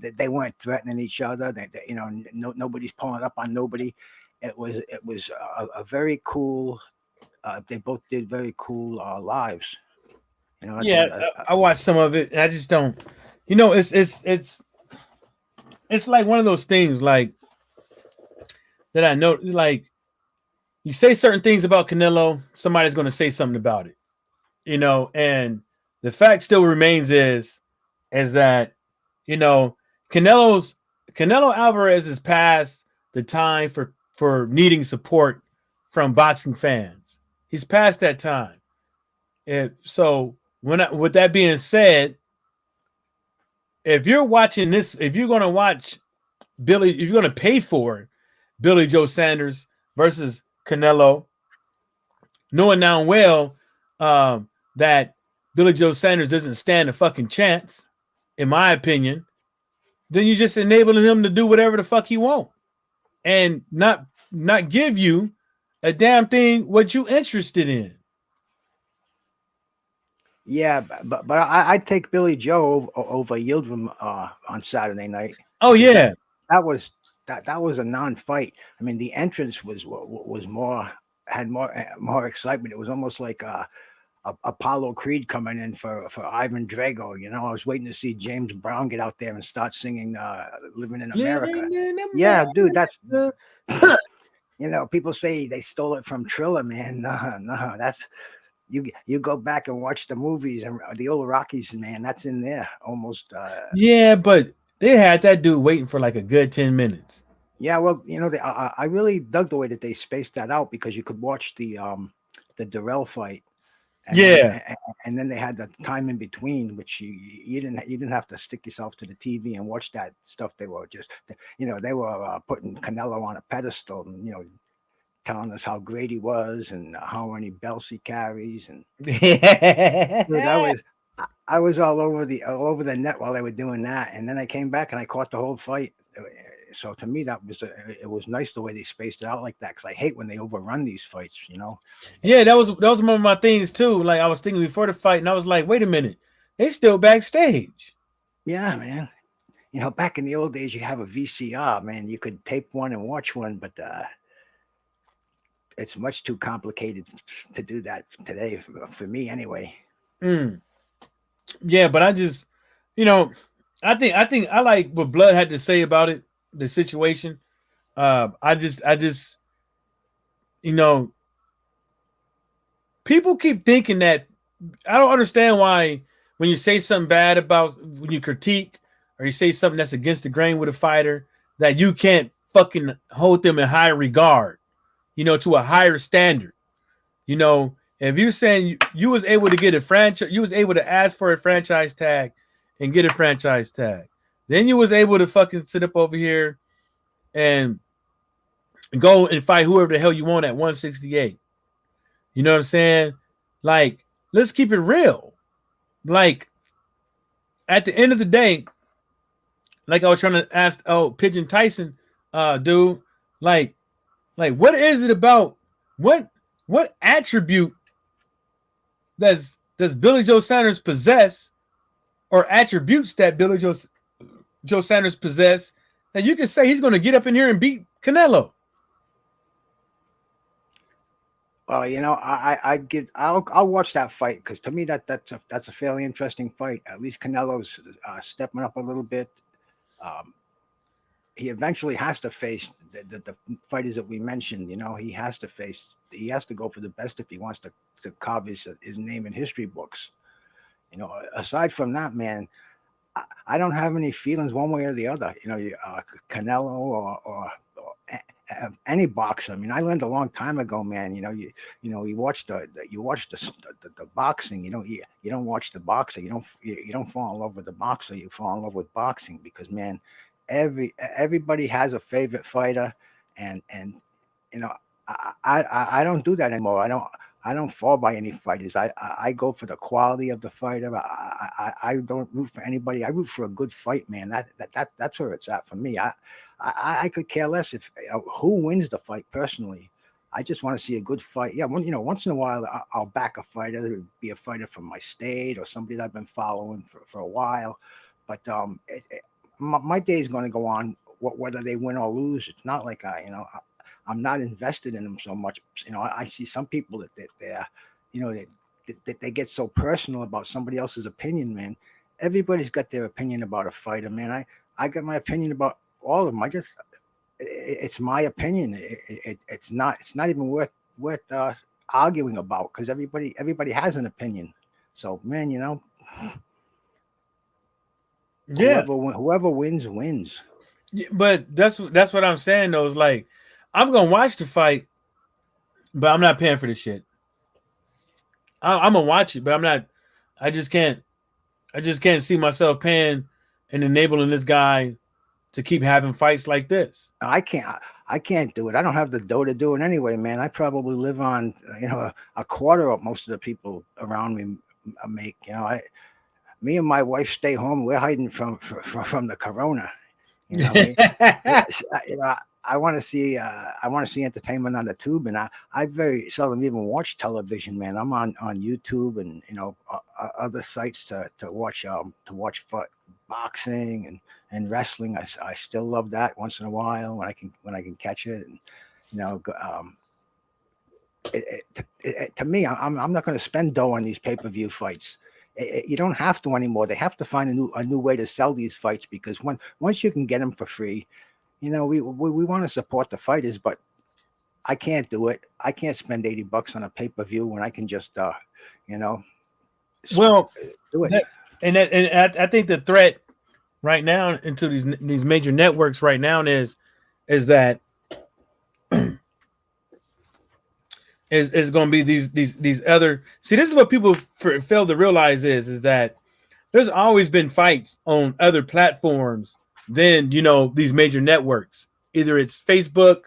[SPEAKER 3] They weren't threatening each other. Nobody's pulling up on nobody. It was a very cool. They both did very cool lives.
[SPEAKER 1] I watched some of it, and I just don't. It's like one of those things, like that I know, like you say certain things about Canelo, somebody's going to say something about it, and the fact still remains is that Canelo Alvarez is past the time for needing support from boxing fans. He's past that time. And so with that being said, if you're watching this, if you're going to watch if you're going to pay for Billy Joe Sanders versus Canelo, knowing now well that Billy Joe Sanders doesn't stand a fucking chance, in my opinion, then you're just enabling him to do whatever the fuck he want and not give you a damn thing what you interested in.
[SPEAKER 3] Yeah, but I'd take Billy Joe over Yildirim on Saturday night.
[SPEAKER 1] Oh yeah,
[SPEAKER 3] that was a non-fight. I mean, the entrance was had more excitement. It was almost like Apollo Creed coming in for Ivan Drago. I was waiting to see James Brown get out there and start singing "Living in America." Yeah, dude, that's. People say they stole it from Triller, man. No, that's. You go back and watch the movies and the old Rockies, man. That's in there almost.
[SPEAKER 1] Yeah, but they had that dude waiting for like a good 10 minutes.
[SPEAKER 3] Yeah, well, I really dug the way that they spaced that out because you could watch the Darrell fight. And then they had the time in between, which you didn't have to stick yourself to the TV and watch that stuff. They were just, they were putting Canelo on a pedestal, and telling us how great he was and how many belts he carries. And dude, I was all over the net while they were doing that, and then I came back and I caught the whole fight. So to me, it was nice the way they spaced it out like that, because I hate when they overrun these fights.
[SPEAKER 1] Yeah, that was one of my things too. Like I was thinking before the fight, and I was like, wait a minute, they still backstage.
[SPEAKER 3] Yeah, man. Back in the old days, you have a VCR, man. You could tape one and watch one, but it's much too complicated to do that today for me, anyway.
[SPEAKER 1] Yeah, but I just, I think I like what Blood had to say about it, the situation. I just, people keep thinking that I don't understand why when you say something bad about when you critique or you say something that's against the grain with a fighter that you can't fucking hold them in high regard, to a higher standard. If you're saying you was able to get a franchise, you was able to ask for a franchise tag and get a franchise tag. Then you was able to fucking sit up over here and go and fight whoever the hell you want at 168. You know what I'm saying? Like, let's keep it real. Like, at the end of the day, like I was trying to ask, Pigeon Tyson, dude, like, what is it about what attribute does Billy Joe Sanders possess, or attributes that Billy Joe Sanders possess, that you can say he's going to get up in here and beat Canelo?
[SPEAKER 3] Well, I'll watch that fight, because to me that's a fairly interesting fight. At least Canelo's stepping up a little bit. He eventually has to face the fighters that we mentioned. He has to go for the best if he wants to carve his name in history books. Aside from that, man, I don't have any feelings one way or the other. Canelo or any boxer. I mean, I learned a long time ago, man. You watch the boxing. You don't watch the boxer. You don't fall in love with the boxer. You fall in love with boxing, because, man, everybody has a favorite fighter, and I don't do that anymore. I don't fall by any fighters. I go for the quality of the fighter. I don't root for anybody. I root for a good fight, man. That's where it's at for me. I could care less if who wins the fight personally. I just want to see a good fight. Yeah, once in a while I'll back a fighter. It would be a fighter from my state or somebody that I've been following for a while. But my day is going to go on whether they win or lose. It's not like I'm not invested in them so much. I see some people that they get so personal about somebody else's opinion, man. Everybody's got their opinion about a fighter, man. I got my opinion about all of them. It's my opinion. It's not even worth arguing about, because everybody has an opinion. So, man,
[SPEAKER 1] Yeah.
[SPEAKER 3] Whoever wins.
[SPEAKER 1] Yeah, but that's what I'm saying though. Is like, I'm gonna watch the fight, but I'm not paying for the shit. I'm gonna watch it, but I'm not. I just can't see myself paying and enabling this guy to keep having fights like this.
[SPEAKER 3] I can't do it. I don't have the dough to do it anyway, man. I probably live on a quarter of most of the people around me make. Me and my wife stay home. We're hiding from the corona. I want to see entertainment on the tube, and I very seldom even watch television, man. I'm on YouTube and other sites to watch boxing and wrestling. I still love that once in a while when I can catch it. And to me, I'm not going to spend dough on these pay-per-view fights. You don't have to anymore. They have to find a new way to sell these fights, because once you can get them for free, we want to support the fighters, but I can't do it. I can't spend $80 on a pay-per-view when I can just do it.
[SPEAKER 1] And I think the threat right now into these major networks right now is that is going to be these other. See, this is what people fail to realize is that there's always been fights on other platforms than these major networks. Either it's Facebook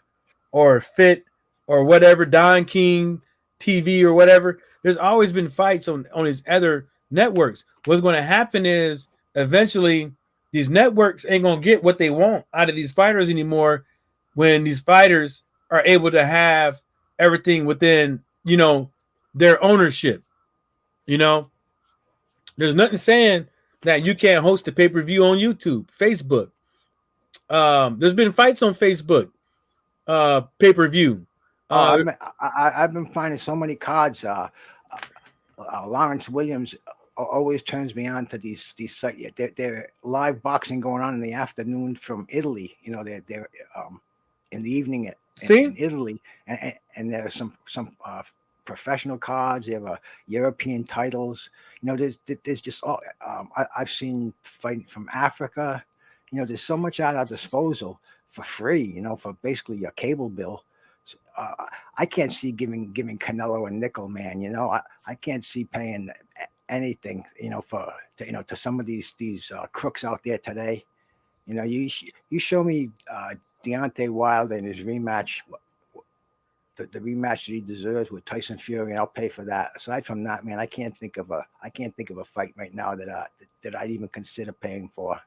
[SPEAKER 1] or Fit or whatever, Don King TV or whatever. There's always been fights on his other networks. What's going to happen is eventually these networks ain't going to get what they want out of these fighters anymore when these fighters are able to have everything within, their ownership. There's nothing saying that you can't host a pay-per-view on YouTube, Facebook. There's been fights on Facebook, pay-per-view.
[SPEAKER 3] I've been finding so many cards. Lawrence Williams always turns me on to these sites. They're live boxing going on in the afternoon from Italy. They're in the evening in Italy, and there's some professional cards. They have European titles. There's just all. I've seen fighting from Africa. There's so much at our disposal for free. For basically a cable bill. I can't see giving Canelo a nickel, man. I can't see paying anything. To some of these crooks out there today. You show me Deontay Wilder in his rematch, the rematch that he deserves with Tyson Fury, and I'll pay for that. Aside from that, man, I can't think of a fight right now that I'd even consider paying for.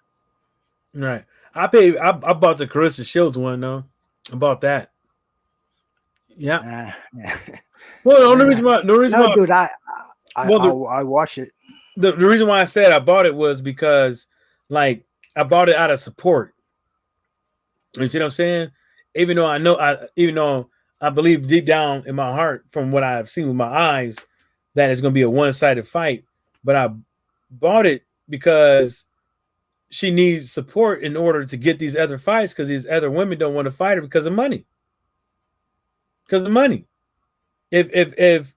[SPEAKER 1] Right. I bought the Carissa Shields one though. I bought that. Yeah. Well, the only reason why,
[SPEAKER 3] dude, I watched it.
[SPEAKER 1] The reason why I said I bought it was because, like, I bought it out of support. You see what I'm saying? Even though I believe deep down in my heart, from what I've seen with my eyes, that it's going to be a one-sided fight. But I bought it because she needs support in order to get these other fights, because these other women don't want to fight her because of money. Because of money. If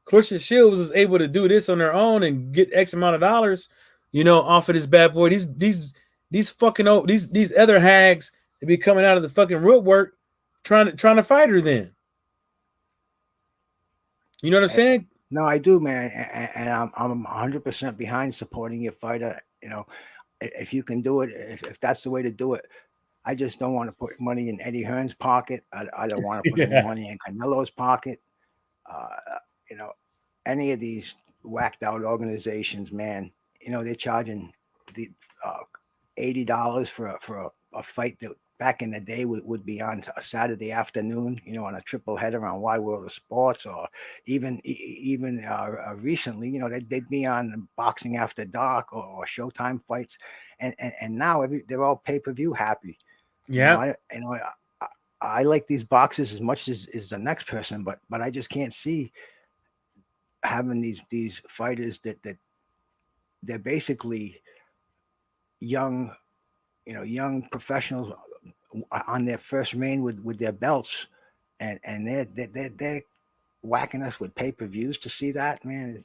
[SPEAKER 1] Clarissa Shields is able to do this on her own and get X amount of dollars, off of this bad boy, these fucking these other hags, they be coming out of the fucking woodwork trying to fight her then. You know what I'm saying?
[SPEAKER 3] No, I do, man, and I'm 100% behind supporting your fighter. If you can do it, if that's the way to do it. I just don't want to put money in Eddie Hearn's pocket. I don't want to put any money in Canelo's pocket. Any of these whacked out organizations, man, they're charging the $80 for a fight that back in the day would be on a Saturday afternoon, on a triple header on Wide World of Sports, or even recently, they'd be on Boxing After Dark or Showtime fights, and now they're all pay-per-view happy.
[SPEAKER 1] Yeah,
[SPEAKER 3] I like these boxes as much as the next person, but I just can't see having these fighters that they're basically young professionals on their first reign with their belts, and they're whacking us with pay-per-views to see that, man.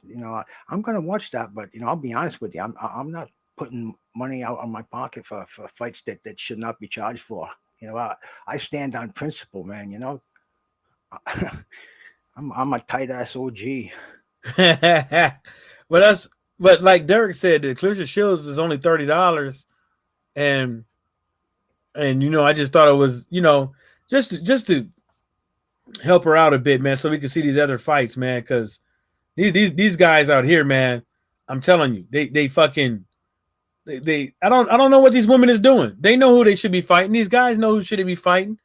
[SPEAKER 3] I'm gonna watch that, but I'll be honest with you, I'm not putting money out of my pocket for fights that should not be charged for. I stand on principle, man. I'm a tight ass OG.
[SPEAKER 1] But like Derek said, the Clarissa Shields is only $30, and I just thought it was just to help her out a bit, man, so we can see these other fights, man, because these guys out here, man, I'm telling you, they fucking. I don't know what these women is doing. They know who they should be fighting. These guys know who should they be fighting.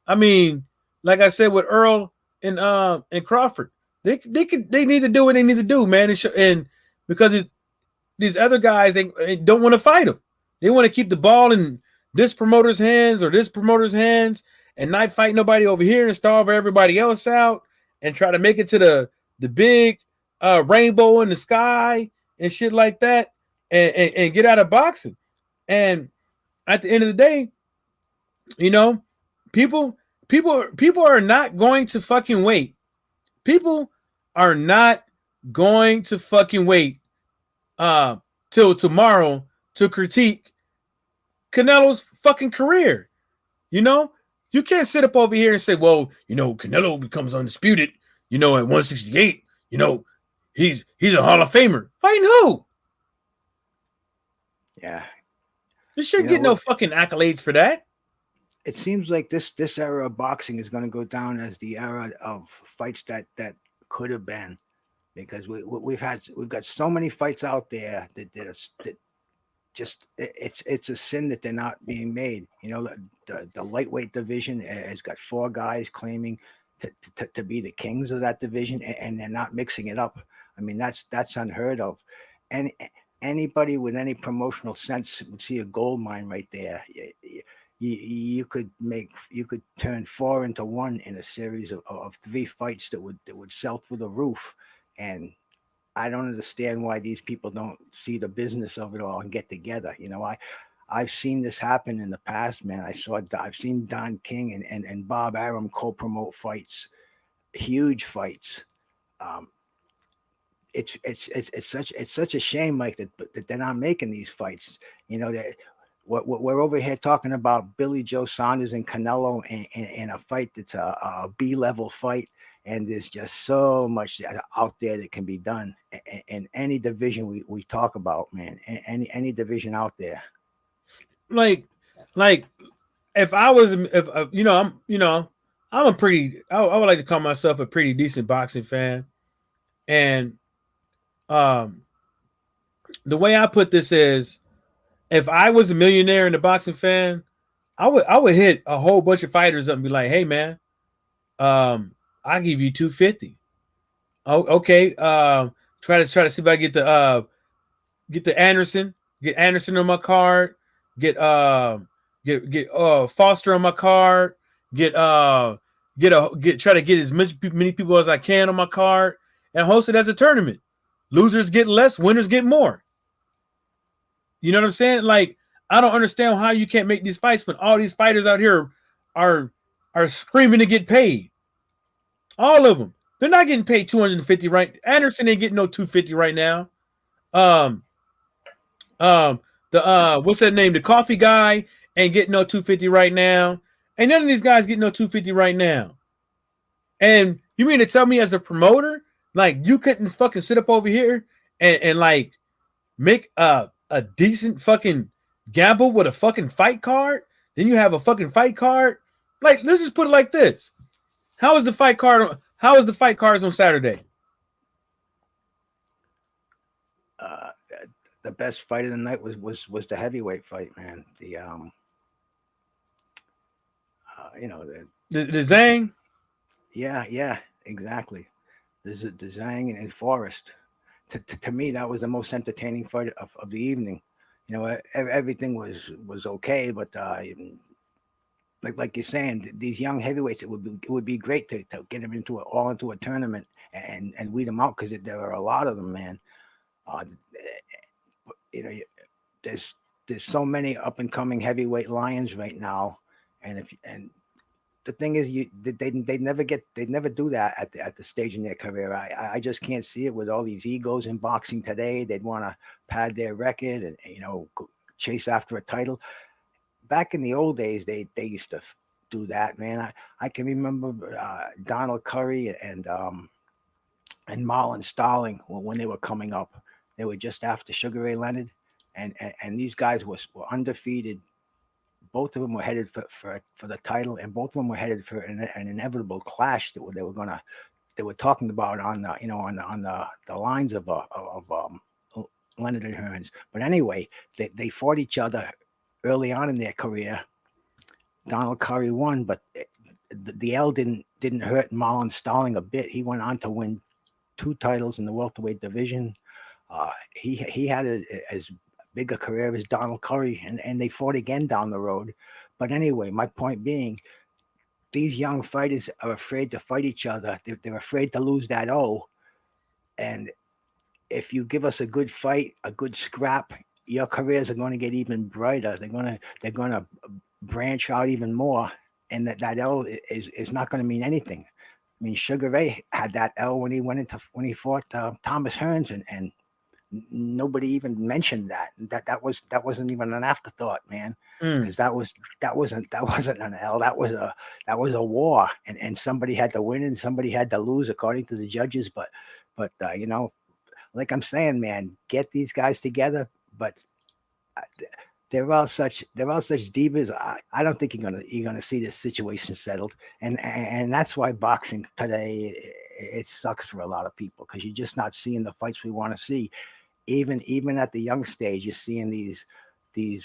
[SPEAKER 1] I mean, like I said with Earl and Crawford, they need to do what they need to do, man. And because these other guys they don't want to fight them. They want to keep the ball in this promoter's hands or this promoter's hands and not fight nobody over here and starve everybody else out and try to make it to the big rainbow in the sky and shit like that. And get out of boxing. And at the end of the day, people are not going to fucking wait. People are not going to fucking wait till tomorrow to critique Canelo's fucking career. You can't sit up over here and say, well, Canelo becomes undisputed, at 168, he's a Hall of Famer. Fighting who?
[SPEAKER 3] Yeah.
[SPEAKER 1] You shouldn't get no fucking accolades for that.
[SPEAKER 3] it seems like this era of boxing is going to go down as the era of fights that could have been, because we've got so many fights out there that just it's a sin that they're not being made. You know, the lightweight division has got 4 guys claiming to be the kings of that division, and they're not mixing it up. I mean, that's unheard of. And anybody with any promotional sense would see a gold mine right there. You could turn 4 into 1 in a series of 3 fights that would sell through the roof. And I don't understand why these people don't see the business of it all and get together. You know, I've seen this happen in the past, man. I've seen Don King and Bob Arum co-promote fights, huge fights. Um, it's such a shame, like that they're not making these fights. You know, that what we're over here talking about Billy Joe Saunders and Canelo in a fight that's a B-level fight, and there's just so much out there that can be done in any division we talk about, man. Any division out there.
[SPEAKER 1] Like, if I was, if I'm a pretty, I would like to call myself a pretty decent boxing fan, and um, the way I put this is, if I was a millionaire and a boxing fan, I would hit a whole bunch of fighters up and be like, hey man, I'll give you 250. Oh, okay. Try to see if I get the Anderson, get Anderson on my card, get get Foster on my card, get try to get as many people as I can on my card, and host it as a tournament. Losers get less, winners get more. You know what I'm saying? Like, I don't understand how you can't make these fights when all these fighters out here are screaming to get paid. All of them. They're not getting paid 250 right. Anderson ain't getting no 250 right now. Um, the what's that name? The coffee guy ain't getting no 250 right now. And none of these guys get no 250 right now. And you mean to tell me, as a promoter, like, you couldn't fucking sit up over here and like make a decent fucking gamble with a fucking fight card? Then you have a fucking fight card. Like, let's just put it like this. How is the fight card? How is the fight cards on Saturday?
[SPEAKER 3] Uh, the best fight of the night was the heavyweight fight, man.
[SPEAKER 1] The Zhang.
[SPEAKER 3] Yeah, exactly. There's the Zhang and Forrest. To me, that was the most entertaining fight of the evening. You know, everything was okay, but like you're saying, these young heavyweights, it would be great to get them into a tournament and weed them out, because there are a lot of them, man. Uh, you know, there's so many up and coming heavyweight lions right now, and the thing is, they'd never do that at the stage in their career. I just can't see it with all these egos in boxing today. They'd want to pad their record and chase after a title. Back in the old days, they used to do that, man. I can remember Donald Curry and Marlon Starling when they were coming up. They were just after Sugar Ray Leonard, and these guys were undefeated. Both of them were headed for the title, and both of them were headed for an inevitable clash that they were talking about on the lines of Leonard and Hearns. But anyway, they fought each other early on in their career. Donald Curry won, but the L didn't hurt Marlon Starling a bit. He went on to win 2 titles in the welterweight division. He had as big a career as Donald Curry, and they fought again down the road. But anyway, my point being, these young fighters are afraid to fight each other. They're afraid to lose that O. And if you give us a good fight, a good scrap, your careers are going to get even brighter. They're gonna branch out even more, and that L is not going to mean anything. I mean, Sugar Ray had that L when he fought Thomas Hearns, and nobody even mentioned that. That wasn't even an afterthought, man, because that wasn't an L. That was a war, and somebody had to win and somebody had to lose according to the judges. But like I'm saying, man, get these guys together. But they're all such divas. I don't think you're gonna see this situation settled, and that's why boxing today it sucks for a lot of people because you're just not seeing the fights we want to see. Even at the young stage, you're seeing these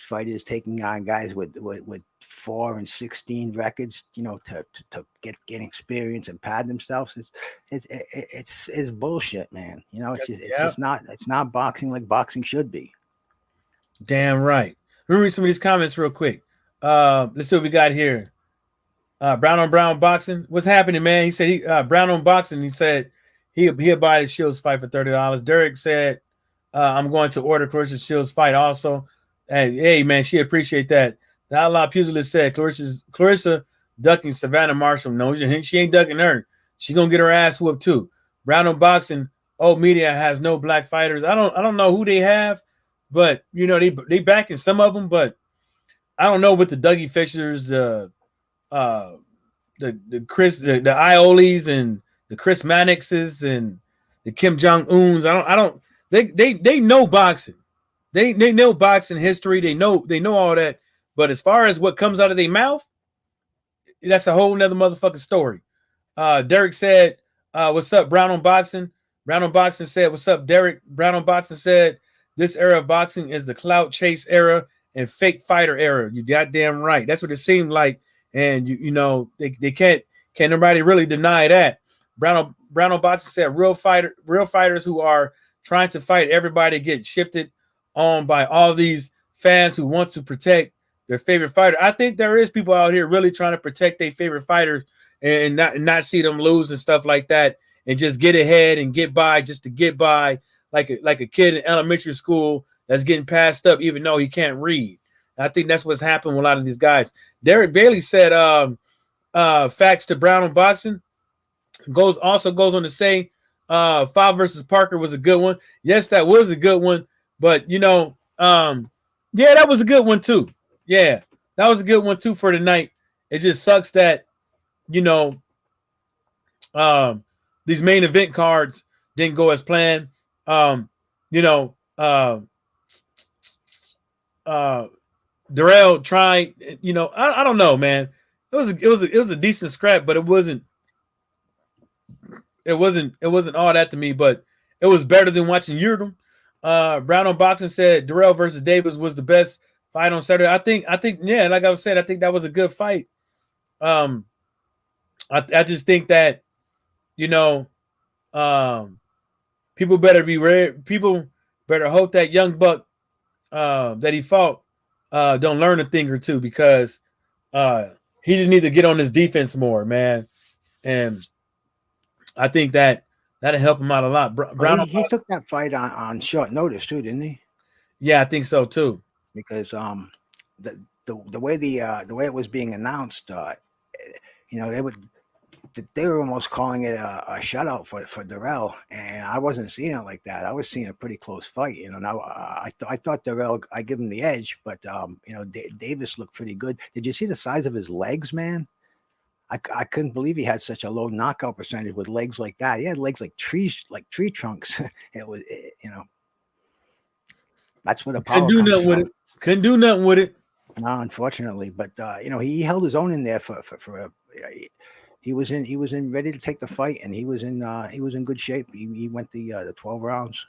[SPEAKER 3] fighters taking on guys with 4-16 records, to get experience and pad themselves. It's bullshit, man.
[SPEAKER 1] Yeah,
[SPEAKER 3] It's not boxing like boxing should be.
[SPEAKER 1] damn right. Let me read some of these comments real quick. Let's see what we got here. Brown on Brown boxing. What's happening, man? He said Brown on boxing. He said he'll buy the Shields fight for $30. Derek said I'm going to order Clarissa Shields fight also. Hey man, she appreciate that. The Outlaw Pugilist said Clarissa ducking Savannah Marshall. No, she ain't ducking her. She gonna get her ass whooped too. Brown on boxing. Old media has no black fighters. I don't know who they have, but they backing some of them, but I don't know what the Dougie Fishers, uh the Chris the Iolis and the Chris Mannixes and the Kim Jong Uns. I don't they know boxing. They know boxing history. They know all that. But as far as what comes out of their mouth, that's a whole nother motherfucking story. Derek said, what's up, Brown on Boxing? Brown on Boxing said, what's up, Derek? Brown on Boxing said, this era of boxing is the clout chase era and fake fighter era. You goddamn right. That's what it seemed like. And they can't nobody really deny that. Brown on Boxing said real fighters who are trying to fight everybody get shifted on by all these fans who want to protect their favorite fighter. I think there is people out here really trying to protect their favorite fighters and not see them lose and stuff like that, and just get ahead and get by just to get by, like a kid in elementary school that's getting passed up even though he can't read. I think that's what's happened with a lot of these guys. Derek Bailey said facts to Brown on Boxing. Also goes on to say Five versus Parker was a good one. Yes, that was a good one. But yeah, that was a good one too. Yeah, that was a good one too for tonight. It just sucks that these main event cards didn't go as planned. Darrell tried. I don't know, man. It was a decent scrap, but it wasn't all that to me. But it was better than watching Yurdam. Brown on Boxing said Darrell versus Davis was the best fight on Saturday. I think, yeah, like I said, I think that was a good fight. I just think that people better be ready. People better hope that young buck that he fought don't learn a thing or two, because he just needs to get on his defense more, man. And I think that'll help him out a lot.
[SPEAKER 3] Brown, he took that fight on short notice too, didn't he?
[SPEAKER 1] Yeah, I think so too.
[SPEAKER 3] Because the way it was being announced, they were almost calling it a shutout for Darrell, and I wasn't seeing it like that. I was seeing a pretty close fight. Now I thought Darrell, I give him the edge, but Davis looked pretty good. Did you see the size of his legs, man? I couldn't believe he had such a low knockout percentage with legs like that. He had legs like tree trunks. That's what a power
[SPEAKER 1] couldn't do nothing with it. Couldn't do nothing with it.
[SPEAKER 3] No, unfortunately, but he held his own in there for he was in ready to take the fight, and he was in good shape. He went the 12 rounds.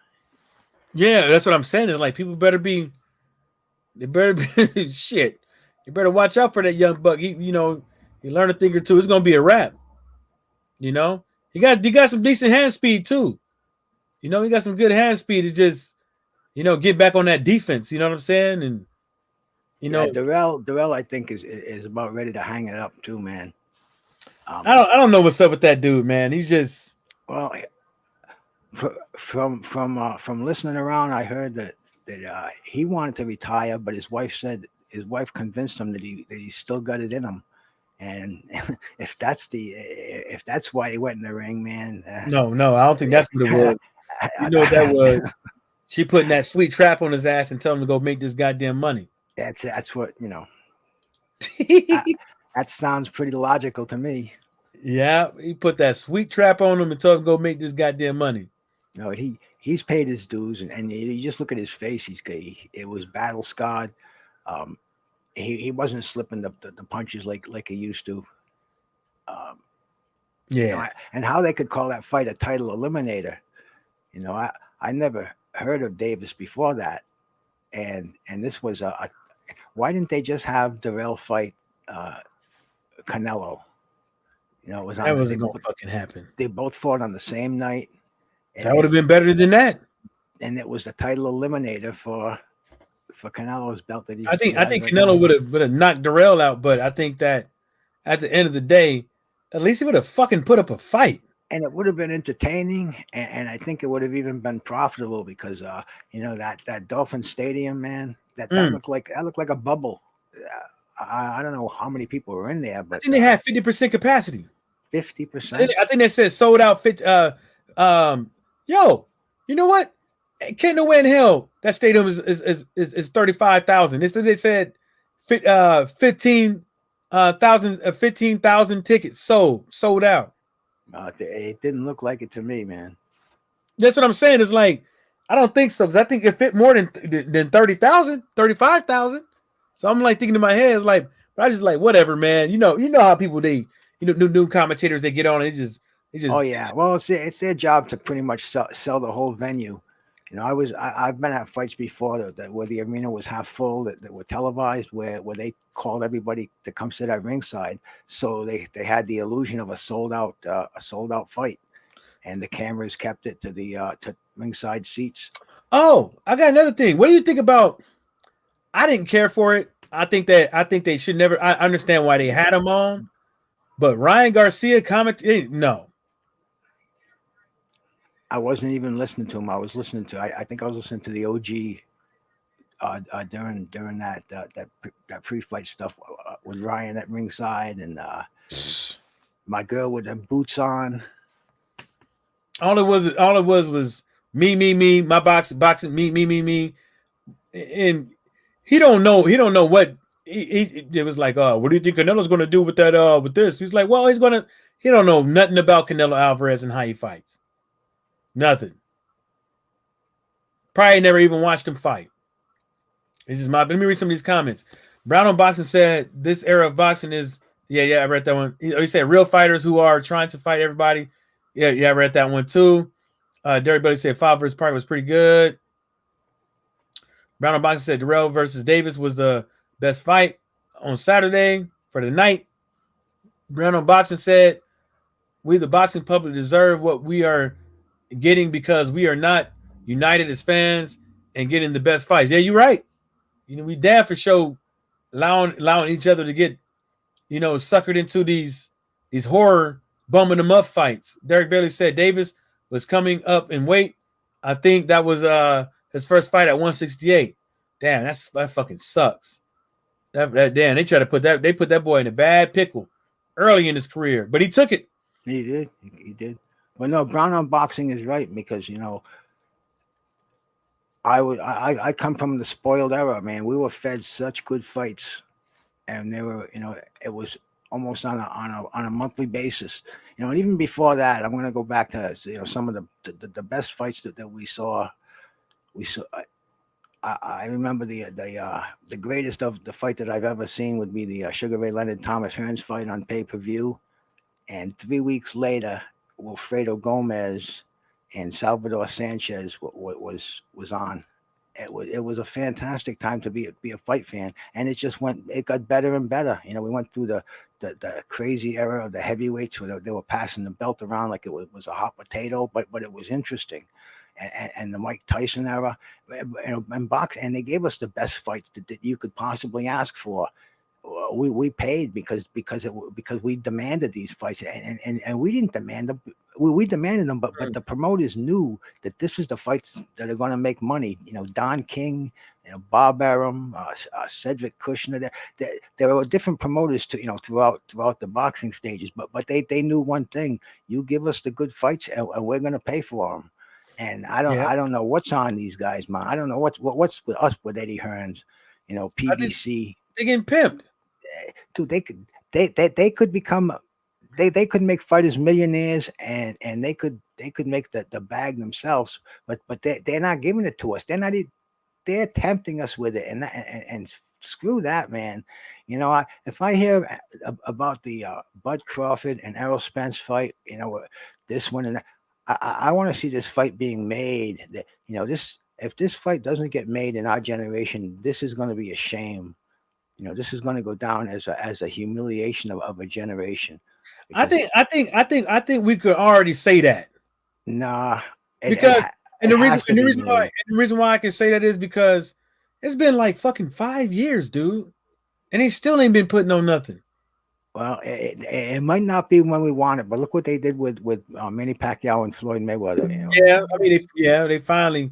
[SPEAKER 1] Yeah, that's what I'm saying. Is like people better be shit. You better watch out for that young buck. He learned a thing or two. It's gonna be a wrap. He got some decent hand speed too. He got some good hand speed. It's just get back on that defense. You know what I'm saying? And
[SPEAKER 3] Darrell, I think is about ready to hang it up too, man.
[SPEAKER 1] I don't know what's up with that dude, man. He's just
[SPEAKER 3] from listening around, I heard that he wanted to retire, but his wife convinced him that he still got it in him. And if that's why he went in the ring, man.
[SPEAKER 1] No, I don't think that's what it was. You know what that was? She putting that sweet trap on his ass and telling him to go make this goddamn money.
[SPEAKER 3] That's what that sounds pretty logical to me.
[SPEAKER 1] Yeah, he put that sweet trap on him and told him to go make this goddamn money.
[SPEAKER 3] No, he's paid his dues, and you just look at his face. It was battle scarred. Um, he wasn't slipping the punches like he used to. Um,
[SPEAKER 1] Yeah,
[SPEAKER 3] and how they could call that fight a title eliminator. I never heard of Davis before that, and this was a why didn't they just have Darrell fight uh, Canelo? It was
[SPEAKER 1] that
[SPEAKER 3] on
[SPEAKER 1] wasn't gonna fucking happen.
[SPEAKER 3] they both fought on the same night, and
[SPEAKER 1] That would have been better than that.
[SPEAKER 3] it was the title eliminator for Canelo's belt that
[SPEAKER 1] I think
[SPEAKER 3] he
[SPEAKER 1] I
[SPEAKER 3] has
[SPEAKER 1] think
[SPEAKER 3] right now.
[SPEAKER 1] Canelo would have knocked Darrell out, but I think that at the end of the day, at least he would have fucking put up a fight.
[SPEAKER 3] And it would have been entertaining, and I think it would have even been profitable because that Dolphin Stadium, man, that
[SPEAKER 1] Mm.
[SPEAKER 3] looked like a bubble. I don't know how many people were in there,
[SPEAKER 1] I
[SPEAKER 3] but
[SPEAKER 1] think they had 50% capacity.
[SPEAKER 3] 50%.
[SPEAKER 1] I think they said sold out. Yo, you know what? Can't no way in hell that stadium is 35,000. They said 15,000 tickets sold out.
[SPEAKER 3] It didn't look like it to me, man.
[SPEAKER 1] That's what I'm saying. It's like I don't think so because I think it fit more than 30,000, 35,000. So I'm like thinking in my head, it's like, but I just like whatever, man. You know how people new commentators they get on it just
[SPEAKER 3] Oh yeah, well it's their job to pretty much sell the whole venue. I've been at fights before that where the arena was half full that were televised where they called everybody to come sit at ringside, so they had the illusion of a sold out fight, and the cameras kept it to the to ringside seats.
[SPEAKER 1] Oh, I got another thing. What do you think about? I didn't care for it. I think they should never. I understand why they had him on, but Ryan Garcia no.
[SPEAKER 3] I wasn't even listening to him. I was listening to I think I was listening to the OG during that pre-fight stuff with Ryan at ringside and my girl with the boots on.
[SPEAKER 1] All it was me, my boxing, me, and he don't know what it was like. What do you think Canelo's going to do with that? With this, he's like, well, he don't know nothing about Canelo Alvarez and how he fights. Nothing. Probably never even watched him fight. This is let me read some of these comments. Brown on Boxing said this era of boxing is I read that one. He said real fighters who are trying to fight everybody. Yeah, I read that one too. Derek Buddy said 5 versus Park was pretty good. Brown on Boxing said Darrell versus Davis was the best fight on Saturday for the night. Brown on Boxing said we the boxing public deserve what we are getting because we are not united as fans and getting the best fights. Yeah, you're right. We damn for sure allowing each other to get, suckered into these horror bumming them up fights. Derek Bailey said Davis was coming up in weight. I think that was his first fight at 168. Damn, that fucking sucks. That damn, they try to put that boy in a bad pickle early in his career, but he took it.
[SPEAKER 3] He did. But no, Brown on Boxing is right because I come from the spoiled era, man. We were fed such good fights, and they were it was almost on a monthly basis. And even before that, I'm going to go back to some of the best fights that we saw. I remember the greatest of the fight that I've ever seen would be the Sugar Ray Leonard Thomas Hearns fight on pay-per-view, and 3 weeks later, Wilfredo Gomez and Salvador Sanchez was on. It was a fantastic time to be a fight fan, and it got better and better. We went through the crazy era of the heavyweights where they were passing the belt around like it was a hot potato, but it was interesting. And the Mike Tyson era, and box, and they gave us the best fights that you could possibly ask for. We paid because we demanded these fights, and we didn't demand them. We demanded them, but the promoters knew that this is the fights that are going to make money. Don King, Bob Arum, Cedric Kushner. There were different promoters throughout the boxing stages, but they knew one thing: you give us the good fights, and we're going to pay for them. And I don't know what's on these guys, man. I don't know what's with us with Eddie Hearns, PBC.
[SPEAKER 1] They getting pimped.
[SPEAKER 3] Dude, they could become they could make fighters millionaires and they could make the bag themselves, but they're not giving it to us. They're tempting us with it, and screw that, man. You know, if I hear about the Bud Crawford and Errol Spence fight, you know, this one and that, I want to see this fight being made. That, you know, this if this fight doesn't get made in our generation, this is going to be a shame. You know, this is going to go down as a humiliation of a generation.
[SPEAKER 1] I
[SPEAKER 3] Because
[SPEAKER 1] think we could already say that
[SPEAKER 3] nah,
[SPEAKER 1] because
[SPEAKER 3] it has to be made.
[SPEAKER 1] the reason why I can say that is because it's been like fucking 5 years, dude, and he still ain't been putting on nothing.
[SPEAKER 3] Well, it might not be when we want it, but look what they did with Manny Pacquiao and Floyd Mayweather. You know,
[SPEAKER 1] Yeah, I mean, they finally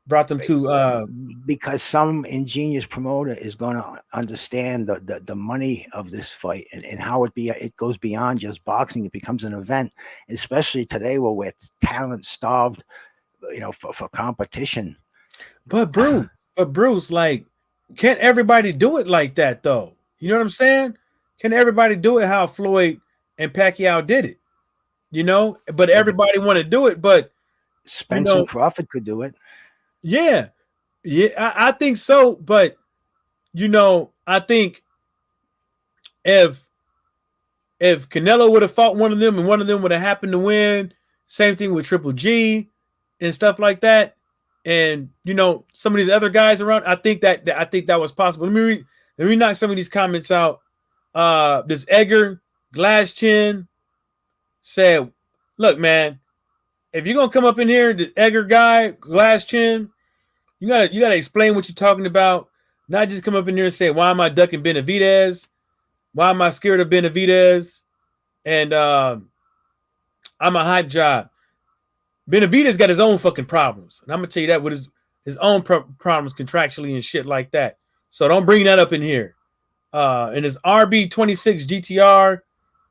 [SPEAKER 1] brought them to.
[SPEAKER 3] because some ingenious promoter is going to understand the money of this fight and how it goes beyond just boxing. It becomes an event, especially today where we're talent starved, you know, for competition.
[SPEAKER 1] But Bruce, like, can't everybody do it like that though? You know what I'm saying? Can everybody do it how Floyd and Pacquiao did it? You know, but everybody want to do it. But
[SPEAKER 3] Spence and Crawford could do it.
[SPEAKER 1] Yeah, I think so. But you know, I think if Canelo would have fought one of them and one of them would have happened to win, same thing with Triple G and stuff like that, and you know some of these other guys around, I think that was possible. Let me knock some of these comments out. This Edgar Glasschin said, "Look, man, if you're gonna come up in here, the Edgar guy Glasschin, you gotta explain what you're talking about. Not just come up in here and say, why am I ducking Benavidez? Why am I scared of Benavidez? And I'm a hype job. Benavidez got his own fucking problems. And I'm going to tell you that with his own problems contractually and shit like that. So don't bring that up in here. And his RB26 GTR,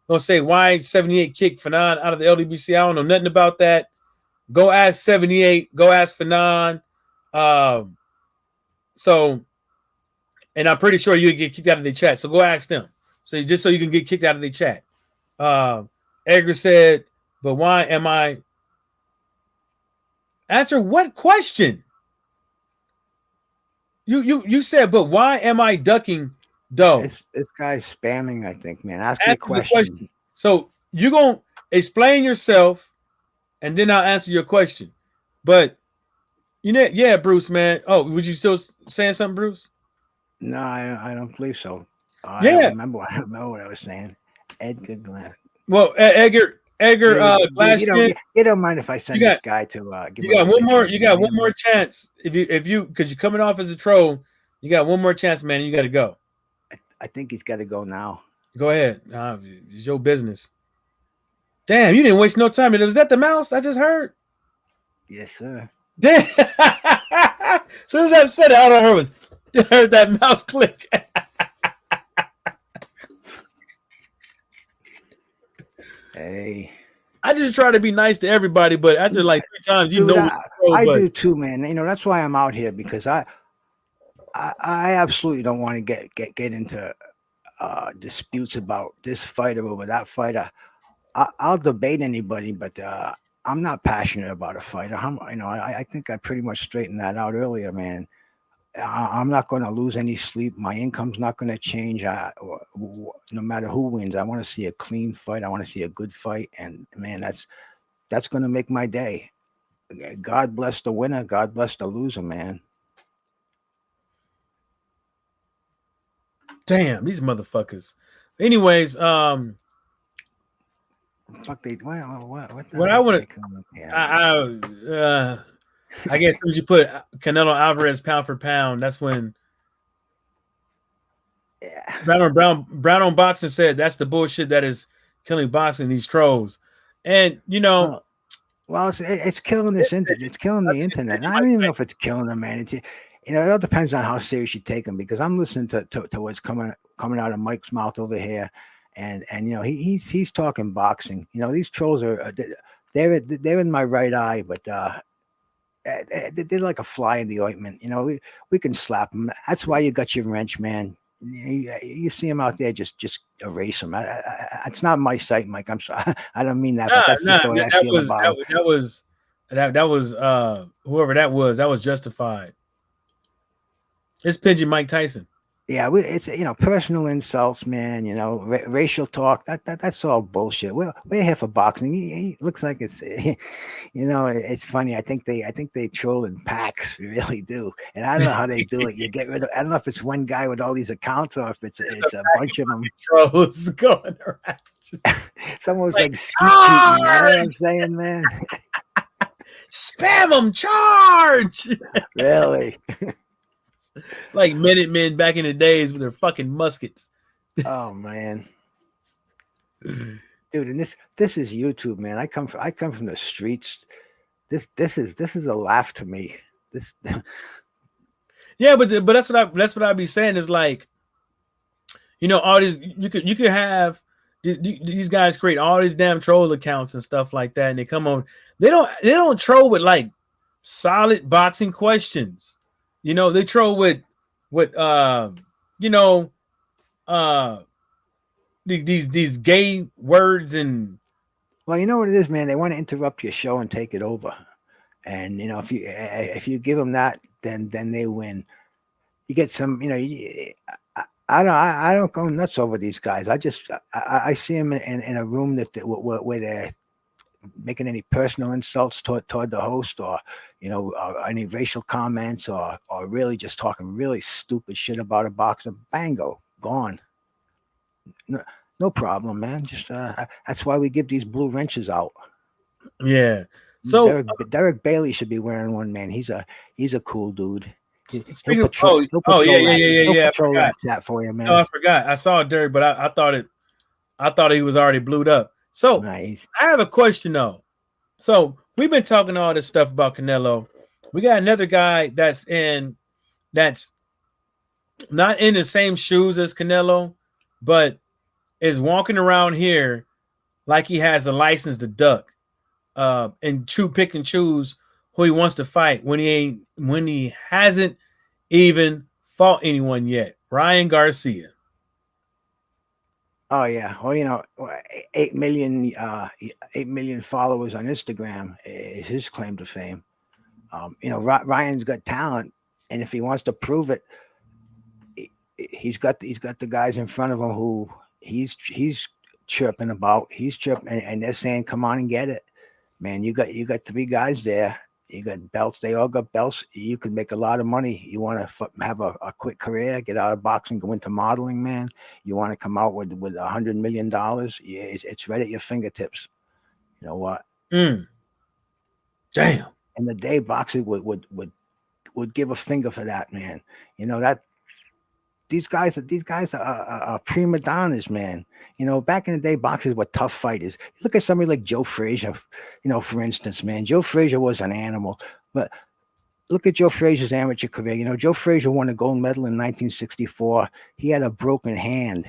[SPEAKER 1] going to say, why 78 kick Fanon out of the LDBC? I don't know nothing about that. Go ask 78. Go ask Fanon. So, and I'm pretty sure you get kicked out of the chat. So go ask them. So just so you can get kicked out of the chat. Edgar said, but why am I? Answer what question? You said, but why am I ducking dough?
[SPEAKER 3] This guy's spamming, I think, man. Ask me a question.
[SPEAKER 1] So you're going to explain yourself, and then I'll answer your question. But, you know, yeah, Bruce, man. Oh, was you still saying something, Bruce?
[SPEAKER 3] No, I don't believe so.
[SPEAKER 1] Yeah.
[SPEAKER 3] I don't remember what I was saying. Edgar Glass.
[SPEAKER 1] Well, Edgar
[SPEAKER 3] you don't mind if I send this guy to give
[SPEAKER 1] you got one more. You got one more chance. If you because you're coming off as a troll, you got one more chance, man. You got to go.
[SPEAKER 3] I think he's got to go now.
[SPEAKER 1] Go ahead. It's your business. Damn, you didn't waste no time. Was that the mouse I just heard?
[SPEAKER 3] Yes, sir.
[SPEAKER 1] Damn. As soon as I said it, all I heard that mouse click.
[SPEAKER 3] Hey,
[SPEAKER 1] I just try to be nice to everybody, but after like 3 times, you know.
[SPEAKER 3] I do too, man. You know that's why I'm out here because I absolutely don't want to get into disputes about this fighter over that fighter. I'll debate anybody, but I'm not passionate about a fighter. I think I pretty much straightened that out earlier, man. I'm not going to lose any sleep. My income's not going to change. No matter who wins, I want to see a clean fight. I want to see a good fight, and man, that's going to make my day. God bless the winner. God bless the loser, man.
[SPEAKER 1] Damn, these motherfuckers. Anyways,
[SPEAKER 3] fuck they. What
[SPEAKER 1] I want to. I guess when you put Canelo Alvarez pound for pound, that's when.
[SPEAKER 3] Yeah.
[SPEAKER 1] Brown on boxing said that's the bullshit that is killing boxing. These trolls, and you know.
[SPEAKER 3] Well, it's killing this internet. It's killing the internet. And I don't even know if it's killing them, man. It's it all depends on how serious you take them. Because I'm listening to what's coming out of Mike's mouth over here, and you know he's talking boxing. You know these trolls are they're in my right eye, but they're like a fly in the ointment. You know we can slap them. That's why you got your wrench, man. You see him out there, just erase him. It's not my site, Mike. I'm sorry. I don't mean that, but that's just the way I feel about it.
[SPEAKER 1] That was whoever that was justified. It's Pigeon Mike Tyson.
[SPEAKER 3] Yeah, it's personal insults, man. Racial talk. That's all bullshit. We're here for boxing. He looks like it's it's funny. I think they troll in packs, really do. And I don't know how they do it. You get rid of. I don't know if it's one guy with all these accounts or if it's a bunch of them.
[SPEAKER 1] Trolls going around.
[SPEAKER 3] It's almost
[SPEAKER 1] Like,
[SPEAKER 3] like skeet shooting. You know what I'm saying, man?
[SPEAKER 1] spam them, charge!
[SPEAKER 3] Really?
[SPEAKER 1] Like Minutemen back in the days with their fucking muskets.
[SPEAKER 3] Oh man, dude. And this is YouTube, man. I come from the streets. This is a laugh to me. This
[SPEAKER 1] Yeah, but that's what I'd be saying is like, all these you could have these guys create all these damn troll accounts and stuff like that, and they come on. They don't troll with like solid boxing questions. They troll with you know uh these gay words and
[SPEAKER 3] Well, you know what it is, man. They want to interrupt your show and take it over. And if you give them that, then they win. You get some, I don't go nuts over these guys. I see them in a room where they're making any personal insults toward the host, or or any racial comments, or really just talking really stupid shit about a boxer. Bango, gone. No problem, man. Just that's why we give these blue wrenches out.
[SPEAKER 1] yeah. So
[SPEAKER 3] Derek Bailey should be wearing one, man. He's a cool dude. He'll
[SPEAKER 1] speaking of
[SPEAKER 3] patrol. He'll
[SPEAKER 1] oh yeah,
[SPEAKER 3] patrol
[SPEAKER 1] yeah,
[SPEAKER 3] that.
[SPEAKER 1] yeah, yeah,
[SPEAKER 3] He'll
[SPEAKER 1] yeah. I
[SPEAKER 3] patrol
[SPEAKER 1] forgot.
[SPEAKER 3] that chat for you,
[SPEAKER 1] No, I
[SPEAKER 3] man.
[SPEAKER 1] forgot. I saw Derek, but I thought he was already blued up. So
[SPEAKER 3] Nice.
[SPEAKER 1] I have a question though. So we've been talking all this stuff about Canelo. We got another guy that's not in the same shoes as Canelo, but is walking around here like he has a license to duck, and pick and choose who he wants to fight when he hasn't even fought anyone yet. Ryan Garcia.
[SPEAKER 3] Oh yeah. Well, 8 million, 8 million followers on Instagram is his claim to fame. Ryan's got talent, and if he wants to prove it, he's got the guys in front of him who he's chirping about. He's chirping, and they're saying, "Come on and get it, man." You got 3 guys there. You got belts. They all got belts. You could make a lot of money. You want to have a quick career, get out of boxing, go into modeling, man. You want to come out with $100 million. Yeah, it's right at your fingertips. You know what?
[SPEAKER 1] Damn.
[SPEAKER 3] In the day, boxing would give a finger for that, man. That these guys are prima donnas, man. Back in the day, boxers were tough fighters. You look at somebody like Joe Frazier, for instance, man. Joe Frazier was an animal. But look at Joe Frazier's amateur career. Joe Frazier won a gold medal in 1964. He had a broken hand.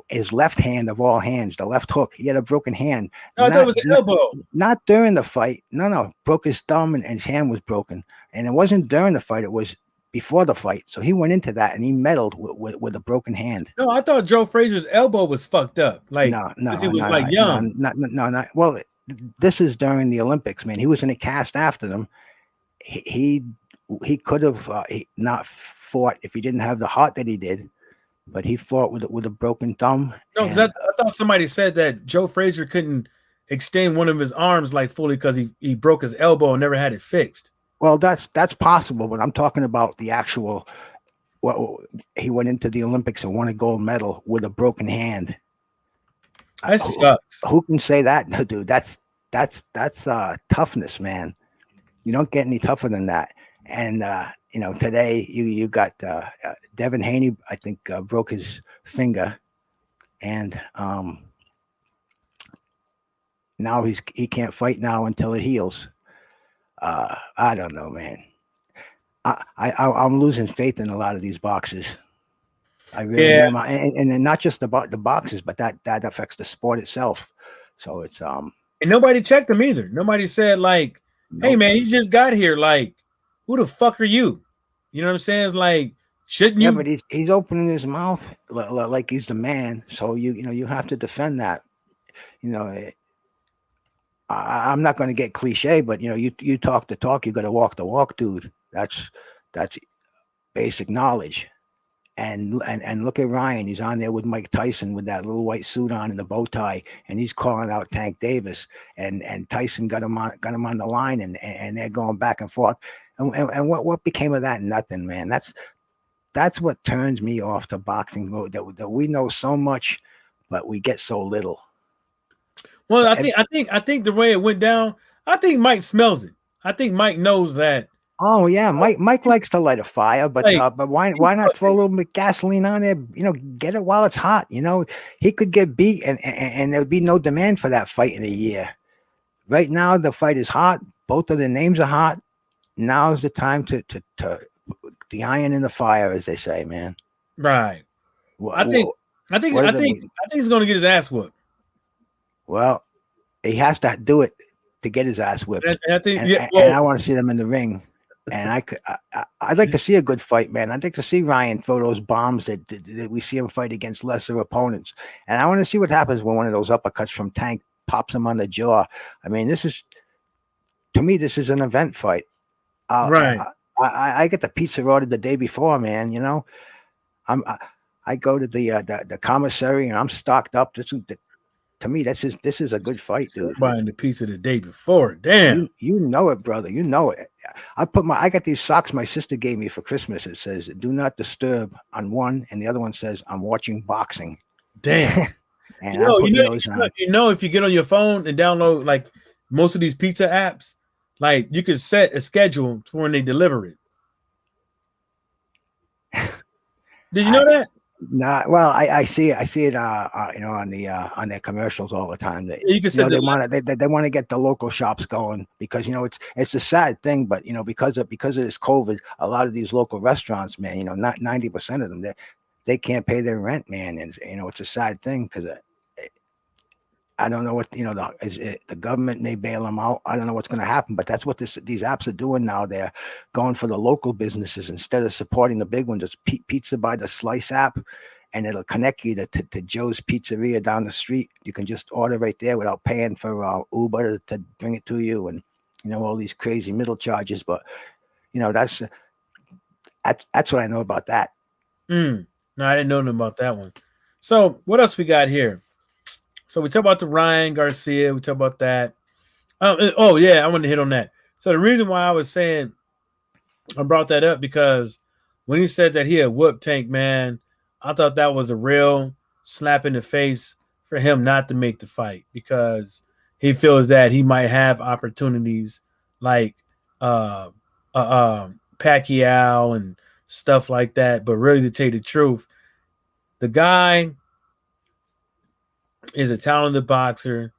[SPEAKER 3] His left hand of all hands, the left hook. He had a broken hand.
[SPEAKER 1] No, I thought it was an elbow.
[SPEAKER 3] Not during the fight. No. Broke his thumb and his hand was broken. And it wasn't during the fight. It was before the fight. So he went into that and he medaled with a broken hand.
[SPEAKER 1] No, I thought Joe Frazier's elbow was fucked up. Like,
[SPEAKER 3] no,
[SPEAKER 1] he was like young.
[SPEAKER 3] No. Well, this is during the Olympics, man. He was in a cast after them. He could have not fought if he didn't have the heart that he did, but he fought with a broken thumb.
[SPEAKER 1] No, because I thought somebody said that Joe Frazier couldn't extend one of his arms like fully because he broke his elbow and never had it fixed.
[SPEAKER 3] Well, that's possible, but I'm talking about the actual. Well, he went into the Olympics and won a gold medal with a broken hand.
[SPEAKER 1] That sucks.
[SPEAKER 3] Who can say that, dude? That's toughness, man. You don't get any tougher than that. And today you got Devin Haney. I think broke his finger, and now he can't fight now until it heals. I don't know, man. I'm losing faith in a lot of these boxers. I really am, and not just about the boxers, but that affects the sport itself. So it's
[SPEAKER 1] and nobody checked him either. Nobody said like, "Hey, man, you just got here. Like, who the fuck are you?" You know what I'm saying? It's like, shouldn't you?
[SPEAKER 3] Yeah, but he's opening his mouth like he's the man. So you have to defend that. I'm not going to get cliche, but you talk the talk, you got to walk the walk, dude. That's basic knowledge. and look at Ryan. He's on there with Mike Tyson with that little white suit on and the bow tie, and he's calling out Tank Davis. And Tyson got him on the line, and they're going back and forth. And what became of that? Nothing, man. That's what turns me off to boxing. That we know so much, but we get so little.
[SPEAKER 1] Well, I think the way it went down, I think Mike smells it. I think Mike knows that.
[SPEAKER 3] Oh yeah, Mike likes to light a fire, but why not throw a little bit of gasoline on there? Get it while it's hot. He could get beat, and there'd be no demand for that fight in a year. Right now, the fight is hot. Both of the names are hot. Now's the time to the iron in the fire, as they say, man.
[SPEAKER 1] Right. I think he's going to get his ass whooped.
[SPEAKER 3] Well, he has to do it to get his ass whipped. And I want to see them in the ring. And I'd like to see a good fight, man. I'd like to see Ryan throw those bombs that we see him fight against lesser opponents. And I want to see what happens when one of those uppercuts from Tank pops him on the jaw. I mean, this is an event fight.
[SPEAKER 1] Right.
[SPEAKER 3] I get the pizza ordered the day before, man. I go to the commissary and I'm stocked up. To me, this is a good fight, dude.
[SPEAKER 1] Buying the pizza the day before, damn.
[SPEAKER 3] You know it, brother. You know it. I got these socks my sister gave me for Christmas. It says "Do not disturb" on one, and the other one says "I'm watching boxing."
[SPEAKER 1] Damn.
[SPEAKER 3] And
[SPEAKER 1] if you get on your phone and download like most of these pizza apps, like you can set a schedule for when they deliver it. Did you know that?
[SPEAKER 3] Nah, well, I see it on their commercials all the time.
[SPEAKER 1] You can say
[SPEAKER 3] they want to get the local shops going because it's a sad thing, but because of this COVID, a lot of these local restaurants, man, not 90% of them they can't pay their rent, man, and it's a sad thing because I don't know what the government may bail them out. I don't know what's going to happen, but that's what these apps are doing now. They're going for the local businesses instead of supporting the big ones. It's Pizza by the Slice app, and it'll connect you to Joe's Pizzeria down the street. You can just order right there without paying for Uber to bring it to you, and all these crazy middle charges. But that's what I know about that.
[SPEAKER 1] No, I didn't know nothing about that one. So what else we got here? So we talk about the Ryan Garcia. We talk about that. Oh yeah, I wanted to hit on that. So the reason why I was saying I brought that up because when he said that he had whooped Tank, man, I thought that was a real slap in the face for him not to make the fight because he feels that he might have opportunities like Pacquiao and stuff like that. But really, to tell you the truth, the guy is a talented boxer.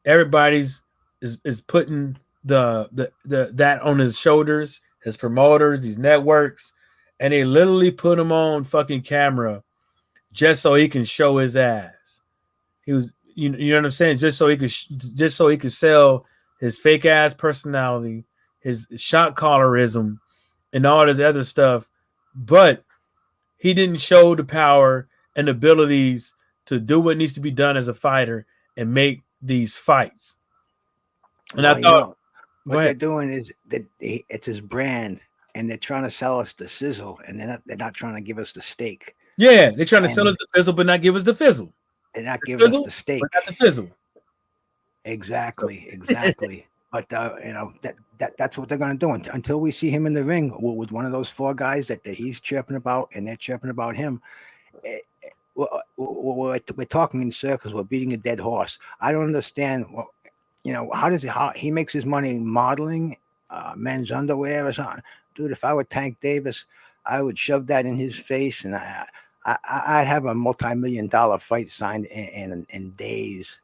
[SPEAKER 1] Everybody's is putting the that on his shoulders, his promoters, these networks, and they literally put him on fucking camera just so he can show his ass. He was, you know what I'm saying, just so he could sell his fake ass personality, his shot callerism, and all this other stuff. But he didn't show the power and abilities to do what needs to be done as a fighter and make these fights. And I thought
[SPEAKER 3] what they're doing is that it's his brand, and they're trying to sell us the sizzle, and they're not trying to give us the steak.
[SPEAKER 1] Yeah, they're trying to sell us the fizzle, but not give us the fizzle.
[SPEAKER 3] They're not giving us the steak,
[SPEAKER 1] but not the fizzle.
[SPEAKER 3] Exactly. But that's what they're going to do until we see him in the ring with one of those four guys that he's chirping about, and they're chirping about him. We're talking in circles. We're beating a dead horse. I don't understand. How he makes his money modeling men's underwear or something. Dude, if I were Tank Davis, I would shove that in his face, and I'd have a multi-million-dollar fight signed in days.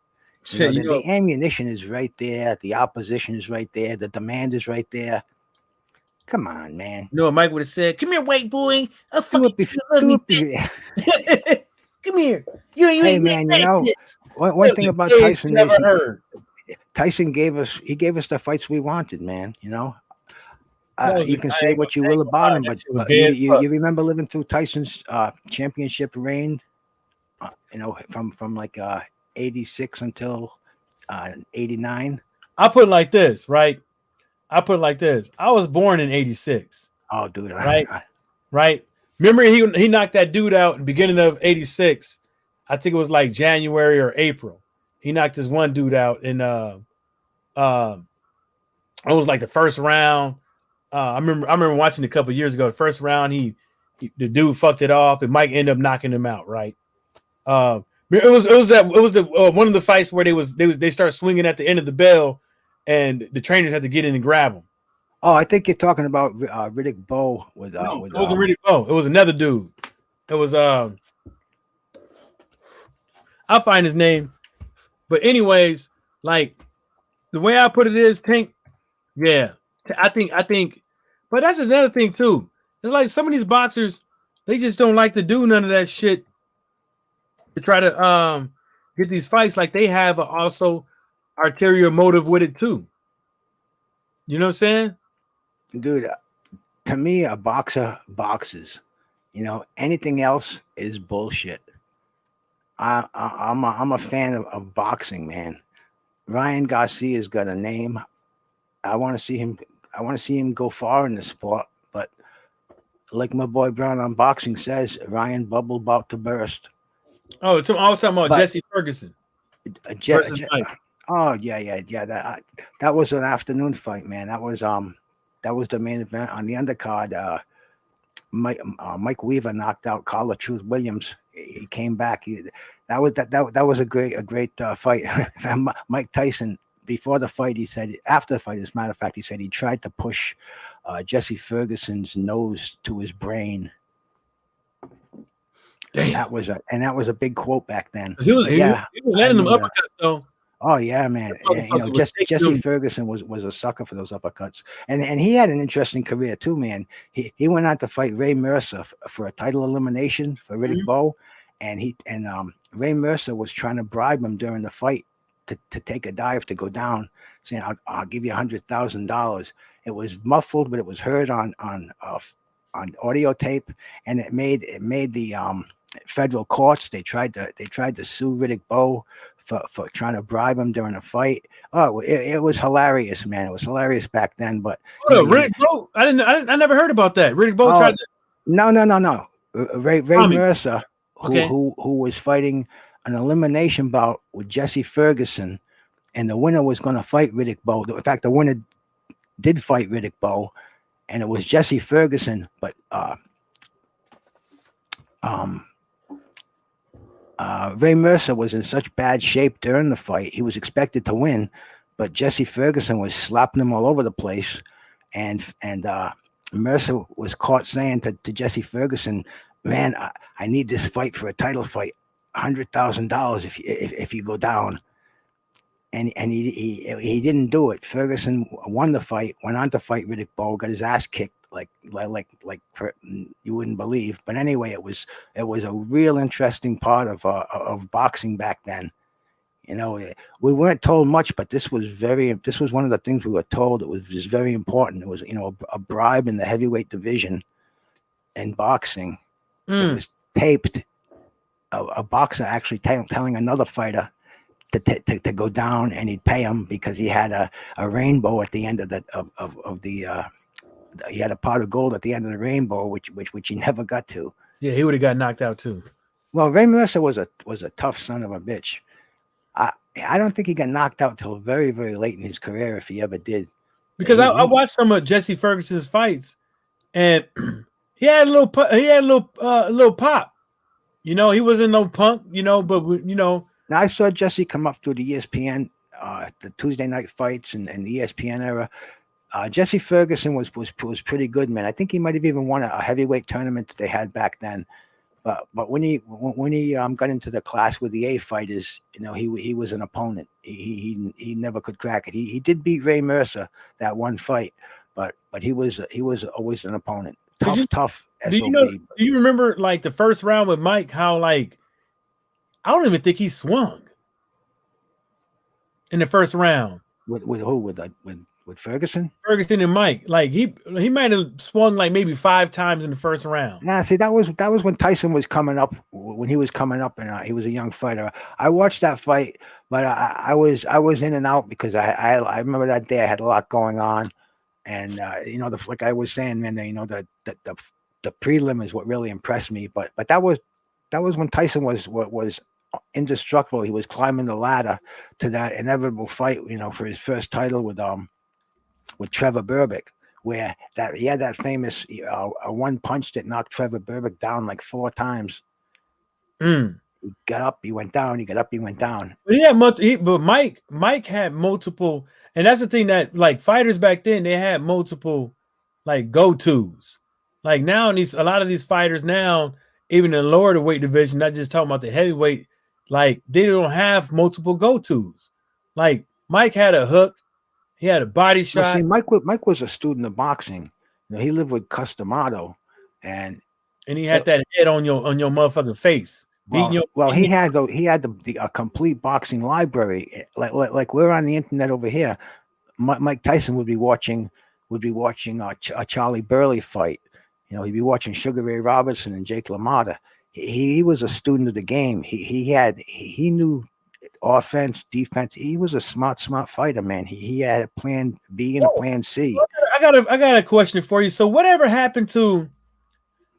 [SPEAKER 3] The ammunition is right there. The opposition is right there. The demand is right there. Come on, man.
[SPEAKER 1] Mike would have said, "Come here, white boy. I'll
[SPEAKER 3] Come
[SPEAKER 1] here.
[SPEAKER 3] Hey, man, one thing about Tyson is Tyson gave us the fights we wanted, man. You can say what you will about him, but you remember living through Tyson's championship reign, from like 86 until 89.
[SPEAKER 1] I put it like this, right? I was born in 86.
[SPEAKER 3] Oh, dude.
[SPEAKER 1] Right? Remember, he knocked that dude out in the beginning of '86. I think it was like January or April. He knocked this one dude out in it was like the first round. I remember watching it a couple years ago. The first round, the dude fucked it off, and Mike ended up knocking him out. Right. It was one of the fights where they start swinging at the end of the bell, and the trainers had to get in and grab him.
[SPEAKER 3] Oh, I think you're talking about Riddick Bowe with
[SPEAKER 1] No, it wasn't Riddick Bowe. It was another dude. It was I'll find his name. But anyways, like the way I put it is, Tank. Yeah, I think. But that's another thing too. It's like some of these boxers, they just don't like to do none of that shit to try to get these fights. Like they have also arterial motive with it too. You know what I'm saying?
[SPEAKER 3] Dude, to me, a boxer boxes. Anything else is bullshit. I'm a fan of boxing, man. Ryan Garcia's got a name. I want to see him. I want to see him go far in the sport. But like my boy Brown on Boxing says, Ryan bubble about to burst.
[SPEAKER 1] Oh, I was talking about Jesse Ferguson.
[SPEAKER 3] Oh yeah. That was an afternoon fight, man. That was the main event on the undercard. Mike Weaver knocked out Carla Truth Williams. He came back. That was a great fight. Mike Tyson, before the fight, he said, after the fight, as a matter of fact, he said he tried to push Jesse Ferguson's nose to his brain.
[SPEAKER 1] Damn.
[SPEAKER 3] That was a big quote back then.
[SPEAKER 1] He was landing them uppercuts though.
[SPEAKER 3] Oh yeah, man. Jesse Ferguson was a sucker for those uppercuts, and he had an interesting career too, man. He went on to fight Ray Mercer for a title elimination for Riddick Bowe, and Ray Mercer was trying to bribe him during the fight to take a dive to go down, saying I'll give you $100,000. It was muffled, but it was heard on audio tape, and it made the federal courts. They tried to sue Riddick Bowe for trying to bribe him during a fight. Oh, it was hilarious, man. It was hilarious back then. But
[SPEAKER 1] Riddick Bowe, I never heard about that. Riddick Bowe tried to.
[SPEAKER 3] No. Ray Mercer, who was fighting an elimination bout with Jesse Ferguson, and the winner was going to fight Riddick Bowe. In fact, the winner did fight Riddick Bowe, and it was Jesse Ferguson, but Ray Mercer was in such bad shape during the fight. He was expected to win, but Jesse Ferguson was slapping him all over the place, and Mercer was caught saying to Jesse Ferguson, "Man, I need this fight for a title fight, $100,000 if you go down." And he didn't do it. Ferguson won the fight, went on to fight Riddick Bowe, got his ass kicked like you wouldn't believe. But anyway, it was a real interesting part of boxing back then. We weren't told much, but this was one of the things we were told. It was just very important. It was a bribe in the heavyweight division in boxing. It was taped. A boxer actually telling another fighter to go down, and he'd pay him because he had a rainbow at the end of the he had a pot of gold at the end of the rainbow, which he never got to.
[SPEAKER 1] Yeah, he would have got knocked out too.
[SPEAKER 3] Well, Ray Mercer was a tough son of a bitch. I don't think he got knocked out till very, very late in his career, if he ever did.
[SPEAKER 1] Because I watched some of Jesse Ferguson's fights, and he had a little pop. He wasn't no punk. But
[SPEAKER 3] Now I saw Jesse come up through the ESPN, the Tuesday night fights and the ESPN era. Jesse Ferguson was pretty good, man. I think he might have even won a heavyweight tournament that they had back then. But when he got into the class with the A fighters, he was an opponent. He never could crack it. He did beat Ray Mercer that one fight, but he was always an opponent. Tough.
[SPEAKER 1] Do you remember like the first round with Mike? How like I don't even think he swung in the first round.
[SPEAKER 3] With who? With Ferguson?
[SPEAKER 1] Ferguson and Mike. Like he might have swung like maybe 5 times in the first round.
[SPEAKER 3] Nah, see, that was when Tyson was coming up. When he was coming up, and he was a young fighter. I watched that fight, but I was in and out because I remember that day I had a lot going on, and like I was saying, man, the prelim is what really impressed me. But that was when Tyson was indestructible. He was climbing the ladder to that inevitable fight, for his first title with Trevor Berbick, where he had that famous one punch that knocked Trevor Berbick down like 4 times.
[SPEAKER 1] Mm.
[SPEAKER 3] He got up, he went down. He got up, he went down.
[SPEAKER 1] But he had but Mike had multiple, and that's the thing that like fighters back then they had multiple like go-tos. Like now, a lot of these fighters now, even in the lower weight division, not just talking about the heavyweight, like they don't have multiple go-tos. Like Mike had a hook, he had a body shot.
[SPEAKER 3] See, Mike was a student of boxing. He lived with Customato, and
[SPEAKER 1] he had that head on your motherfucking face.
[SPEAKER 3] He had a complete boxing library. Like we're on the internet over here. Mike Tyson would be watching a Charlie Burley fight. He'd be watching Sugar Ray Robertson and Jake LaMotta. He was a student of the game. He knew offense, defense. He was a smart fighter, man. He had a plan B and a plan C.
[SPEAKER 1] I got a question for you. So whatever happened to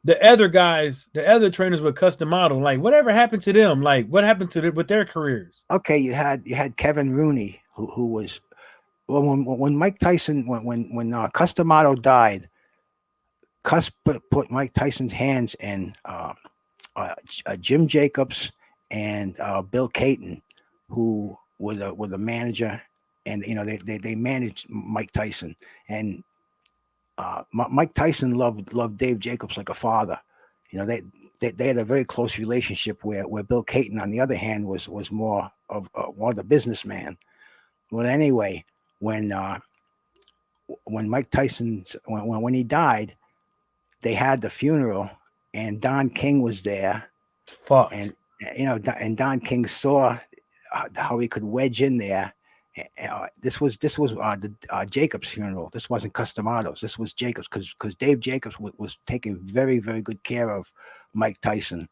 [SPEAKER 1] the other guys, the other trainers with Customato, like whatever happened to them? Like what happened to with their careers?
[SPEAKER 3] Okay, you had Kevin Rooney, who was when Mike Tyson when Customato died, Cus put Mike Tyson's hands in Jim Jacobs and Bill Caton, who were the manager, and they managed Mike Tyson, and Mike Tyson loved Dave Jacobs like a father. They had a very close relationship where Bill Caton, on the other hand, was more of the businessman. Well, anyway, when Mike Tyson when he died, they had the funeral, and Don King was there.
[SPEAKER 1] Fuck.
[SPEAKER 3] And and Don King saw how he could wedge in there. This was the Jacobs funeral. This wasn't Customato's. This was Jacobs, because Dave Jacobs was taking very, very good care of Mike Tyson.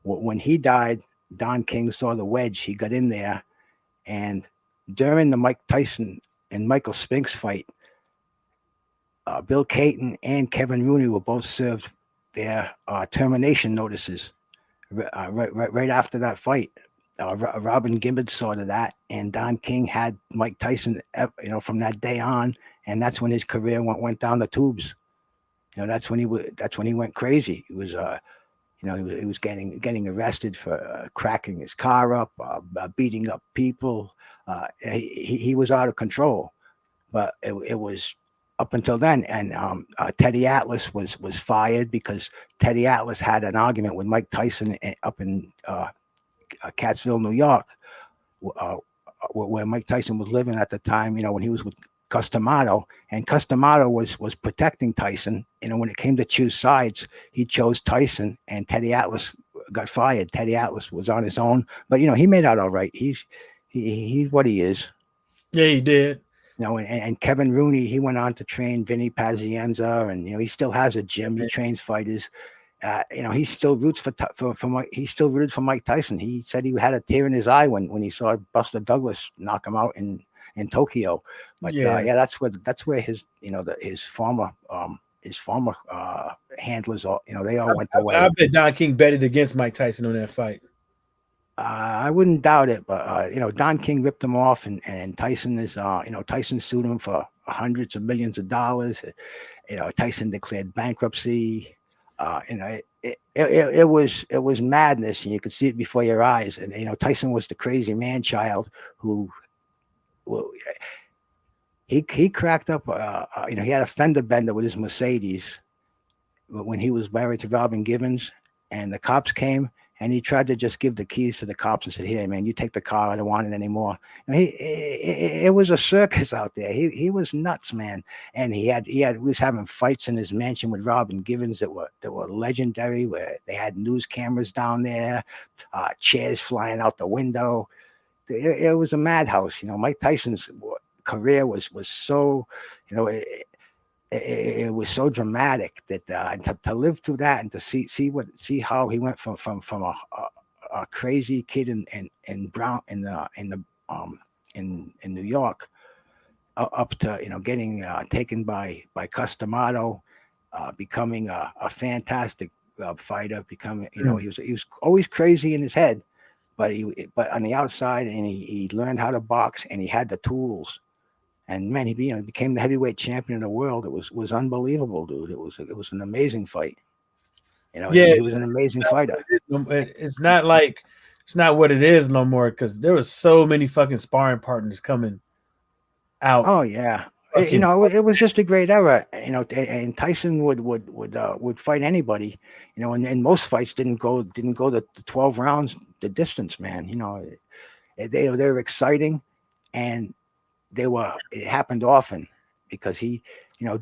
[SPEAKER 3] When he died, Don King saw the wedge. He got in there, and during the Mike Tyson and Michael Spinks fight, Bill Caton and Kevin Rooney were both served their termination notices right after that fight. Robin Gibbons saw to that, and Don King had Mike Tyson, from that day on, and that's when his career went down the tubes. That's when he went crazy. He was, he was getting arrested for cracking his car up, beating up people. He was out of control, but it was up until then. And Teddy Atlas was fired because Teddy Atlas had an argument with Mike Tyson up in Cattsville, New York, where Mike Tyson was living at the time, when he was with Customato, and Customato was protecting Tyson. When it came to choose sides, he chose Tyson, and Teddy Atlas got fired. Teddy Atlas was on his own, but he made out all right. He's what he is.
[SPEAKER 1] Yeah, he did.
[SPEAKER 3] And Kevin Rooney, he went on to train Vinny Pazienza, and he still has a gym. He trains fighters. He still roots for Mike. He still rooted for Mike Tyson. He said he had a tear in his eye when he saw Buster Douglas knock him out in Tokyo. But that's where his his former handlers all they all went away.
[SPEAKER 1] I bet Don King betted against Mike Tyson on that fight.
[SPEAKER 3] I wouldn't doubt it, but Don King ripped him off, and Tyson is Tyson sued him for hundreds of millions of dollars. Tyson declared bankruptcy. It was madness, and you could see it before your eyes. And Tyson was the crazy man child who, he cracked up. He had a fender bender with his Mercedes when he was married to Robin Givens, and the cops came, and he tried to just give the keys to the cops and said, "Here, man, you take the car. I don't want it anymore." It was a circus out there. He was nuts, man. And he was having fights in his mansion with Robin Givens that were legendary, where they had news cameras down there, chairs flying out the window. It was a madhouse. Mike Tyson's career was so, it was so dramatic that to live through that and to see how he went from a crazy kid in New York up to getting taken by Customato, becoming a fantastic fighter. Becoming, he was always crazy in his head, but on the outside, and he learned how to box, and he had the tools. And man, he became the heavyweight champion of the world. It was unbelievable, dude. It was an amazing fight.
[SPEAKER 1] Yeah,
[SPEAKER 3] he was an amazing fighter.
[SPEAKER 1] it's not like it's not what it is no more because there was so many fucking sparring partners coming out.
[SPEAKER 3] Oh yeah, it was just a great era. And Tyson would fight anybody. And most fights didn't go the 12 rounds, the distance, man. They were exciting, and it happened often because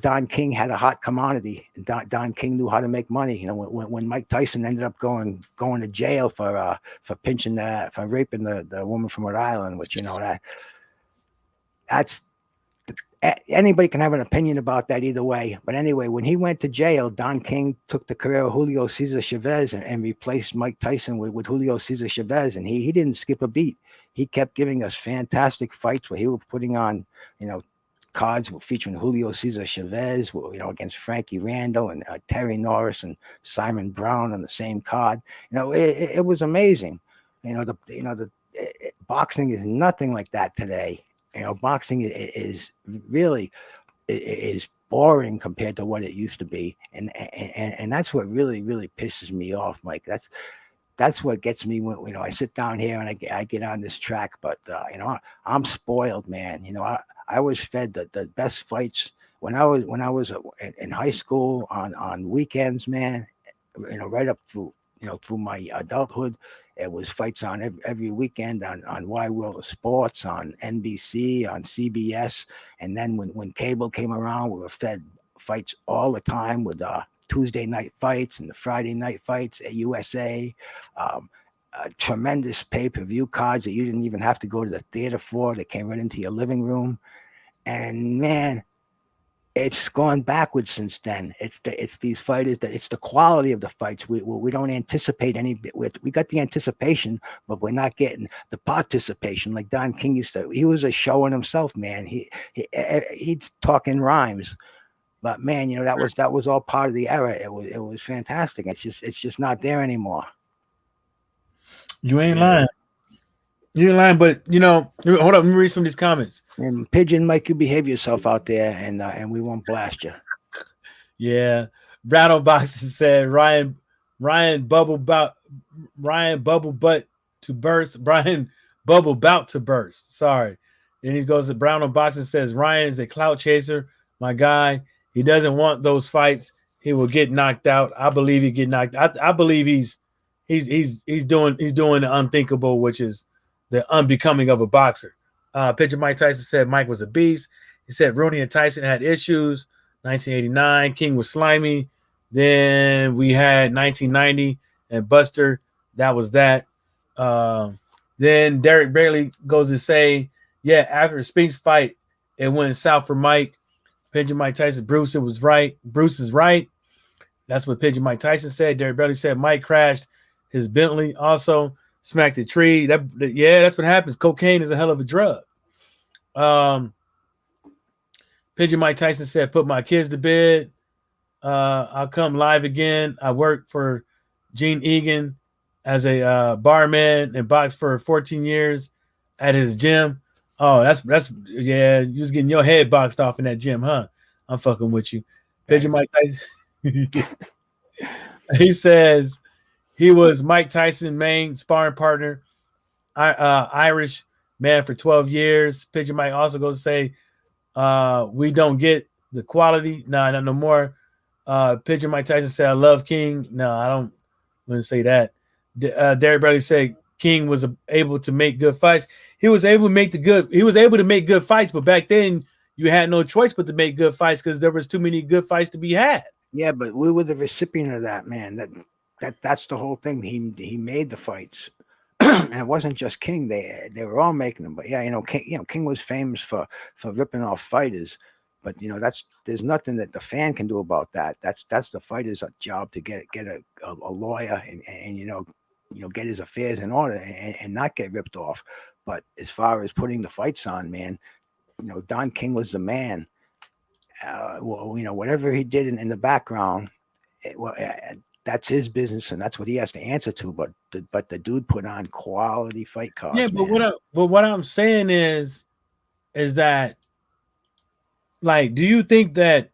[SPEAKER 3] Don King had a hot commodity, and Don King knew how to make money. When Mike Tyson ended up going to jail for pinching for raping the woman from Rhode Island, which that's anybody can have an opinion about that either way. But anyway, when he went to jail, Don King took the career of Julio Cesar Chavez and replaced Mike Tyson with Julio Cesar Chavez, and he didn't skip a beat. He kept giving us fantastic fights where he was putting on, cards featuring Julio Cesar Chavez, against Frankie Randall and Terry Norris and Simon Brown on the same card. It was amazing. Boxing is nothing like that today. Boxing is really is boring compared to what it used to be, and that's what really pisses me off, Mike. That's what gets me when I sit down here and I get on this track. But I'm spoiled, man. I was fed the best fights when I was in high school on weekends, man. Right up through through my adulthood. It was fights on every weekend on Wide World of Sports, on NBC, on CBS. And then when cable came around, we were fed fights all the time with Tuesday night fights and the Friday night fights at USA. Tremendous pay-per-view cards that you didn't even have to go to the theater for. They came right into your living room. And man, it's gone backwards since then. It's these fighters it's the quality of the fights. We don't anticipate any. We got the anticipation, but we're not getting the participation. Like Don King used to. He was a show in himself, man. He'd talk in rhymes, but man, that was all part of the era. It was fantastic. It's just not there anymore.
[SPEAKER 1] You ain't lying. You ain't lying, but hold up. Let me read some of these comments.
[SPEAKER 3] And Pigeon, Mike, you behave yourself out there, and we won't blast you.
[SPEAKER 1] Yeah, Rattle Boxer said Ryan bubble butt to burst. Brian bubble bout to burst. Sorry. Then he goes to Brown on Boxing says Ryan is a clout chaser. My guy, he doesn't want those fights. He will get knocked out. I believe he get knocked. I believe he's doing the unthinkable, which is the unbecoming of a boxer. Picture Mike Tyson said Mike was a beast. He said Rooney and Tyson had issues. 1989, King was slimy. Then we had 1990 and Buster. That was that. Then Derek Bailey goes to say, yeah, after the Spinks fight, it went south for Mike. Pigeon Mike Tyson, Bruce is right. That's what Pigeon Mike Tyson said. Derek Bailey said Mike crashed his Bentley. Also smacked a tree. That's what happens. Cocaine is a hell of a drug. Pigeon Mike Tyson said, put my kids to bed. I'll come live again. I worked for Gene Egan as a barman and boxed for 14 years at his gym. Oh, that's you was getting your head boxed off in that gym, huh? I'm fucking with you. Pigeon Mike Tyson. He says he was Mike Tyson's main sparring partner, Irish man for 12 years. Pigeon Mike also goes to say, we don't get the quality. No more. Pigeon Mike Tyson said, I love King. No, I wouldn't say that. Derek Bradley said King was able to make good fights. He was able to make good fights, but back then you had no choice but to make good fights because there was too many good fights to be had.
[SPEAKER 3] Yeah, but we were the recipient of that, man. That's the whole thing. He made the fights. And it wasn't just King; they were all making them. But yeah, King was famous for ripping off fighters. But there's nothing that the fan can do about that. That's the fighter's job to get a lawyer and get his affairs in order and not get ripped off. But as far as putting the fights on, man, Don King was the man. well, whatever he did in the background, that's his business and that's what he has to answer to. But the dude put on quality fight
[SPEAKER 1] Yeah,
[SPEAKER 3] cards,
[SPEAKER 1] but
[SPEAKER 3] man.
[SPEAKER 1] what I'm saying is that, like, do you think that,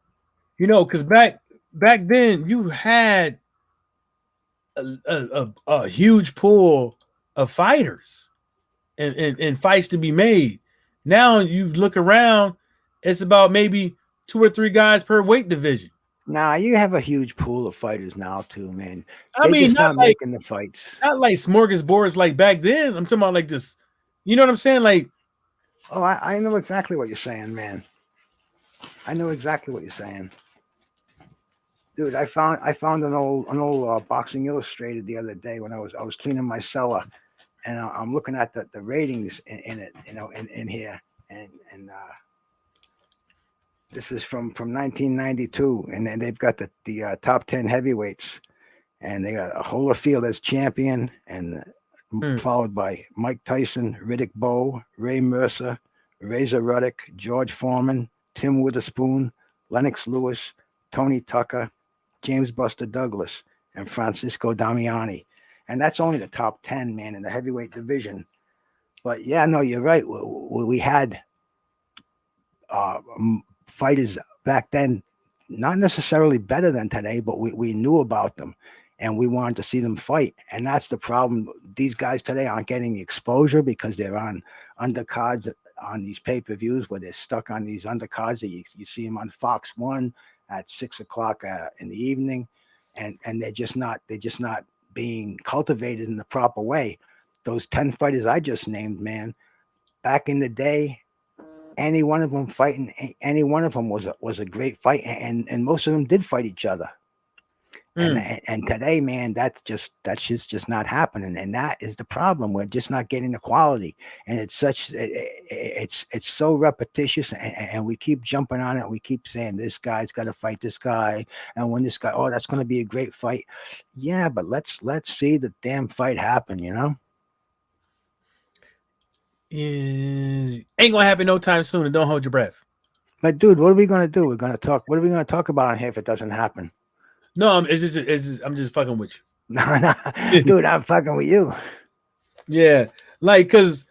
[SPEAKER 1] because back then you had a huge pool of fighters and fights to be made. Now you look around, it's about maybe 2 or 3 guys per weight division.
[SPEAKER 3] Nah, you have a huge pool of fighters now too, man.
[SPEAKER 1] I
[SPEAKER 3] They're
[SPEAKER 1] mean,
[SPEAKER 3] just not making the fights.
[SPEAKER 1] not like smorgasbords like back then. I'm talking about like this. You know what I'm saying? Like,
[SPEAKER 3] Oh, I know exactly what you're saying, man. I know exactly what you're saying. Dude, I found an old Boxing Illustrated the other day when I was cleaning my cellar, and I'm looking at the ratings in it, in here, and this is from 1992, and then they've got the top 10 heavyweights, and they got a Holyfield as champion, and followed by Mike Tyson, Riddick Bowe, Ray Mercer, Razor Ruddock, George Foreman, Tim Witherspoon, Lennox Lewis, Tony Tucker, James Buster Douglas, and Francisco Damiani. And that's only the top 10, man, in the heavyweight division. But yeah, no, you're right. We had fighters back then, not necessarily better than today, but we knew about them and we wanted to see them fight. And that's the problem. These guys today aren't getting the exposure because they're on undercards on these pay-per-views where they're stuck on these undercards that you see them on Fox 1 at 6 o'clock in the evening, and they're just not being cultivated in the proper way. Those 10 fighters I just named, man, back in the day, any one of them fighting, any one of them was a great fight, and most of them did fight each other. And today, man, that's just not happening, and that is the problem. We're just not getting the quality, and it's so repetitious, and we keep jumping on it. We keep saying this guy's got to fight this guy, and when this guy, oh, that's going to be a great fight. Yeah, but let's see the damn fight happen,
[SPEAKER 1] ain't gonna happen no time soon, and don't hold your breath.
[SPEAKER 3] But dude, what are we gonna do? We're gonna talk. What are we gonna talk about in here if it doesn't happen?
[SPEAKER 1] No, I'm just fucking with you.
[SPEAKER 3] No, dude, I'm fucking with you.
[SPEAKER 1] Yeah, like because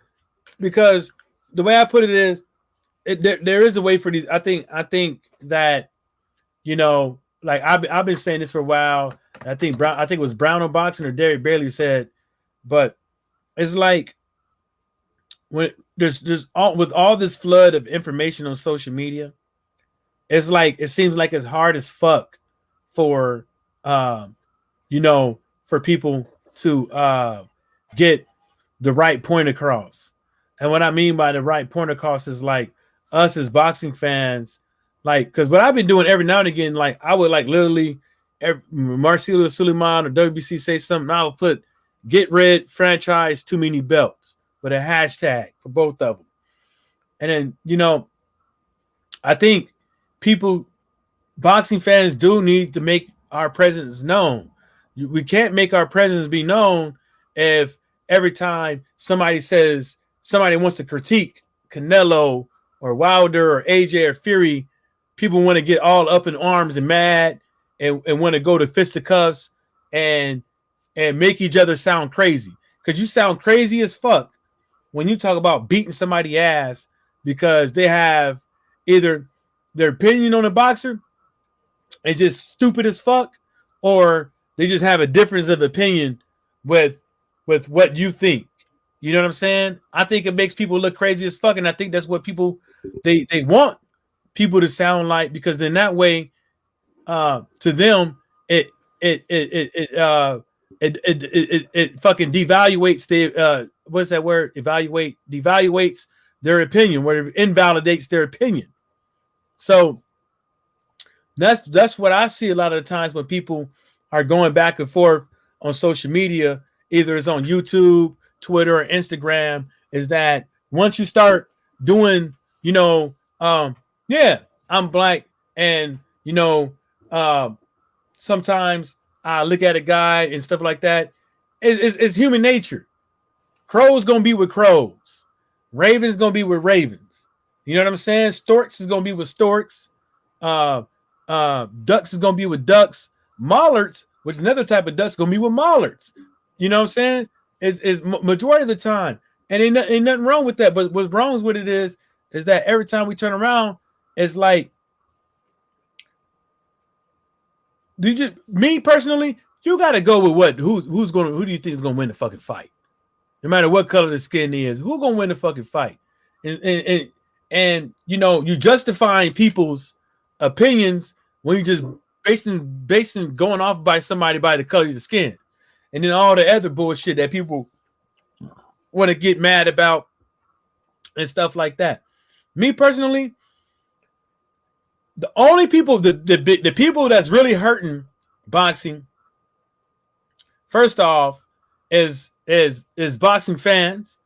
[SPEAKER 1] the way I put it is, there is a way for these. I think that, like I've been saying this for a while. I think it was Brown on Boxing or Derek Bailey said, but it's like when there's with all this flood of information on social media, it's like it seems like it's hard as fuck for for people to get the right point across. And what I mean by the right point across is like us as boxing fans, like, because what I've been doing every now and again, like I would like literally Marcelo Suleiman or WBC say something, I would put get rid franchise too many belts with a hashtag for both of them. And then, I think boxing fans do need to make our presence known. We can't make our presence be known if every time somebody wants to critique Canelo or Wilder or AJ or Fury, people want to get all up in arms and mad and want to go to fisticuffs and make each other sound crazy. Because you sound crazy as fuck when you talk about beating somebody's ass because they have either their opinion on a boxer is just stupid as fuck, or they just have a difference of opinion with what you think. You know what I'm saying? I think it makes people look crazy as fuck, and I think that's what people they want people to sound like, because then that way, to them it fucking devaluates the what's that word? Devaluates their opinion, where it invalidates their opinion. So that's what I see a lot of the times when people are going back and forth on social media, either it's on YouTube, Twitter, or Instagram, is that once you start doing, yeah, I'm black, and sometimes I look at a guy and stuff like that. It's human nature. Crows gonna be with crows. Ravens gonna be with ravens. You know what I'm saying? Storks is gonna be with storks. Ducks is gonna be with ducks. Mallards, which is another type of ducks, gonna be with mallards. You know what I'm saying? Is majority of the time, and ain't nothing wrong with that. But what's wrong with it is that every time we turn around, it's like, me personally, you got to go with who do you think is gonna win the fucking fight? No matter what color the skin is, who's gonna win the fucking fight? And you know, you justifying people's opinions when you just basing going off by somebody by the color of the skin, and then all the other bullshit that people want to get mad about and stuff like that. Me personally, the only people, the people that's really hurting boxing, first off, is boxing fans,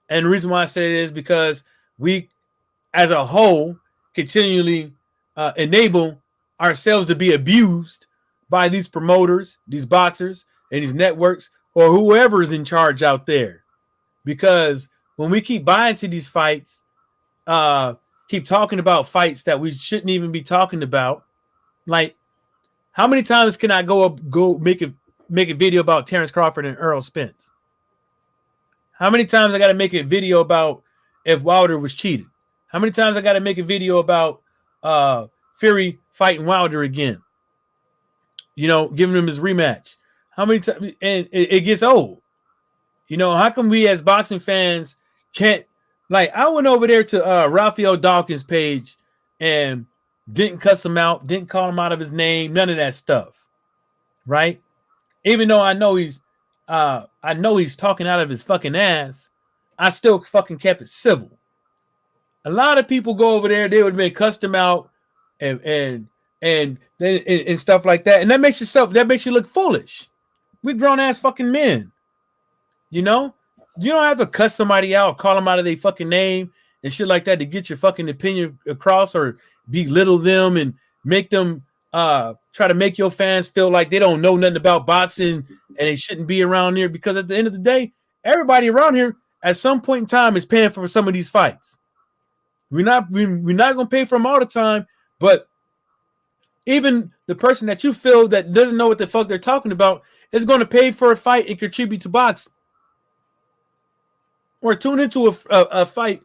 [SPEAKER 1] and the reason why I say it is because we, as a whole, continually enable ourselves to be abused by these promoters, these boxers, and these networks, or whoever is in charge out there. Because when we keep buying to these fights, keep talking about fights that we shouldn't even be talking about, like, how many times can I go make a video about Terrence Crawford and Earl Spence? How many times I got to make a video about if Wilder was cheated? How many times I got to make a video about Fury fighting Wilder again? You know, giving him his rematch. How many times? And it gets old. You know, how come we as boxing fans can't? Like, I went over there to Raphael Dawkins' page and didn't cuss him out, didn't call him out of his name, none of that stuff, right? Even though I know he's talking out of his fucking ass, I still fucking kept it civil. A lot of people go over there, they would have been cussed him out and stuff like that, and that makes you look foolish. We grown ass fucking men, you know. You don't have to cuss somebody out, call them out of their fucking name and shit like that to get your fucking opinion across, or belittle them and make them try to make your fans feel like they don't know nothing about boxing and they shouldn't be around here. Because at the end of the day, everybody around here at some point in time is paying for some of these fights. We're not gonna pay for them all the time, but even the person that you feel that doesn't know what the fuck they're talking about is going to pay for a fight and contribute to boxing, or tune into a fight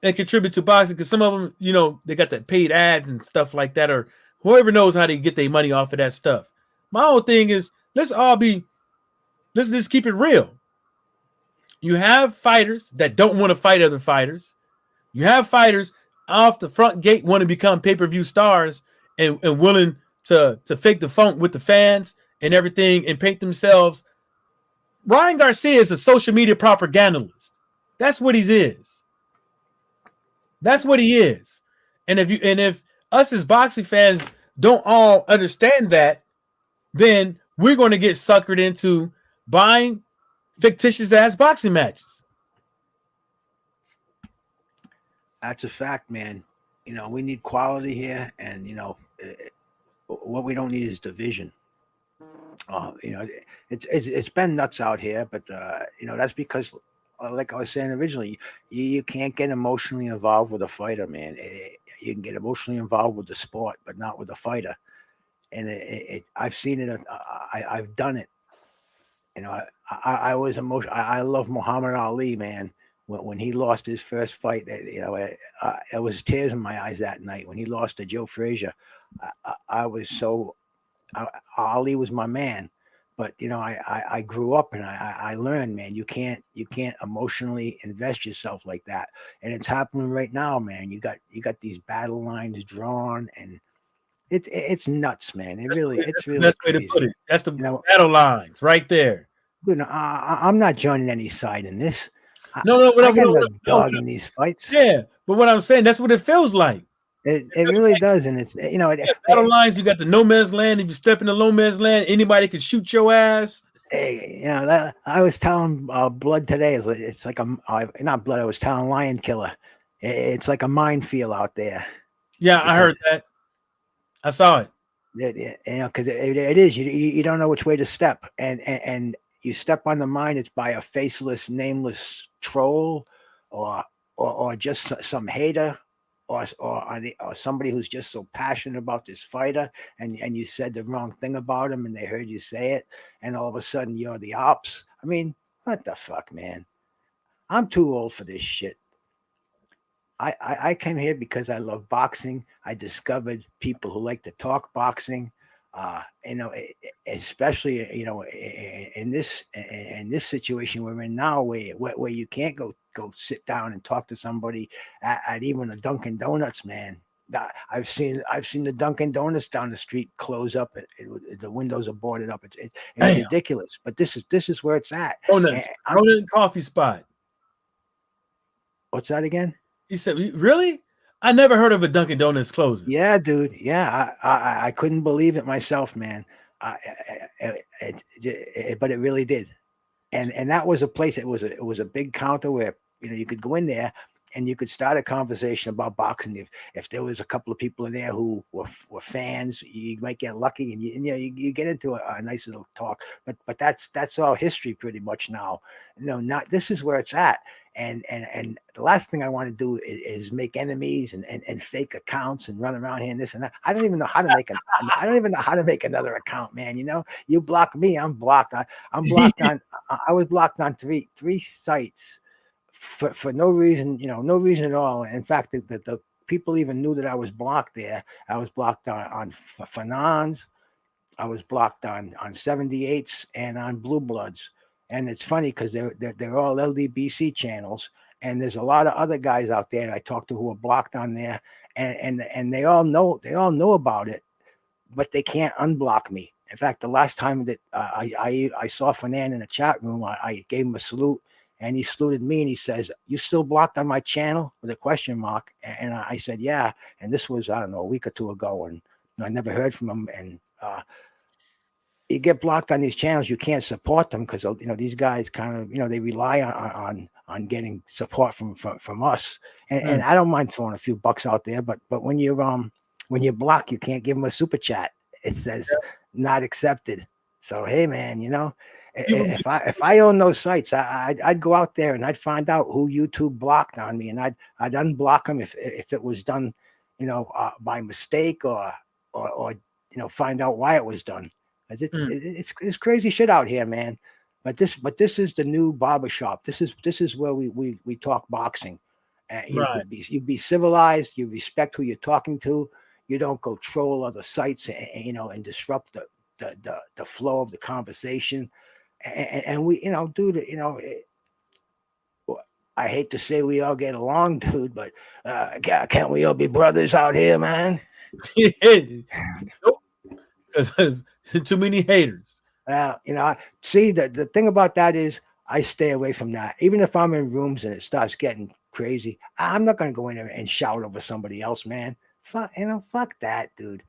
[SPEAKER 1] and contribute to boxing, because some of them, you know, they got that paid ads and stuff like that, or whoever knows how they get their money off of that stuff. My whole thing is, let's just keep it real. You have fighters that don't want to fight other fighters. You have fighters off the front gate want to become pay-per-view stars and willing to fake the funk with the fans and everything and paint themselves. Ryan Garcia is a social media propagandist. That's what he is. That's what he is. And if us as boxing fans don't all understand that, then we're going to get suckered into buying fictitious ass boxing matches.
[SPEAKER 3] That's a fact, man. You know, we need quality here, and you know, what we don't need is division. You know, it's been nuts out here, but you know, that's because, like I was saying originally, you can't get emotionally involved with a fighter, man. You can get emotionally involved with the sport, but not with the fighter. And I've seen it. I've done it. You know, I was emotional. I love Muhammad Ali, man. When he lost his first fight, you know, it was tears in my eyes that night when he lost to Joe Frazier. I was so, Ali was my man, but you know, I grew up and I learned, man, you can't emotionally invest yourself like that, and it's happening right now, man. You got these battle lines drawn, and it's nuts, man. It's really
[SPEAKER 1] best way
[SPEAKER 3] crazy.
[SPEAKER 1] to put it. That's the battle lines right there.
[SPEAKER 3] You know, I'm not joining any side in this.
[SPEAKER 1] No,
[SPEAKER 3] I got no dog in these fights.
[SPEAKER 1] Yeah, but what I'm saying, that's what it feels like.
[SPEAKER 3] It really does, and it's, you know,
[SPEAKER 1] battle lines. You got the no man's land. If you step in the no man's land, anybody can shoot your ass.
[SPEAKER 3] Hey, you know, I was telling Blood today. It's like not Blood. I was telling Lion Killer. It's like a minefield out there.
[SPEAKER 1] Yeah, I heard that. I saw it.
[SPEAKER 3] You know, because it is. You don't know which way to step, and you step on the mine. It's by a faceless, nameless troll, or just some hater, or somebody who's just so passionate about this fighter, and you said the wrong thing about him, and they heard you say it, and all of a sudden you're the ops. I mean, what the fuck, man? I'm too old for this shit. I came here because I love boxing. I discovered people who like to talk boxing. Especially in this situation we're in now, where you can't go sit down and talk to somebody at even a Dunkin' Donuts, man. I've seen the Dunkin' Donuts down the street close up. The windows are boarded up. It's
[SPEAKER 1] Damn.
[SPEAKER 3] ridiculous. But this is where it's at.
[SPEAKER 1] Donuts. Donut coffee spot.
[SPEAKER 3] What's that again?
[SPEAKER 1] He said, "Really? I never heard of a Dunkin' Donuts closing."
[SPEAKER 3] Yeah, dude. Yeah, I couldn't believe it myself, man. But it really did. And that was a place. It was a big counter where you could go in there and you could start a conversation about boxing. If there was a couple of people in there who were fans, you might get lucky, and you get into a nice little talk. But that's all history pretty much now. Not this is where it's at. And the last thing I want to do is make enemies and fake accounts and run around here and this and that. I don't even know how to make I don't even know how to make another account, man. You block me, I'm blocked. I'm blocked on. I was blocked on three sites for no reason. No reason at all. In fact, the people even knew that I was blocked there. I was blocked on Fanons. I was blocked on 78s and on Blue Bloods. And it's funny because they're all LDBC channels, and there's a lot of other guys out there that I talk to who are blocked on there, and they all know about it, but they can't unblock me. In fact, the last time that I saw Fernand in the chat room, I gave him a salute, and he saluted me, and he says, "You still blocked on my channel?" with a question mark. And I said, "Yeah." And this was, I don't know, a week or two ago, and I never heard from him. And you get blocked on these channels, you can't support them because these guys kind of they rely on getting support from us, and I don't mind throwing a few bucks out there, but when you're blocked, you can't give them a super chat. It says not accepted. So hey, man, if I own those sites, I'd go out there and I'd find out who YouTube blocked on me, and I'd unblock them if it was done by mistake, or find out why it was done. It's crazy shit out here, man. But this is the new barbershop. This is where we talk boxing.
[SPEAKER 1] Right.
[SPEAKER 3] You'd be civilized. You respect who you're talking to. You don't go troll other sites and disrupt the flow of the conversation. And we dude, I hate to say we all get along, dude, but can't we all be brothers out here, man?
[SPEAKER 1] Too many haters.
[SPEAKER 3] See, the thing about that is I stay away from that. Even if I'm in rooms and it starts getting crazy, I'm not going to go in there and shout over somebody else, man. Fuck that, dude.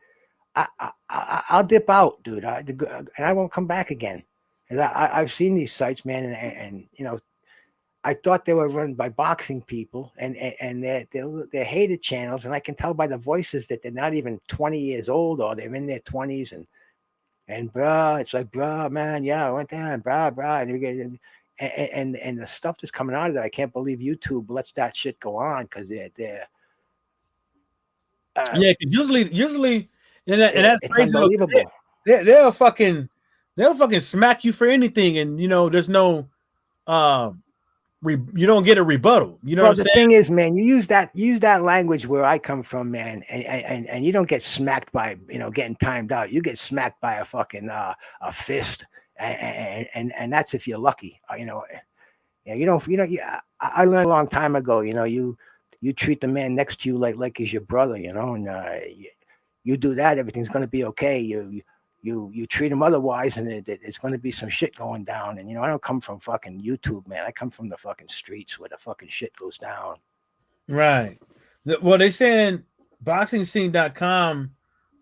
[SPEAKER 3] I'll dip out, dude. And I won't come back again. I've seen these sites, man, and I thought they were run by boxing people, and they're hated channels, and I can tell by the voices that they're not even 20 years old, or they're in their 20s, and bruh, it's like, bruh, man, yeah, I went there, and bruh, and the stuff that's coming out of that, I can't believe YouTube lets that shit go on, because they're
[SPEAKER 1] yeah, because usually, and that's
[SPEAKER 3] it's
[SPEAKER 1] crazy.
[SPEAKER 3] unbelievable.
[SPEAKER 1] They'll fucking smack you for anything, and there's no you don't get a rebuttal. You know what I'm saying?
[SPEAKER 3] The thing is, man, you use that language where I come from, man, and you don't get smacked by getting timed out. You get smacked by a fucking a fist, and that's if you're lucky. I learned a long time ago. You treat the man next to you like he's your brother. And you do that, everything's gonna be okay. You treat him otherwise, and it's going to be some shit going down. And I don't come from fucking YouTube, man. I come from the fucking streets where the fucking shit goes down.
[SPEAKER 1] Right. Well, they're saying boxingscene.com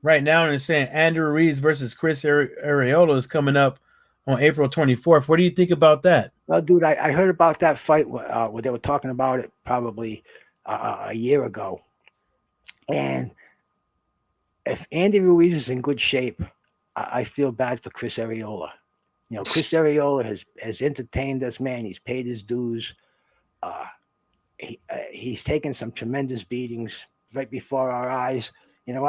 [SPEAKER 1] right now, and they're saying Andrew Ruiz versus Chris Arreola is coming up on April 24th. What do you think about that?
[SPEAKER 3] Well, dude, I heard about that fight where they were talking about it probably a year ago. And if Andy Ruiz is in good shape, I feel bad for Chris Arreola. Chris Arreola has entertained us, man. He's paid his dues. He's taken some tremendous beatings, right before our eyes. You know,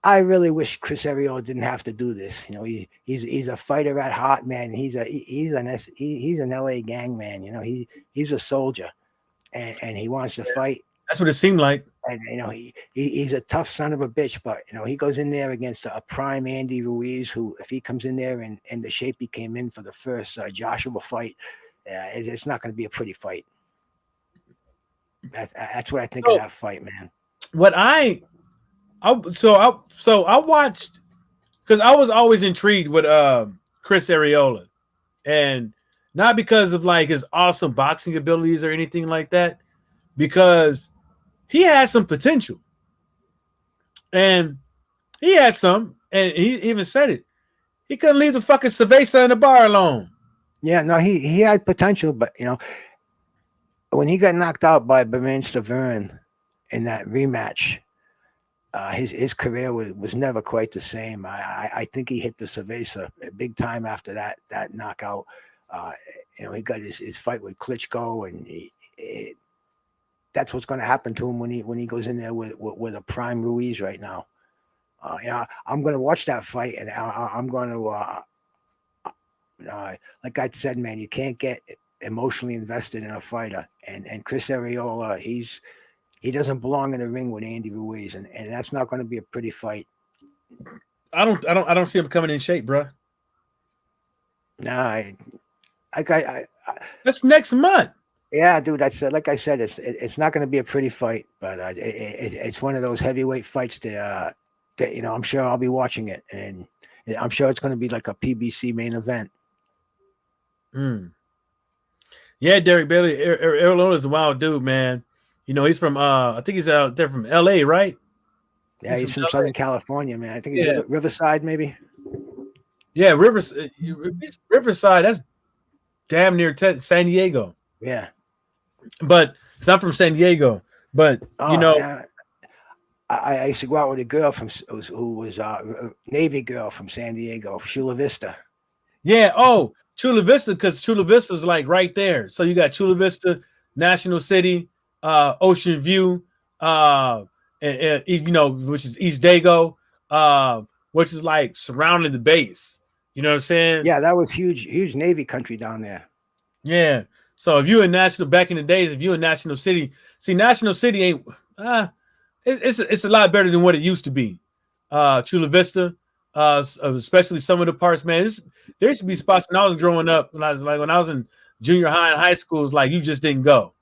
[SPEAKER 3] I really wish Chris Arreola didn't have to do this. You know, he's a fighter at heart, man. He's an LA gang man. You know, he's a soldier, and he wants to fight.
[SPEAKER 1] That's what it seemed like.
[SPEAKER 3] And you know, he's a tough son of a bitch, but you know, he goes in there against a prime Andy Ruiz, who, if he comes in there in the shape he came in for the first Joshua fight, it's not going to be a pretty fight. That's what I think of that fight, man.
[SPEAKER 1] What I watched, because I was always intrigued with Chris Arreola, and not because of like his awesome boxing abilities or anything like that, because he had some potential, and he had some, and he even said it. He couldn't leave the fucking cerveza in the bar alone.
[SPEAKER 3] Yeah, no, he had potential, but you know, when he got knocked out by Bermane Stiverne in that rematch, his career was never quite the same. I think he hit the cerveza big time after that knockout. You know, he got his fight with Klitschko, and that's what's going to happen to him when he goes in there with a prime Ruiz right now. You know, I'm going to watch that fight, and I'm going to, like I said, man, you can't get emotionally invested in a fighter, and Chris Arreola, he doesn't belong in the ring with Andy Ruiz, and that's not going to be a pretty fight.
[SPEAKER 1] I don't see him coming in shape, bro.
[SPEAKER 3] Nah,
[SPEAKER 1] that's next month.
[SPEAKER 3] Yeah, dude. Like I said, it's not going to be a pretty fight, but it's one of those heavyweight fights that you know, I'm sure I'll be watching it, and I'm sure it's going to be like a PBC main event.
[SPEAKER 1] Yeah, Derek Bailey, Arreola is a wild dude, man. You know, he's from I think he's out there from LA, right?
[SPEAKER 3] Yeah, he's from Southern California, man. I think he's Riverside, maybe.
[SPEAKER 1] Yeah, Riverside. That's damn near San Diego.
[SPEAKER 3] Yeah,
[SPEAKER 1] but it's not from San Diego. But you know,
[SPEAKER 3] yeah. I used to go out with a girl who was a Navy girl from San Diego, Chula Vista.
[SPEAKER 1] Yeah. Oh, Chula Vista, because Chula Vista is like right there. So you got Chula Vista, National City, Ocean View, and you know, which is East Dago, which is like surrounding the base. You know what I'm saying?
[SPEAKER 3] Yeah, that was huge Navy country down there.
[SPEAKER 1] Yeah. So if you in National, back in the days, if you in National City, see, National City ain't it's a lot better than what it used to be. Chula Vista, especially some of the parts, man. There used to be spots when I was growing up, when I was in junior high and high school, it's like you just didn't go.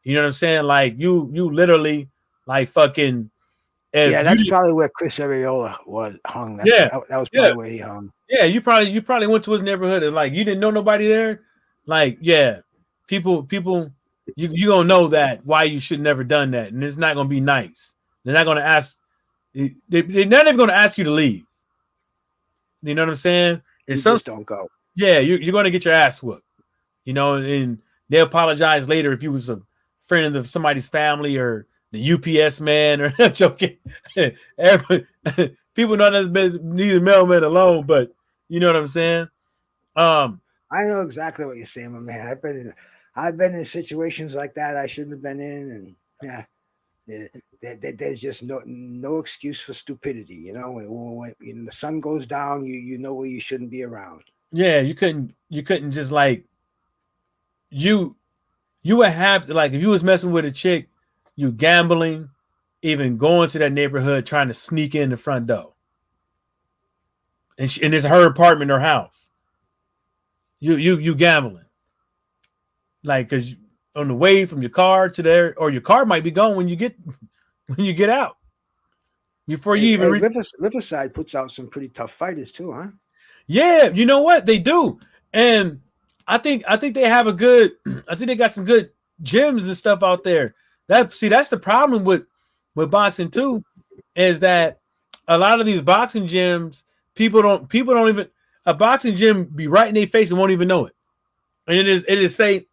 [SPEAKER 1] You know what I'm saying? Like you literally like fucking.
[SPEAKER 3] Yeah, that's probably where Chris Arreola was hung. That was probably where he hung.
[SPEAKER 1] Yeah, you probably went to his neighborhood and like you didn't know nobody there. Like, yeah, people, you gonna know that why you should never done that, and it's not gonna be nice. They're not gonna ask. They're not even gonna ask you to leave. You know what I'm saying?
[SPEAKER 3] You just don't go.
[SPEAKER 1] Yeah, you're gonna get your ass whooped. You know, and they apologize later if you was a friend of somebody's family or the UPS man or joking. People know that's neither mailman alone, but you know what I'm saying.
[SPEAKER 3] I know exactly what you're saying, my man. I've been in situations like that I shouldn't have been in, and there's just no excuse for stupidity. You know, when the sun goes down, you know where you shouldn't be around.
[SPEAKER 1] Yeah, you couldn't just like you would have to, like, if you was messing with a chick, you gambling, even going to that neighborhood trying to sneak in the front door, and it's her apartment or house. You gambling, like, because on the way from your car to there, or your car might be gone when you get out. Before you even
[SPEAKER 3] Riverside puts out some pretty tough fighters too, huh?
[SPEAKER 1] Yeah, you know what they do, and I think they have I think they got some good gyms and stuff out there. That's the problem with boxing too, is that a lot of these boxing gyms, people don't even. A boxing gym be right in their face and won't even know it. And it is say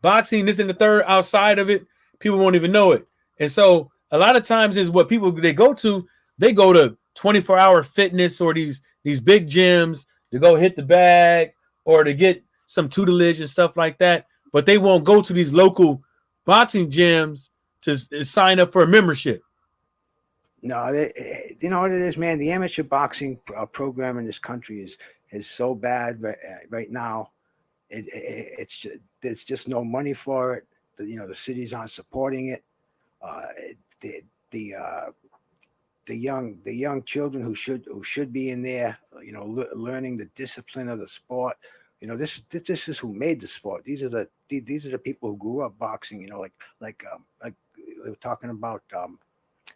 [SPEAKER 1] boxing, this and the third, outside of it, people won't even know it. And so a lot of times is what people they go to 24-hour fitness or these big gyms to go hit the bag or to get some tutelage and stuff like that. But they won't go to these local boxing gyms to sign up for a membership.
[SPEAKER 3] No, you know what it is, man. The amateur boxing program in this country is so bad right now. It's just, there's just no money for it. The cities aren't supporting it. Uh, the the uh, the young children who should be in there, learning the discipline of the sport. This is who made the sport. These are the people who grew up boxing. Like we were talking about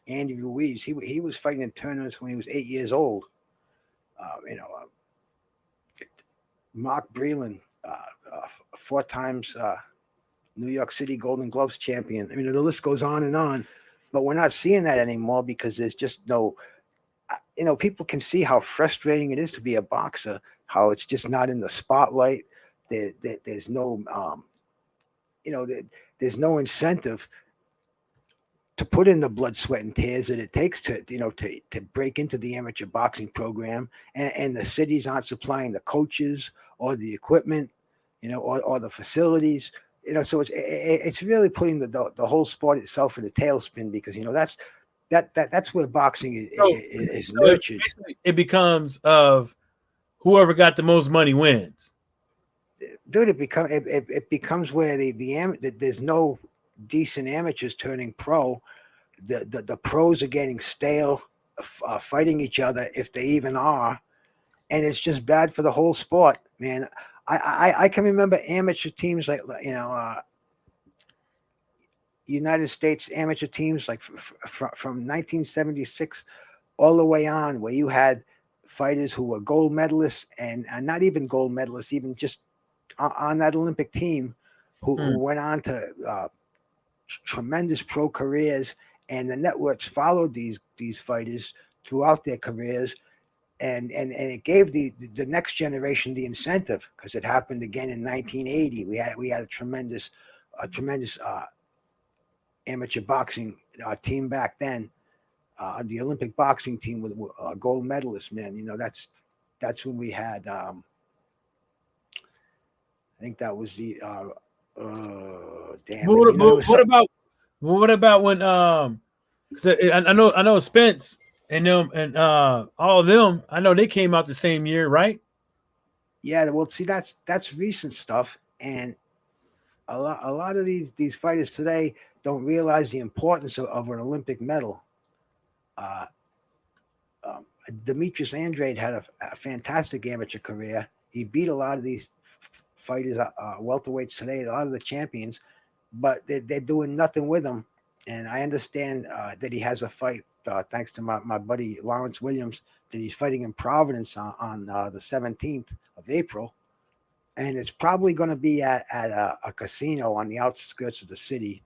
[SPEAKER 3] Andy Ruiz. He was fighting in tournaments when he was 8 years old. Uh, you know, uh, Mark Breland, 4 times New York City Golden Gloves champion. I mean, the list goes on and on. But we're not seeing that anymore because there's just no. People can see how frustrating it is to be a boxer. How it's just not in the spotlight. There's no, there's no incentive to put in the blood, sweat, and tears that it takes to break into the amateur boxing program, and the cities aren't supplying the coaches or the equipment, or the facilities. So it's really putting the whole sport itself in a tailspin because that's where boxing is nurtured.
[SPEAKER 1] It becomes of whoever got the most money wins.
[SPEAKER 3] Dude, it becomes where there's no decent amateurs turning pro. The pros are getting stale, fighting each other if they even are, and it's just bad for the whole sport, man. I can remember amateur teams like United States amateur teams like from 1976 all the way on, where you had fighters who were gold medalists and not even gold medalists, even just on that Olympic team, who went on to tremendous pro careers, and the networks followed these fighters throughout their careers, and it gave the next generation the incentive because it happened again in 1980. We had a tremendous amateur boxing team back then, the Olympic boxing team with gold medalists. Man, that's when we had. I think that was the. Damn.
[SPEAKER 1] What about when 'cause I know Spence and them and all of them. I know they came out the same year, right?
[SPEAKER 3] Yeah, well, see, that's recent stuff, and a lot of these fighters today don't realize the importance of an Olympic medal. Uh, Demetrius Andrade had a fantastic amateur career. He beat a lot of these fighters, welterweights today, a lot of the champions, but they're doing nothing with him. And I understand that he has a fight, thanks to my buddy Lawrence Williams, that he's fighting in Providence on the 17th of April. And it's probably going to be at a casino on the outskirts of the city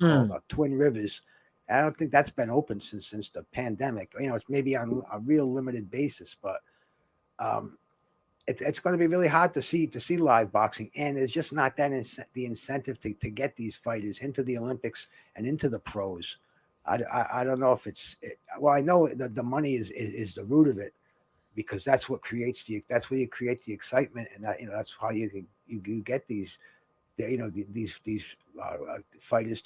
[SPEAKER 3] called Twin Rivers. I don't think that's been open since the pandemic. It's maybe on a real limited basis, but it's going to be really hard to see live boxing, and there's just not the incentive to get these fighters into the Olympics and into the pros. I don't know if well, I know the money is the root of it, because that's what creates that's where you create the excitement, and that's how you get these fighters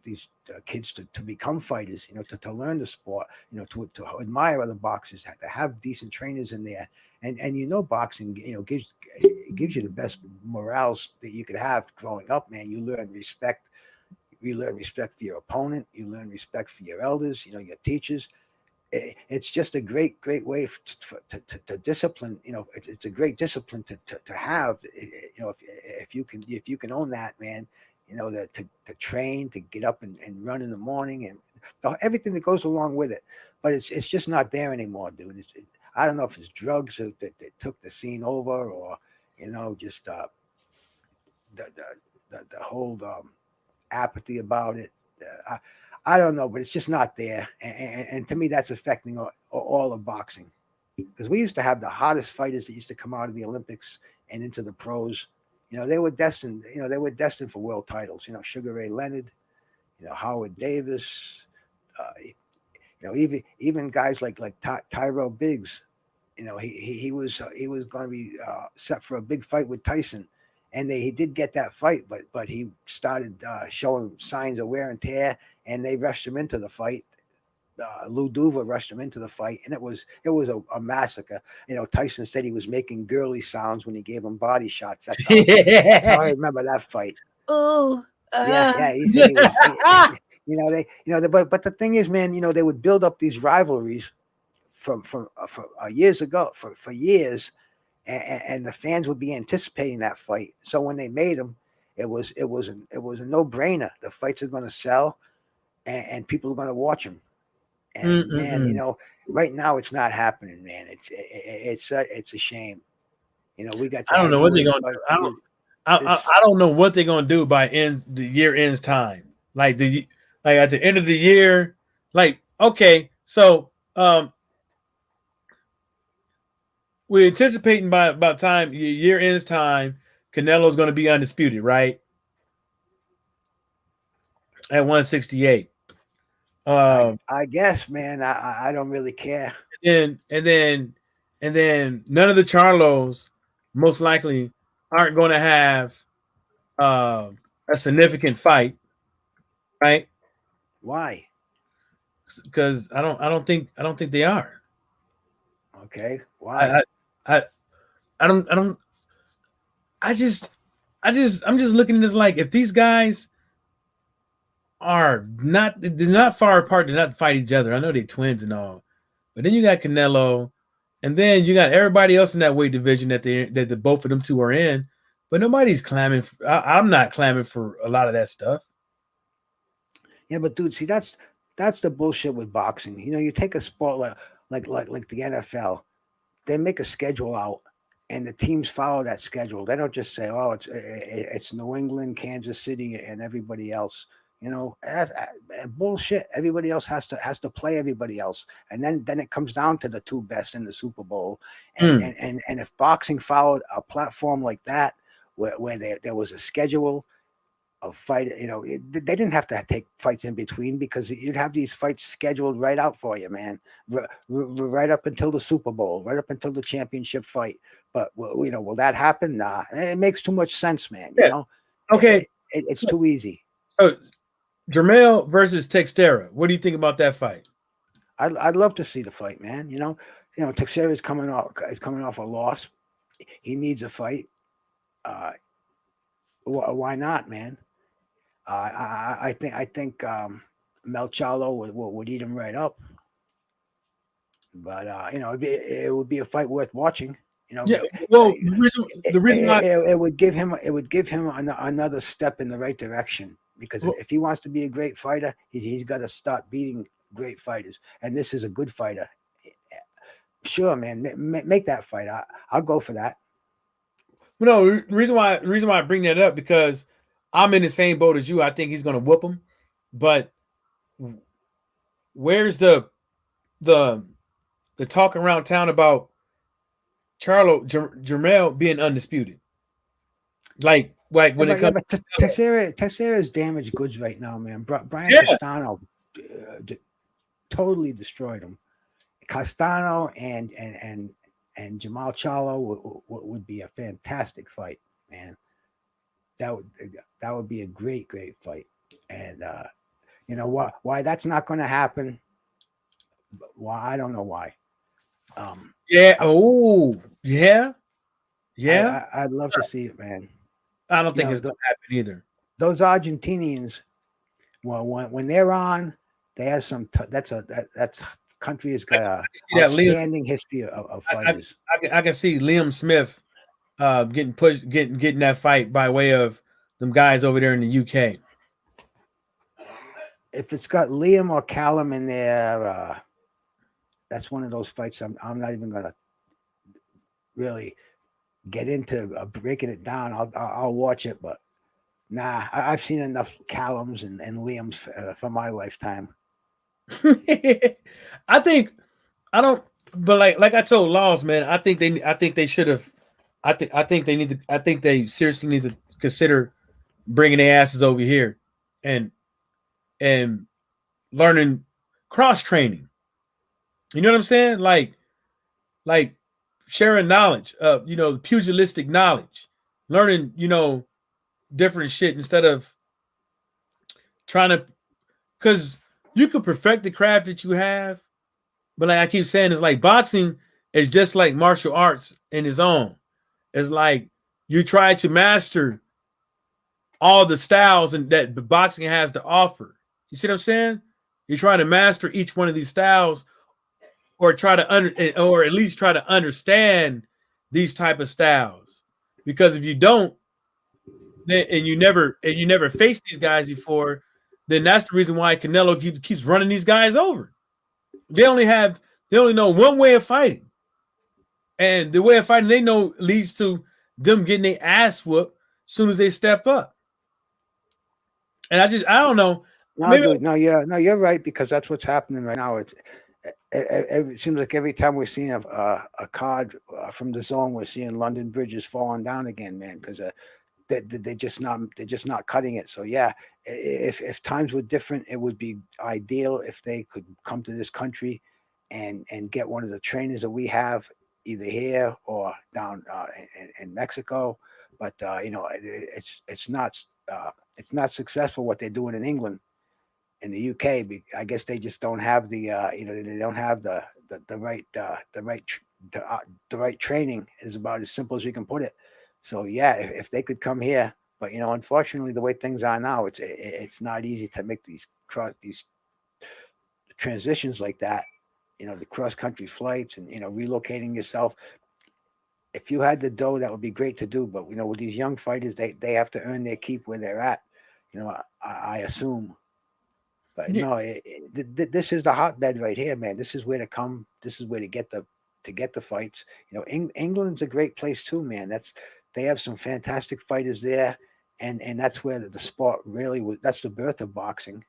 [SPEAKER 3] these kids to become fighters, to learn the sport, to admire other boxers, to have decent trainers in there, and boxing gives you the best morals that you could have growing up, man. You learn respect for your opponent, you learn respect for your elders, your teachers. It's just a great way to discipline. It's a great discipline to have. If you can own that, man. To train, to get up and run in the morning, and everything that goes along with it. But it's just not there anymore, dude. I don't know if it's drugs that took the scene over, or just the whole apathy about it. I don't know, but it's just not there, and to me, that's affecting all of boxing. Because we used to have the hottest fighters that used to come out of the Olympics and into the pros. They were destined. They were destined for world titles. Sugar Ray Leonard, Howard Davis. Even guys like Tyrell Biggs. He was going to be set for a big fight with Tyson, and he did get that fight, but he started showing signs of wear and tear, and they rushed him into the fight. Lou Duva rushed him into the fight, and it was a massacre. Tyson said he was making girly sounds when he gave him body shots. That's how I remember that fight.
[SPEAKER 1] Oh,
[SPEAKER 3] Yeah. He said he was. But the thing is, man, they would build up these rivalries from years ago for years, and the fans would be anticipating that fight. So when they made them, it was a no brainer. The fights are going to sell, and people are going to watch them. And man, right now it's not happening, man. It's a shame. We got.
[SPEAKER 1] I don't know what they're gonna do. I don't know what they're gonna do by the year ends time. Like at the end of the year, like okay, so we're anticipating by about time year ends time, Canelo's going to be undisputed, right? At 168.
[SPEAKER 3] I guess, man. I don't really care.
[SPEAKER 1] And then none of the Charlos most likely aren't going to have a significant fight, right?
[SPEAKER 3] Why?
[SPEAKER 1] Because I don't think they are.
[SPEAKER 3] Okay. Why?
[SPEAKER 1] I'm just looking at this like if these guys they're not far apart to not fight each other. I know they're twins and all, but then you got Canelo, and then you got everybody else in that weight division that the both of them two are in, but nobody's clamming. I'm not clamming for a lot of that stuff.
[SPEAKER 3] Yeah, but dude, see that's the bullshit with boxing. You take a sport like the NFL, they make a schedule out, and the teams follow that schedule. They don't just say, "Oh, it's New England, Kansas City, and everybody else." That's bullshit. Everybody else has to play everybody else, and then it comes down to the two best in the Super Bowl. And if boxing followed a platform like that, where there was a schedule of fight, they didn't have to take fights in between because you'd have these fights scheduled right out for you, man, right up until the Super Bowl, right up until the championship fight. But will that happen? Nah, it makes too much sense, man.
[SPEAKER 1] Okay,
[SPEAKER 3] it's too easy.
[SPEAKER 1] So, Jermell versus Texera. What do you think about that fight?
[SPEAKER 3] I'd love to see the fight, man. Texera is coming off a loss. He needs a fight. Why not, man? I think Mel Charlo would eat him right up. But it would be a fight worth watching.
[SPEAKER 1] Yeah. Well, the reason why
[SPEAKER 3] it would give him another step in the right direction. Because if he wants to be a great fighter, he's got to start beating great fighters. And this is a good fighter. Sure, man, make that fight. I'll go for that.
[SPEAKER 1] No, the reason why I bring that up because I'm in the same boat as you. I think he's going to whoop him, but where's the talk around town about Jermell being undisputed? Like when it comes,
[SPEAKER 3] Texera is damaged goods right now, man. Brian Castano totally destroyed him. Castano and Jamal Charlo would be a fantastic fight, man. That would be a great fight. And why that's not going to happen? Why I don't know why.
[SPEAKER 1] Yeah. Oh, yeah. Yeah.
[SPEAKER 3] I'd love to see it, man.
[SPEAKER 1] I don't think it's going to happen either.
[SPEAKER 3] Those Argentinians, well, when they're on, they have some. That's country has got a outstanding history of fighters.
[SPEAKER 1] I can see Liam Smith getting pushed, getting that fight by way of them guys over there in the UK.
[SPEAKER 3] If it's got Liam or Callum in there, that's one of those fights I'm not even gonna really get into breaking it down. I'll watch it, but nah, I've seen enough Callums and Liams for my lifetime.
[SPEAKER 1] But like I told Laws, man, I think they should have. I think they seriously need to consider bringing their asses over here and learning cross training. You know what I'm saying? Like sharing knowledge, pugilistic knowledge. learning, different shit instead of trying to, because you could perfect the craft that you have, but like I keep saying, it's like boxing is just like martial arts in its own. It's like you try to master all the styles and that boxing has to offer. You see what I'm saying? You try to master each one of these styles, or try to or at least try to understand these type of styles. Because if you don't, then and you never faced these guys before, then that's the reason why Canelo keeps running these guys over. They only know one way of fighting, and the way of fighting they know leads to them getting their ass whooped as soon as they step up. And I don't know.
[SPEAKER 3] No,
[SPEAKER 1] Maybe
[SPEAKER 3] dude, you're right, because that's what's happening right now. It seems like every time we're seeing a card from the zone, we're seeing London bridges falling down again, man, because they're just not cutting it. So yeah, if times were different, it would be ideal if they could come to this country and get one of the trainers that we have either here or down in Mexico. But it's not successful what they're doing in England. In the UK, I guess they just don't have they don't have the right the right training, is about as simple as you can put it. So yeah, if they could come here, but unfortunately, the way things are now, it's not easy to make these transitions like that. The cross country flights and relocating yourself. If you had the dough, that would be great to do. But with these young fighters, they have to earn their keep where they're at. I assume. But no, this is the hotbed right here, man. This is where to come. This is where to get the fights. England's a great place too, man. They have some fantastic fighters there, and that's where the sport really was. That's the birth of boxing.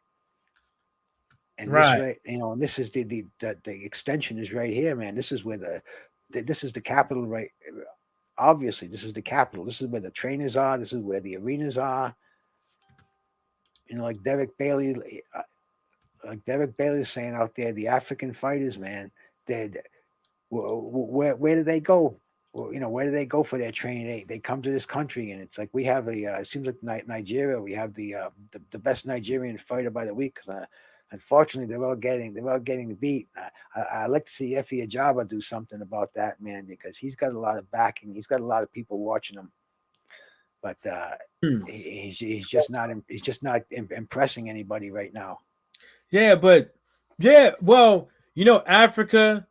[SPEAKER 3] And
[SPEAKER 1] right.
[SPEAKER 3] and this is the extension is right here, man. This is where this is the capital, right? Obviously, this is the capital. This is where the trainers are. This is where the arenas are. Like Derek Bailey. Derek Bailey's saying out there, the African fighters, man, where do they go? Well, where do they go for their training? They come to this country, and it's like we have it seems like Nigeria. We have the best Nigerian fighter by the week. Unfortunately, they're all getting beat. I like to see Effie Ajaba do something about that, man, because he's got a lot of backing. He's got a lot of people watching him, but he's just not impressing anybody right now.
[SPEAKER 1] Yeah, but yeah, well, Africa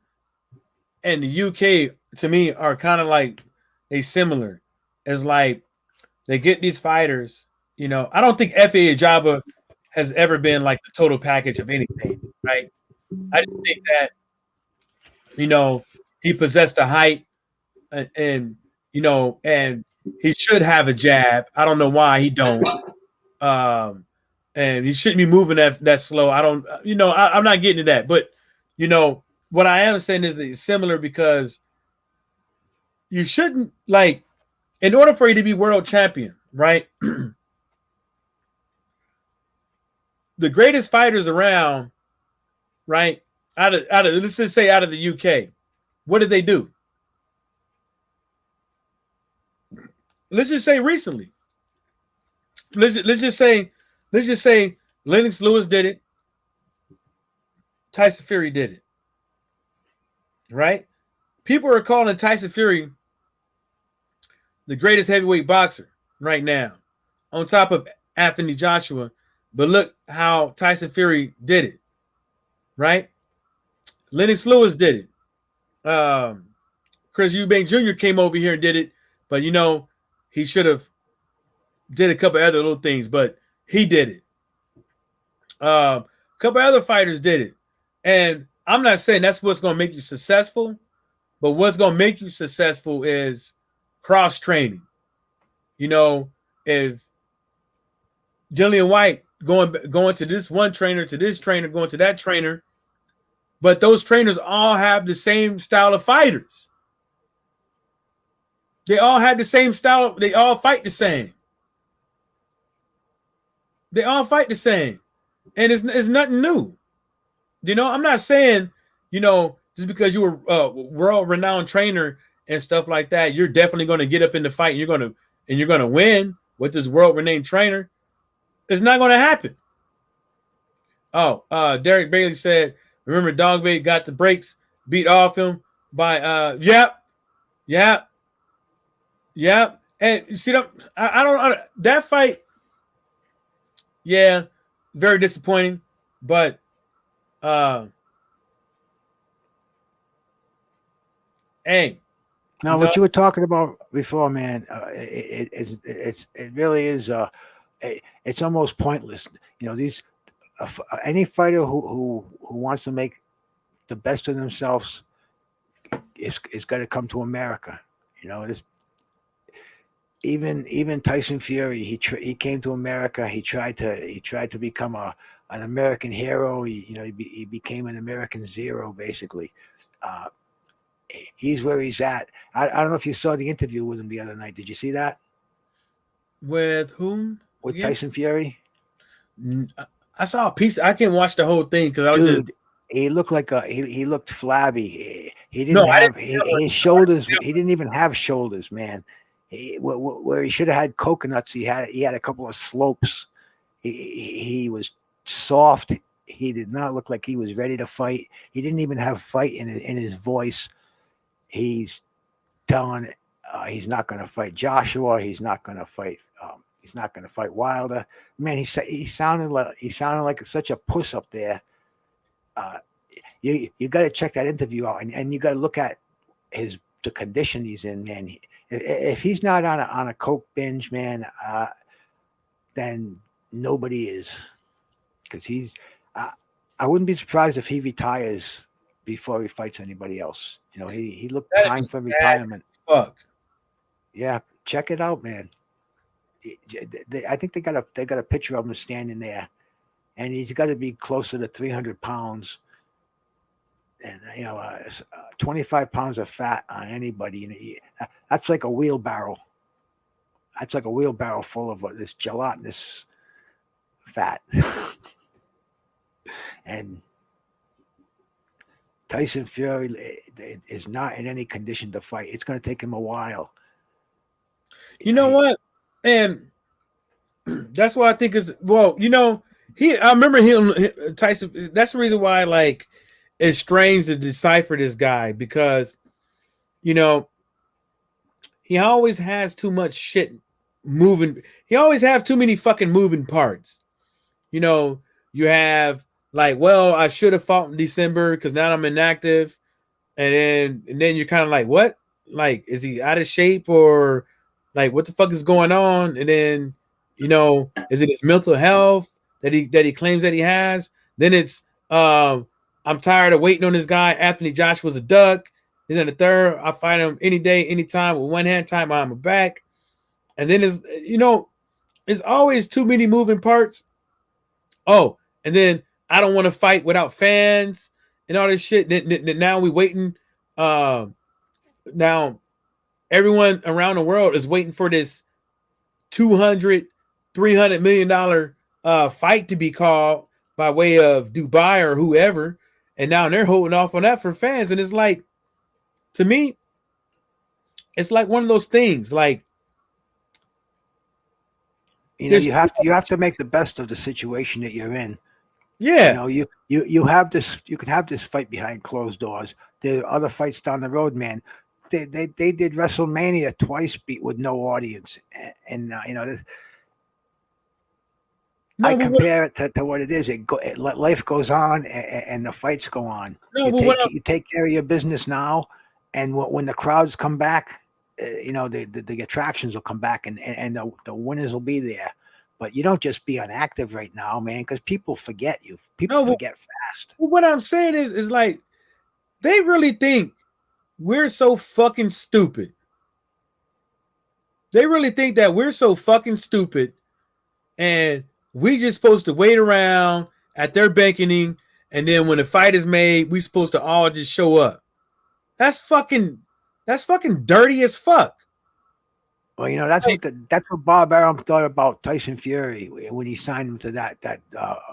[SPEAKER 1] and the UK to me are kind of like they similar. It's like they get these fighters. I don't think F.A. Ajaba has ever been like the total package of anything, right? I just think that he possessed the height and and he should have a jab. I don't know why he don't. And he shouldn't be moving that slow. I don't, I'm not getting to that. But, what I am saying is that it's similar because you shouldn't, like, in order for you to be world champion, right? The greatest fighters around, right? Out of let's just say out of the UK, what did they do? Let's just say recently. Let's just say Lennox Lewis did it. Tyson Fury did it. Right? People are calling Tyson Fury the greatest heavyweight boxer right now, on top of Anthony Joshua. But look how Tyson Fury did it. Right? Lennox Lewis did it. Chris Eubank Jr. came over here and did it, but he should have did a couple other little things, but he did it. A couple other fighters did it. And I'm not saying that's what's going to make you successful, but what's going to make you successful is cross training. If Jillian White going to this one trainer, to this trainer, going to that trainer, but those trainers all have the same style of fighters. They all have the same style. They all fight the same. They all fight the same. And it's nothing new. I'm not saying, just because you were a world-renowned trainer and stuff like that, you're definitely going to get up in the fight. You're going to and you're going to win with this world-renowned trainer, it's not going to happen. Oh, Derek Bailey said, remember Dogbait got the breaks, beat off him by, yep. And you see that? I don't that fight. Yeah, very disappointing. But hey,
[SPEAKER 3] now what you were talking about before, man, it really is. It's almost pointless. You know, these any fighter who wants to make the best of themselves is got to come to America. You know, this even Tyson Fury, he came to America. He tried to become an American hero. He became an American zero basically. He's where he's at. I don't know if you saw the interview with him the other night. Did you see that?
[SPEAKER 1] With whom?
[SPEAKER 3] With Tyson Fury.
[SPEAKER 1] I saw a piece. I can't watch the whole thing because I was just.
[SPEAKER 3] He looked like he looked flabby. He didn't have his shoulders. He didn't even have shoulders, man. Where he should have had coconuts, he had a couple of slopes. He was soft. He did not look like he was ready to fight. He didn't even have fight in his voice. He's telling he's not going to fight Joshua. He's not going to fight. He's not going to fight Wilder. Man, he sounded like such a puss up there. You got to check that interview out, and you got to look at the condition he's in, man. If he's not on a coke binge, man, then nobody is, because he's. I wouldn't be surprised if he retires before he fights anybody else. You know, he looked prime for retirement.
[SPEAKER 1] Fuck.
[SPEAKER 3] Yeah, check it out, man. I think they got a picture of him standing there, and he's got to be closer to 300 pounds. And 25 pounds of fat on anybody, that's like a wheelbarrow. That's like a wheelbarrow full of this gelatinous fat. And Tyson Fury is not in any condition to fight. It's going to take him a while.
[SPEAKER 1] You know what? And that's why I think is I remember him, Tyson. That's the reason why, like, it's strange to decipher this guy, because, he always has too much shit moving. He always have too many fucking moving parts. You have like, well, I should have fought in December because now I'm inactive, and then you're kind of like, what? Like, is he out of shape, or like what the fuck is going on? And then, is it his mental health that he claims that he has? Then it's I'm tired of waiting on this guy. Anthony Joshua's a duck. He's in the third. I fight him any day, anytime, with one hand tied behind my back. And then it's always too many moving parts. Oh, and then I don't want to fight without fans and all this shit. Then now we waiting. Now everyone around the world is waiting for this $200, $300 million fight to be called by way of Dubai or whoever. And now they're holding off on that for fans. And it's like, to me, it's like one of those things. Like,
[SPEAKER 3] you have to make the best of the situation that you're in.
[SPEAKER 1] Yeah.
[SPEAKER 3] You have this. You can have this fight behind closed doors. There are other fights down the road, man. They did WrestleMania twice with no audience, and this. No, I compare it to what it is. Life goes on, and the fights go on. No, you take care of your business now, and when the crowds come back, the attractions will come back, and the winners will be there. But you don't just be inactive right now, man, because people forget you. People forget fast.
[SPEAKER 1] Well, what I'm saying is like, they really think we're so fucking stupid. They really think that we're so fucking stupid, and we just supposed to wait around at their beckoning, and then when the fight is made, we supposed to all just show up. That's fucking dirty as fuck.
[SPEAKER 3] Well, that's what Bob Arum thought about Tyson Fury when he signed him to that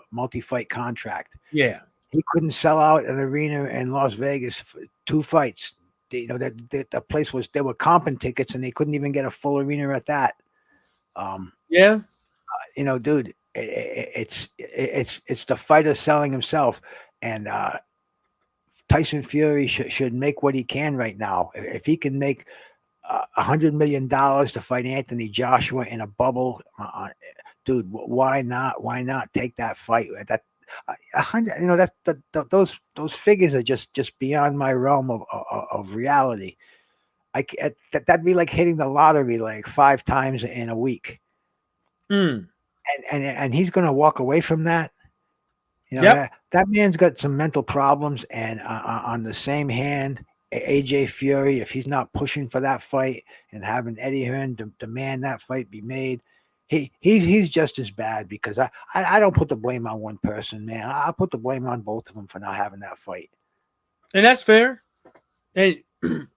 [SPEAKER 3] multi-fight contract.
[SPEAKER 1] Yeah,
[SPEAKER 3] he couldn't sell out an arena in Las Vegas for 2 fights. the place was, there were comping tickets and they couldn't even get a full arena at that.
[SPEAKER 1] Yeah.
[SPEAKER 3] Dude, it's the fighter selling himself, and Tyson Fury should make what he can right now. If he can make $100 million to fight Anthony Joshua in a bubble, dude, why not? Why not take that fight? That 100, those figures are just beyond my realm of reality. That'd be like hitting the lottery like 5 times in a week,
[SPEAKER 1] Mm.
[SPEAKER 3] and he's going to walk away from that.
[SPEAKER 1] Yep.
[SPEAKER 3] That man's got some mental problems, and on the same hand, AJ Fury, if he's not pushing for that fight and having Eddie Hearn demand that fight be made, he's just as bad, because I don't put the blame on one person, man. I put the blame on both of them for not having that fight.
[SPEAKER 1] And that's fair. And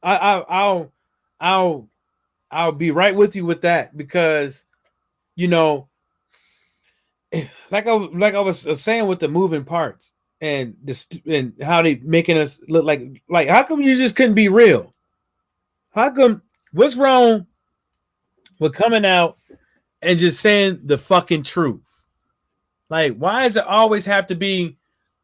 [SPEAKER 1] I'll be right with you with that, because like I was saying with the moving parts and and how they making us look like how come you just couldn't be real? How come, what's wrong with coming out and just saying the fucking truth? Like, why does it always have to be,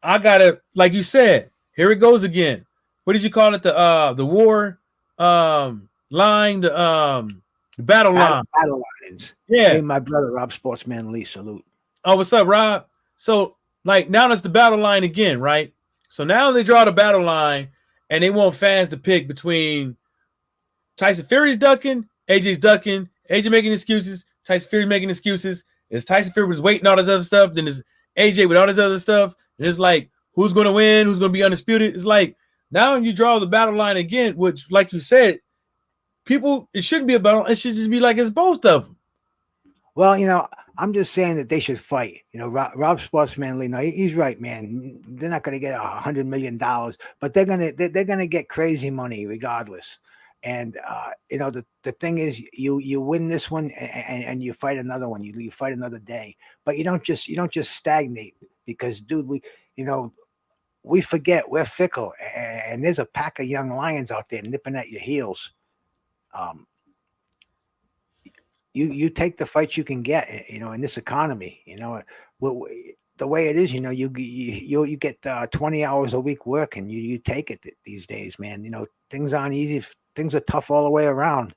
[SPEAKER 1] I gotta, like you said, here it goes again. What did you call it? The war line, the battle line.
[SPEAKER 3] Battle lines.
[SPEAKER 1] Yeah.
[SPEAKER 3] Hey, my brother Rob Sportsman Lee, salute.
[SPEAKER 1] Oh, what's up, Rob? So, like, now it's the battle line again, right? So now they draw the battle line, and they want fans to pick between Tyson Fury's ducking, AJ's ducking, AJ making excuses, Tyson Fury making excuses. Is Tyson Fury was waiting all this other stuff, then there's AJ with all this other stuff, and it's like, who's going to win? Who's going to be undisputed? It's like, now you draw the battle line again, which, like you said, it shouldn't be a battle. It should just be like it's both of them.
[SPEAKER 3] Well, I'm just saying that they should fight. Rob Sportsman Lee, no, he's right, man. They're not going to get $100 million, but they're gonna get crazy money regardless. And the thing is, you win this one and you fight another one. You fight another day, but you don't just stagnate, because, dude, we forget we're fickle, and there's a pack of young lions out there nipping at your heels. You take the fights you can get, in this economy. The way it is, you get 20 hours a week work, and you take it these days, man. Things aren't easy. Things are tough all the way around,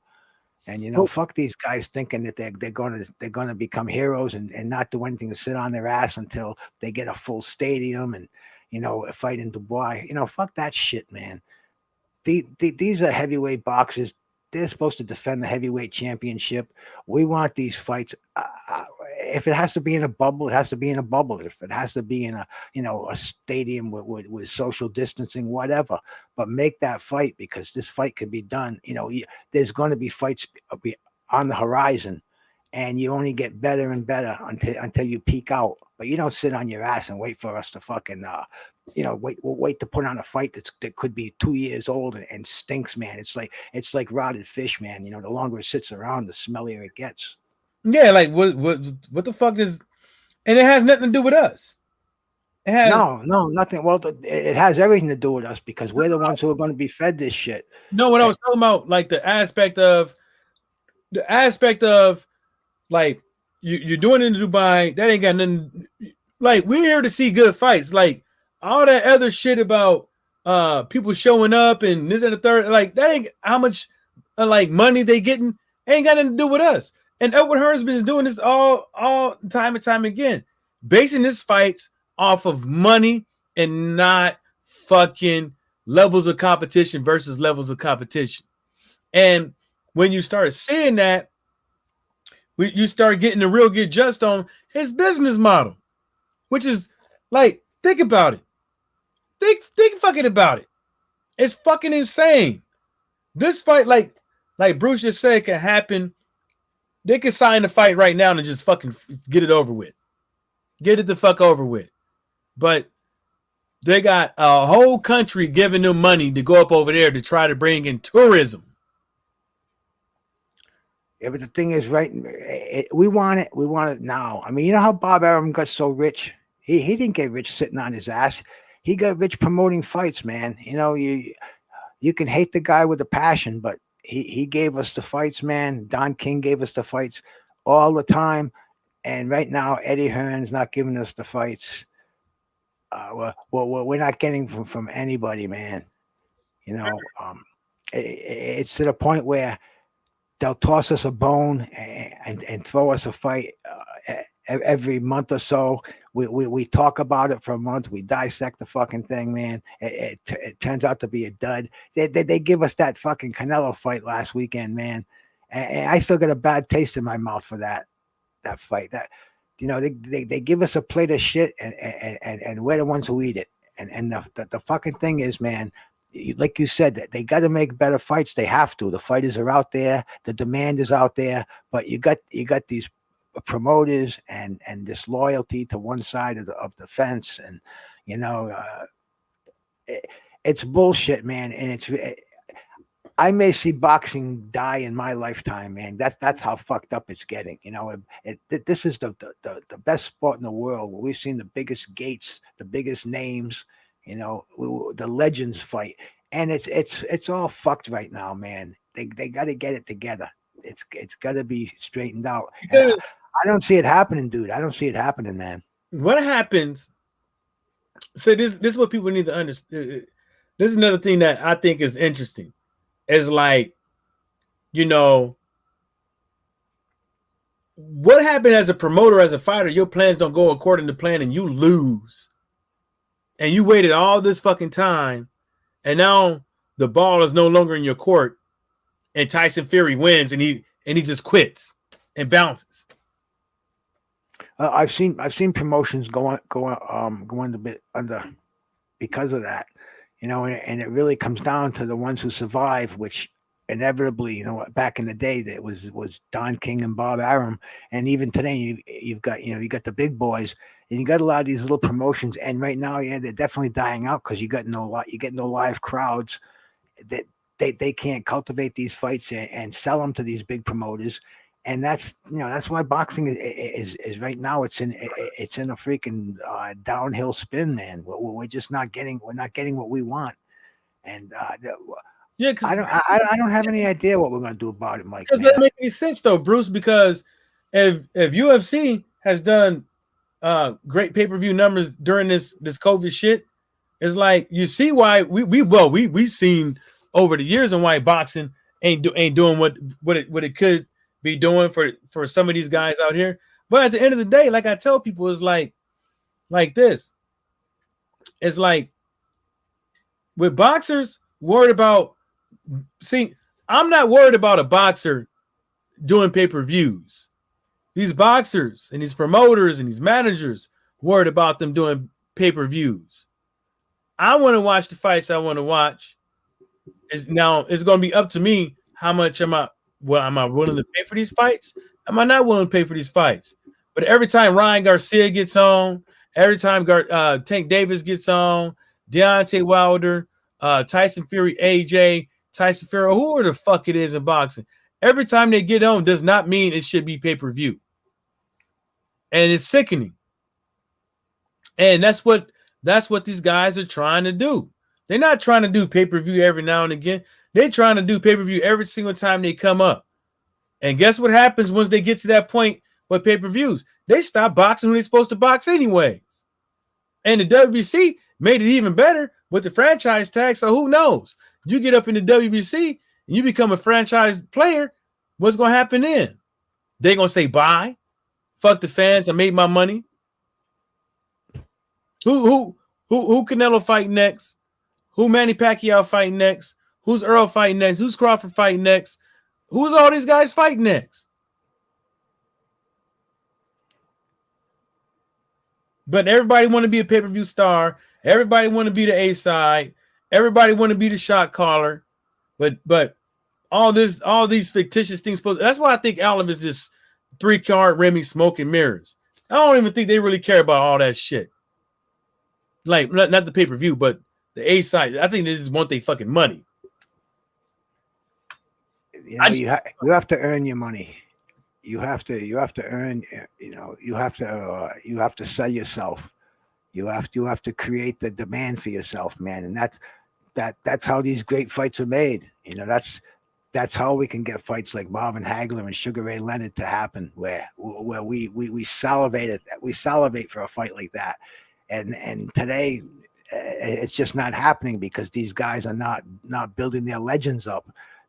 [SPEAKER 3] and fuck these guys thinking that they're gonna become heroes and not do anything to sit on their ass until they get a full stadium and a fight in Dubai. Fuck that shit, man. These are heavyweight boxers. They're supposed to defend the heavyweight championship. We want these fights. If it has to be in a bubble, it has to be in a bubble. If it has to be in a stadium with social distancing, whatever. But make that fight, because this fight can be done. There's going to be fights on the horizon, and you only get better and better until you peak out. But you don't sit on your ass and wait for us to fucking wait to put on a fight that could be 2 years old and stinks, man. It's like rotted fish, man. The longer it sits around, the smellier it gets.
[SPEAKER 1] Yeah, like what the fuck is, and it has nothing to do with us. It has
[SPEAKER 3] no, nothing. Well, it has everything to do with us, because we're the ones who are going to be fed this shit.
[SPEAKER 1] No, what I was talking about, like the aspect of like you're doing it in Dubai, that ain't got nothing. Like, we're here to see good fights. Like, all that other shit about people showing up and this and the third, like, that ain't how much like money they getting, ain't got nothing to do with us. And Edward Hearn's been doing this all time and time again, basing his fights off of money and not fucking levels of competition versus levels of competition. And when you start seeing that, you start getting a real good just on his business model, which is like, think about it. Think fucking about it. It's fucking insane. This fight, like Bruce just said, can happen. They could sign the fight right now and just fucking get it over with. Get it the fuck over with. But they got a whole country giving them money to go up over there to try to bring in tourism.
[SPEAKER 3] Yeah, but the thing is, right? We want it. We want it now. I mean, you know how Bob Arum got so rich? He didn't get rich sitting on his ass. He got rich promoting fights, man. You you can hate the guy with a passion, but he gave us the fights, man. Don King gave us the fights all the time, and right now Eddie Hearn's not giving us the fights. We're not getting from anybody, man. You know, it's to the point where they'll toss us a bone and throw us a fight every month or so. We talk about it for a month. We dissect the fucking thing, man. It turns out to be a dud. They give us that fucking Canelo fight last weekend, man, and I still got a bad taste in my mouth for that fight. That they give us a plate of shit, and we're the ones who eat it. And the fucking thing is, man, like you said, they got to make better fights. They have to. The fighters are out there. The demand is out there. But you got these promoters and this loyalty to one side of the fence, and it's bullshit, man. And I may see boxing die in my lifetime, man. That's how fucked up it's getting. This is the best sport in the world. We've seen the biggest gates, the biggest names, the legends fight, and it's all fucked right now, man. They got to get it together. It's got to be straightened out. I don't see it happening, dude. I don't see it happening, man.
[SPEAKER 1] What happens? So this is what people need to understand. This is another thing that I think is interesting. Is like, what happened as a promoter, as a fighter? Your plans don't go according to plan, and you lose. And you waited all this fucking time, and now the ball is no longer in your court, and Tyson Fury wins, and he just quits and bounces.
[SPEAKER 3] I've seen promotions going a bit under because of that, and it really comes down to the ones who survive, which inevitably, back in the day, that was Don King and Bob Arum, and even today you've got the big boys, and you got a lot of these little promotions, and right now, yeah, they're definitely dying out because you get no live crowds, that they can't cultivate these fights and sell them to these big promoters. And that's why boxing is right now it's in a freaking downhill spin, man. We're just not getting what we want, and
[SPEAKER 1] yeah,
[SPEAKER 3] I don't have any idea what we're gonna do about it, Mike.
[SPEAKER 1] Because that doesn't make any sense though, Bruce. Because if UFC has done great pay-per-view numbers during this COVID shit, it's like you see why we seen over the years and why boxing ain't doing what it could be doing for some of these guys out here. But at the end of the day, like I tell people, it's like this. It's like with boxers worried about. See, I'm not worried about a boxer doing pay-per-views. These boxers and these promoters and these managers worried about them doing pay-per-views. I want to watch the fights I want to watch. It's going to be up to me how much am I willing to pay for these fights? Am I not willing to pay for these fights? But every time Ryan Garcia gets on, every time Tank Davis gets on, Deontay Wilder, Tyson Fury, AJ, Tyson Fury, whoever the fuck it is in boxing, every time they get on does not mean it should be pay-per-view. And it's sickening. And that's what these guys are trying to do. They're not trying to do pay-per-view every now and again. They're trying to do pay-per-view every single time they come up. And guess what happens once they get to that point with pay-per-views? They stop boxing when they're supposed to box anyways. And the WBC made it even better with the franchise tag. So who knows? You get up in the WBC and you become a franchise player, what's going to happen then? They're going to say bye. Fuck the fans. I made my money. Who Canelo fight next? Who Manny Pacquiao fight next? Who's Earl fighting next? Who's Crawford fighting next? Who's all these guys fighting next? But everybody want to be a pay-per-view star. Everybody want to be the A side. Everybody want to be the shot caller. But all these fictitious things. That's why I think all of it is just 3-card Remy smoke and mirrors. I don't even think they really care about all that shit. Like not the pay-per-view, but the A side. I think they just want their fucking money.
[SPEAKER 3] You have to earn your money. You have to earn. You have to sell yourself. You have to create the demand for yourself, man. And that's how these great fights are made. You know, that's how we can get fights like Marvin Hagler and Sugar Ray Leonard to happen, where we salivate for a fight like that, and today it's just not happening because these guys are not building their legends up.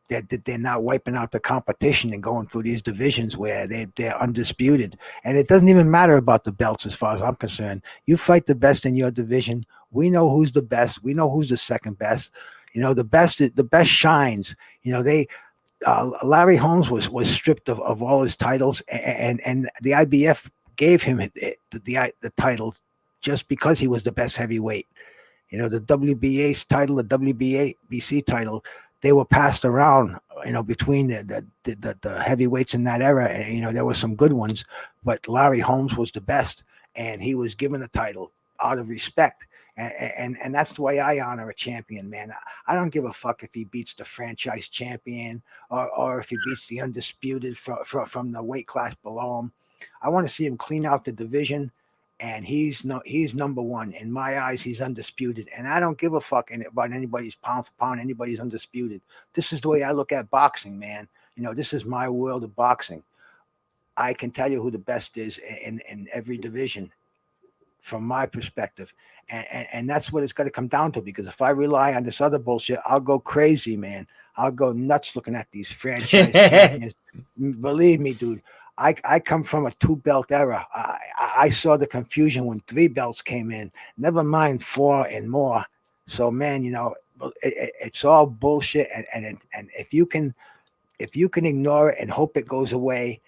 [SPEAKER 3] They're not wiping out the competition and going through these divisions where they're undisputed. And it doesn't even matter about the belts as far as I'm concerned. You fight the best in your division. We know who's the best. We know who's the second best. You know, the best shines. You know, Larry Holmes was stripped of all his titles, and the IBF gave him the title just because he was the best heavyweight. You know, the WBA's title, the WBC title, they were passed around, you know, between the heavyweights in that era. And, you know, there were some good ones, but Larry Holmes was the best, and he was given the title out of respect. And that's the way I honor a champion, man. I don't give a fuck if he beats the franchise champion or if he beats the undisputed from the weight class below him. I want to see him clean out the division. And he's number one in my eyes. He's undisputed, and I don't give a fuck about anybody's pound for pound. Anybody's undisputed. This is the way I look at boxing, man. You know, this is my world of boxing. I can tell you who the best is in every division, from my perspective, and that's what it's got to come down to. Because if I rely on this other bullshit, I'll go crazy, man. I'll go nuts looking at these franchise champions. Believe me, dude. I come from a 2-belt era. I saw the confusion when 3 belts came in. Never mind 4 and more. So, man, you know, it's all bullshit. And if you can ignore it and hope it goes away,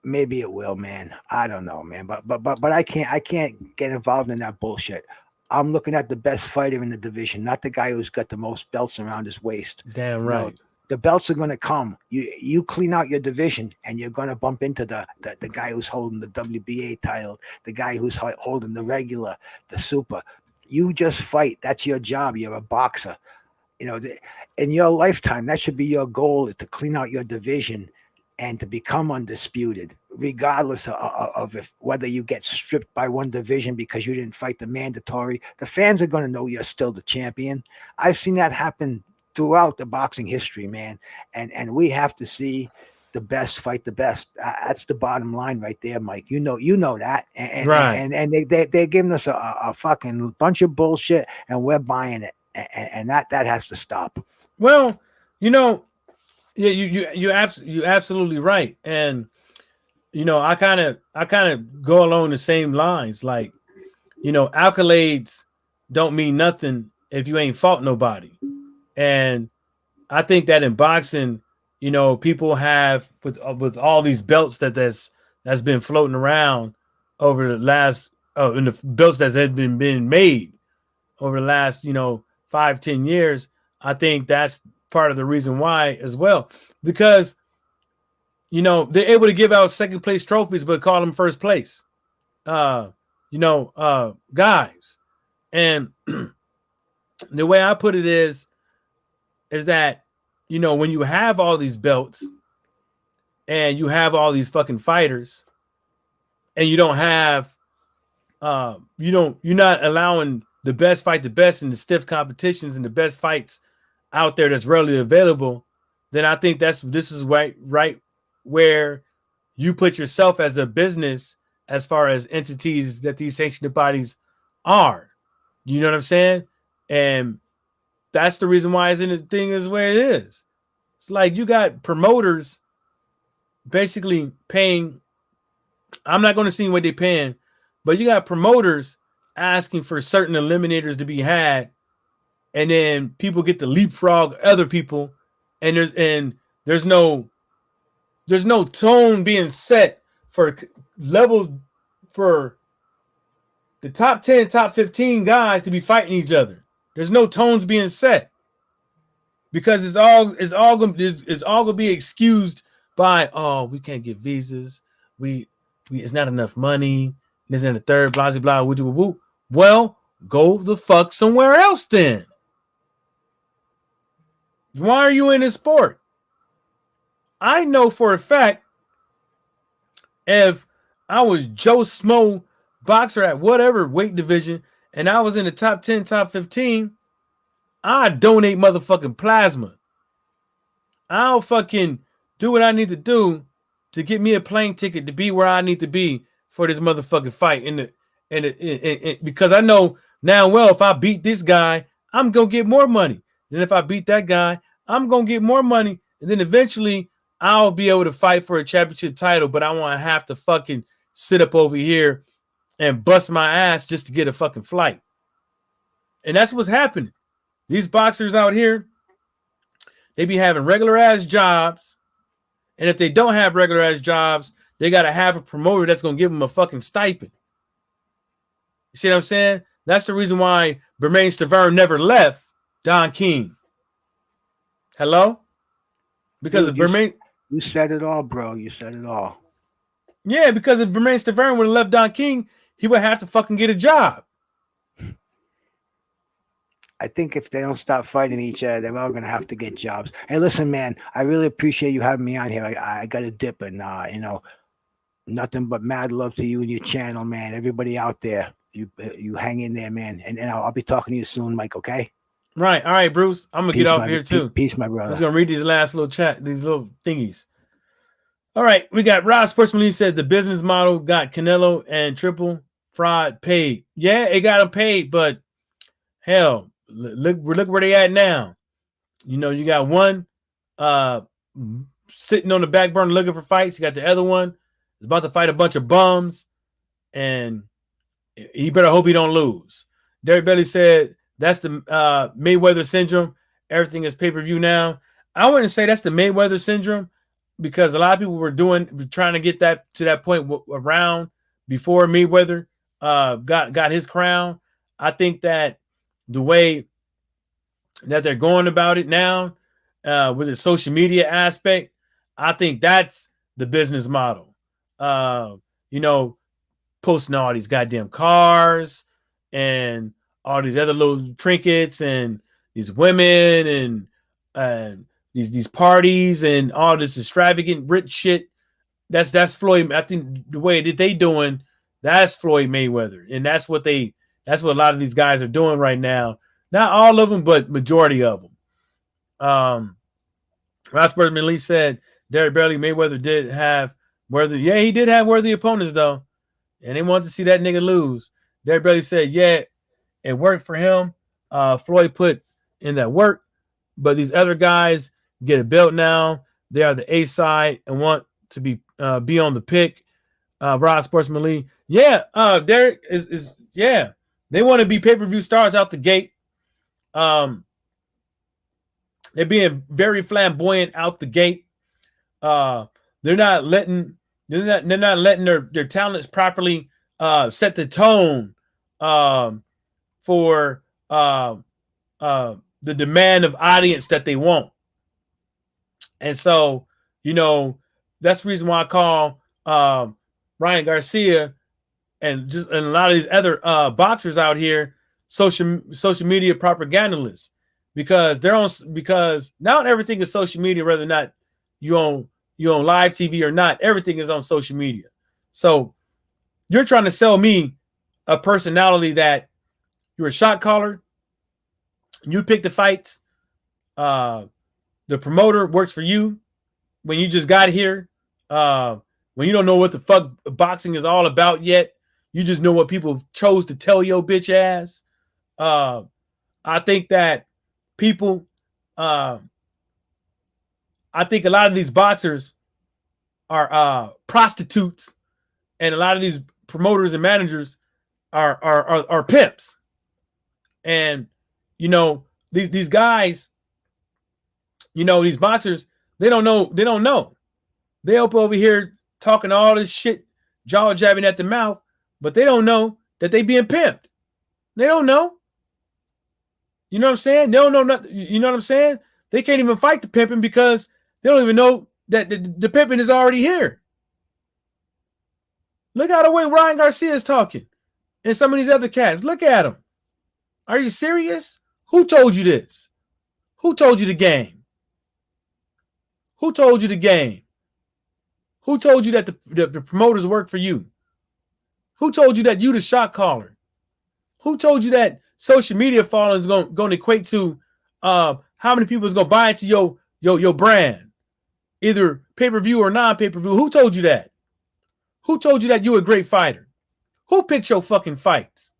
[SPEAKER 3] maybe it will, man. I don't know, man. But I can't get involved in that bullshit. I'm looking at the best fighter in the division, not the guy who's got the most belts around his waist.
[SPEAKER 1] Damn right.
[SPEAKER 3] You know, the belts are going to come. You clean out your division, and you're going to bump into the guy who's holding the WBA title, the guy who's holding the regular, the super. You just fight. That's your job. You're a boxer. You know, in your lifetime, that should be your goal, is to clean out your division and to become undisputed, regardless of whether you get stripped by one division because you didn't fight the mandatory. The fans are going to know you're still the champion. I've seen that happen throughout the boxing history, man. And we have to see the best fight the best. That's the bottom line right there, Mike. You know that. And,
[SPEAKER 1] Right.
[SPEAKER 3] And they're giving us a fucking bunch of bullshit, and we're buying it. And that has to stop.
[SPEAKER 1] Well, you know, yeah, you're absolutely right. And you know, I kind of go along the same lines. Like, you know, accolades don't mean nothing if you ain't fought nobody. And I think that in boxing, you know, people have with all these belts that's been floating around over the last in the belts that have been made over the last, you know, 5-10 years. I think that's part of the reason why as well, because you know they're able to give out second place trophies but call them first place, guys. And the way I put it is that, you know, when you have all these belts and you have all these fucking fighters and you don't have you're not allowing the best fight the best in the stiff competitions and the best fights out there that's readily available, then I think this is right where you put yourself as a business as far as entities that these sanctioned bodies are. You know what I'm saying? And that's the reason why it's in the thing is where it is. It's like you got promoters basically paying. I'm not going to see what they're paying, but you got promoters asking for certain eliminators to be had, and then people get to leapfrog other people, and there's no tone being set for level for the top 10, top 15 guys to be fighting each other. There's no tones being set because it's all gonna be excused by, oh, we can't get visas, we it's not enough money, this and the third, blah blah blah. Well, go the fuck somewhere else then. Why are you in this sport? I know for a fact if I was Joe Smo boxer at whatever weight division and I was in the top 10, top 15, I donate motherfucking plasma. I'll fucking do what I need to do to get me a plane ticket to be where I need to be for this motherfucking fight. Because I know now, well, if I beat this guy, I'm gonna get more money. Then if I beat that guy, I'm gonna get more money. And then eventually I'll be able to fight for a championship title, but I want to have to fucking sit up over here and bust my ass just to get a fucking flight. And that's what's happening. These boxers out here, they be having regular ass jobs. And if they don't have regular ass jobs, they got to have a promoter that's going to give them a fucking stipend. You see what I'm saying? That's the reason why Bermain Stavern never left Don King. Hello? Because
[SPEAKER 3] Dude,
[SPEAKER 1] of Bermain.
[SPEAKER 3] You said it all, bro. You said it all.
[SPEAKER 1] Yeah, because if Bermain Stavern would have left Don King, he would have to fucking get a job.
[SPEAKER 3] I think if they don't stop fighting each other, they're all going to have to get jobs. Hey, listen, man, I really appreciate you having me on here. I got a dip, and, nothing but mad love to you and your channel, man. Everybody out there, you hang in there, man. And I'll be talking to you soon, Mike, okay?
[SPEAKER 1] Right. All right, Bruce. I'm going to get off here, too.
[SPEAKER 3] Peace, my brother.
[SPEAKER 1] I'm just going to read these last little these little thingies. All right. We got Rob Sportsman Lee said the business model got Canelo and Triple Fraud paid. Yeah, it got them paid, but hell, look where they at now. You got one sitting on the back burner looking for fights. You got the other one is about to fight a bunch of bums, and he better hope he don't lose. Derek Belly said that's the Mayweather syndrome. Everything is pay-per-view now. I wouldn't say that's the Mayweather syndrome because a lot of people were trying to get that to that point around before Mayweather got his crown. I think that the way that they're going about it now with the social media aspect, I think that's the business model. Posting all these goddamn cars and all these other little trinkets and these women and these parties and all this extravagant rich shit. That's Floyd. I think the way that they doing, that's Floyd Mayweather, and that's what a lot of these guys are doing right now. Not all of them, but majority of them. Ross Bergman Lee said Derek Barely Mayweather did have worthy. Yeah, he did have worthy opponents though, and they wanted to see that nigga lose. Derek Barely said, yeah, it worked for him. Floyd put in that work, but these other guys get a belt now. They are the A side and want to be on the pick. Ross Sportsman Lee, yeah. Derek is yeah. They want to be pay-per-view stars out the gate. They're being very flamboyant out the gate. They're not letting their talents properly set the tone for the demand of audience that they want. And so, that's the reason why I call Ryan Garcia and a lot of these other boxers out here social media propagandalists, because now everything is social media, whether or not you on live TV or not, everything is on social media. So you're trying to sell me a personality that you're a shot caller, you pick the fights, the promoter works for you when you just got here, when you don't know what the fuck boxing is all about yet. You just know what people chose to tell your bitch ass. I think that people, I think a lot of these boxers are prostitutes, and a lot of these promoters and managers are pimps. And these guys, these boxers, they don't know. They up over here talking all this shit, jaw jabbing at the mouth, but they don't know that they being pimped. They don't know. You know what I'm saying? They don't know nothing. You know what I'm saying? They can't even fight the pimping because they don't even know that the pimping is already here. Look at the way Ryan Garcia is talking and some of these other cats. Look at them. Are you serious? Who told you this? Who told you the game? Who told you the game? Who told you that the promoters work for you? Who told you that you the shot caller? Who told you that social media following is going to equate to how many people is gonna buy into your brand, either pay-per-view or non-pay-per-view? Who told you that? Who told you that you a great fighter? Who picked your fucking fights?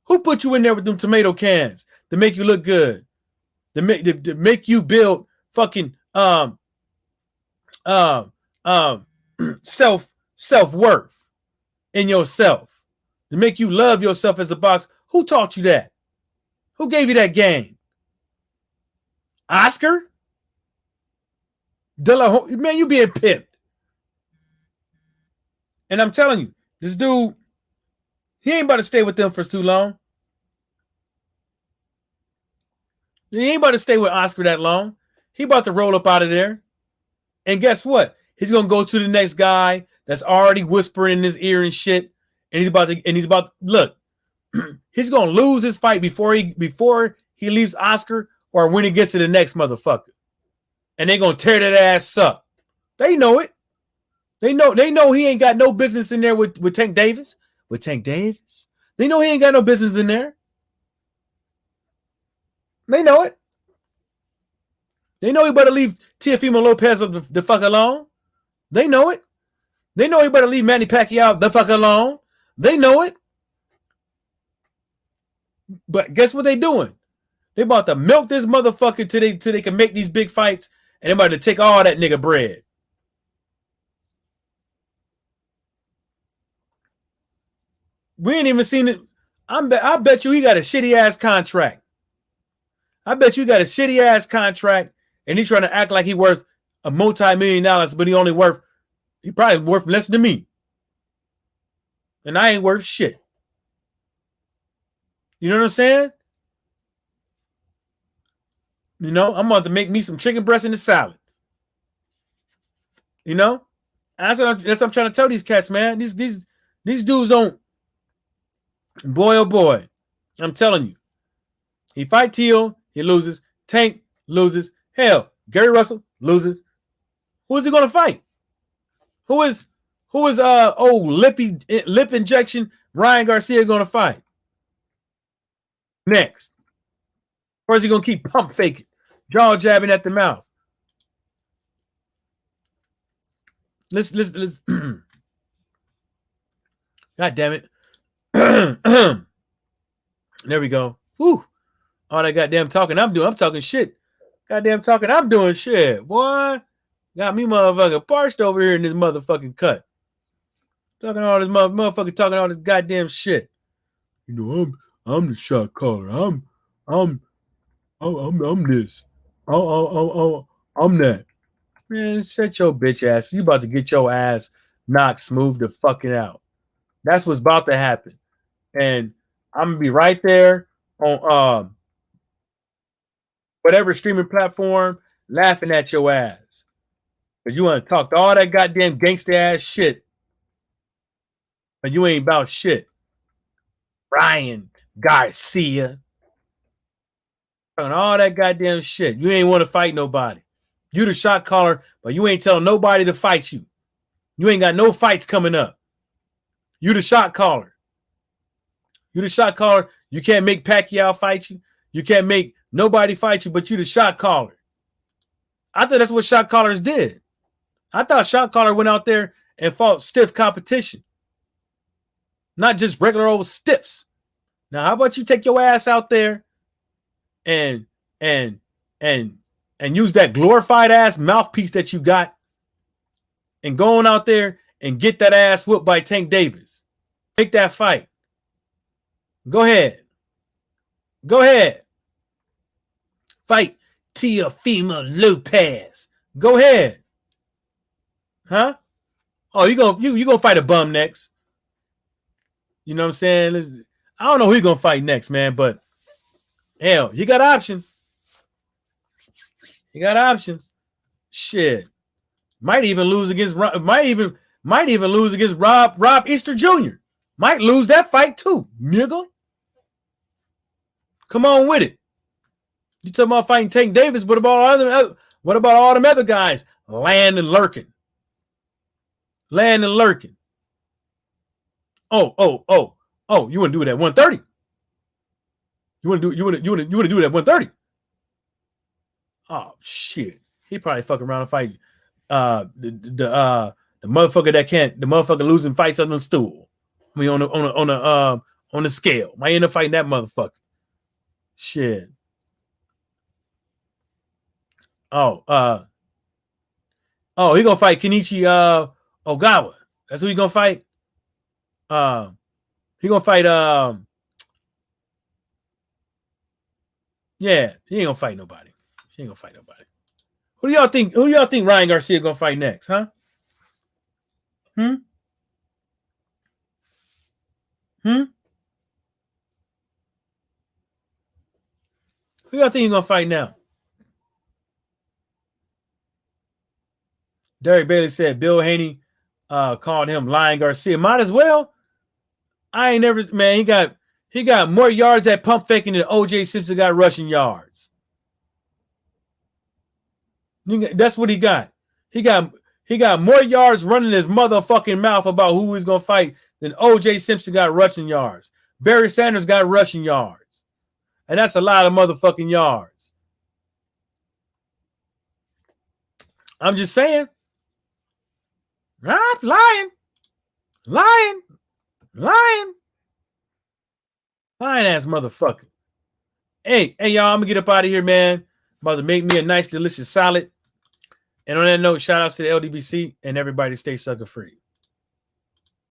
[SPEAKER 1] Who put you in there with them tomato cans to make you look good? To make you build fucking self-worth in yourself, to make you love yourself as a boxer. Who taught you that? Who gave you that game? Oscar? Man, you being pimped. And I'm telling you, this dude, he ain't about to stay with them for too long. He ain't about to stay with Oscar that long. He about to roll up out of there. And guess what? He's gonna go to the next guy that's already whispering in his ear and shit. And he's about to look. He's gonna lose his fight before he leaves Oscar, or when he gets to the next motherfucker. And they're gonna tear that ass up. They know it. They know he ain't got no business in there with Tank Davis. With Tank Davis. They know he ain't got no business in there. They know it. They know he better leave Teofimo Lopez the fuck alone. They know it. They know he better leave Manny Pacquiao the fuck alone. They know it. But guess what they doing? They about to milk this motherfucker till they can make these big fights, and they about to take all that nigga bread. We ain't even seen it. I bet you he got a shitty ass contract. I bet you got a shitty ass contract, and he's trying to act like he worth a multi-million, but he probably worth less than me. And I ain't worth shit. You know what I'm saying? You know, I'm about to make me some chicken breast in the salad. You know? That's what I'm trying to tell these cats, man. These dudes don't. Boy, oh boy. I'm telling you. He fight Teal, he loses. Tank loses. Hell, Gary Russell loses. Who is he going to fight? Who is old lip injection Ryan Garcia going to fight next? Or is he going to keep pump faking, jaw jabbing at the mouth? Let's God damn it. There we go. Woo. All that goddamn talking I'm talking shit. Goddamn talking I'm doing shit. Boy, got me motherfucking parched over here in this motherfucking cut. Talking all this motherfucker talking all this goddamn shit. You know, I'm the shot caller. I'm this. I'm that. Man, shut your bitch ass. You about to get your ass knocked smooth the fucking out. That's what's about to happen. And I'm gonna be right there on whatever streaming platform laughing at your ass. Because you want to talk to all that goddamn gangster ass shit. But you ain't about shit. Ryan Garcia. Talking all that goddamn shit. You ain't want to fight nobody. You the shot caller, but you ain't telling nobody to fight you. You ain't got no fights coming up. You the shot caller. You the shot caller. You can't make Pacquiao fight you. You can't make nobody fight you, but you the shot caller. I thought that's what shot callers did. I thought shot caller went out there and fought stiff competition. Not just regular old stiffs. Now, how about you take your ass out there and use that glorified ass mouthpiece that you got and go on out there and get that ass whooped by Tank Davis. Take that fight. Go ahead. Go ahead. Fight Teofimo Lopez. Go ahead. Huh? Oh, you gonna fight a bum next. You know what I'm saying? I don't know who you're gonna fight next, man, but hell, you got options. You got options. Shit. Might even lose against Rob Easter Jr. Might lose that fight too, nigga. Come on with it. You talking about fighting Tank Davis? What about all them other guys? Land and lurking. Oh, you want to do it at 130? You want to do it at 130? Oh shit. He probably fuck around and fight the motherfucker that can't, the motherfucker losing fights on the stool. I mean on the scale. Might end up fighting that motherfucker. Shit. Oh, he gonna fight Kenichi Ogawa. That's who he gonna fight. He gonna fight yeah, he ain't gonna fight nobody. He ain't gonna fight nobody. Who y'all think Ryan Garcia gonna fight next, huh? Who y'all think he's gonna fight now? Derek Bailey said Bill Haney called him Lion Garcia. Might as well. I ain't never, man. He got more yards at pump faking than OJ Simpson got rushing yards. That's what he got. He got more yards running his motherfucking mouth about who he's gonna fight than OJ Simpson got rushing yards. Barry Sanders got rushing yards, and that's a lot of motherfucking yards. I'm just saying. Right? Lying ass motherfucker. Hey, y'all, I'm gonna get up out of here, man. About to make me a nice, delicious salad. And on that note, shout outs to the LDBC and everybody stay sucker free.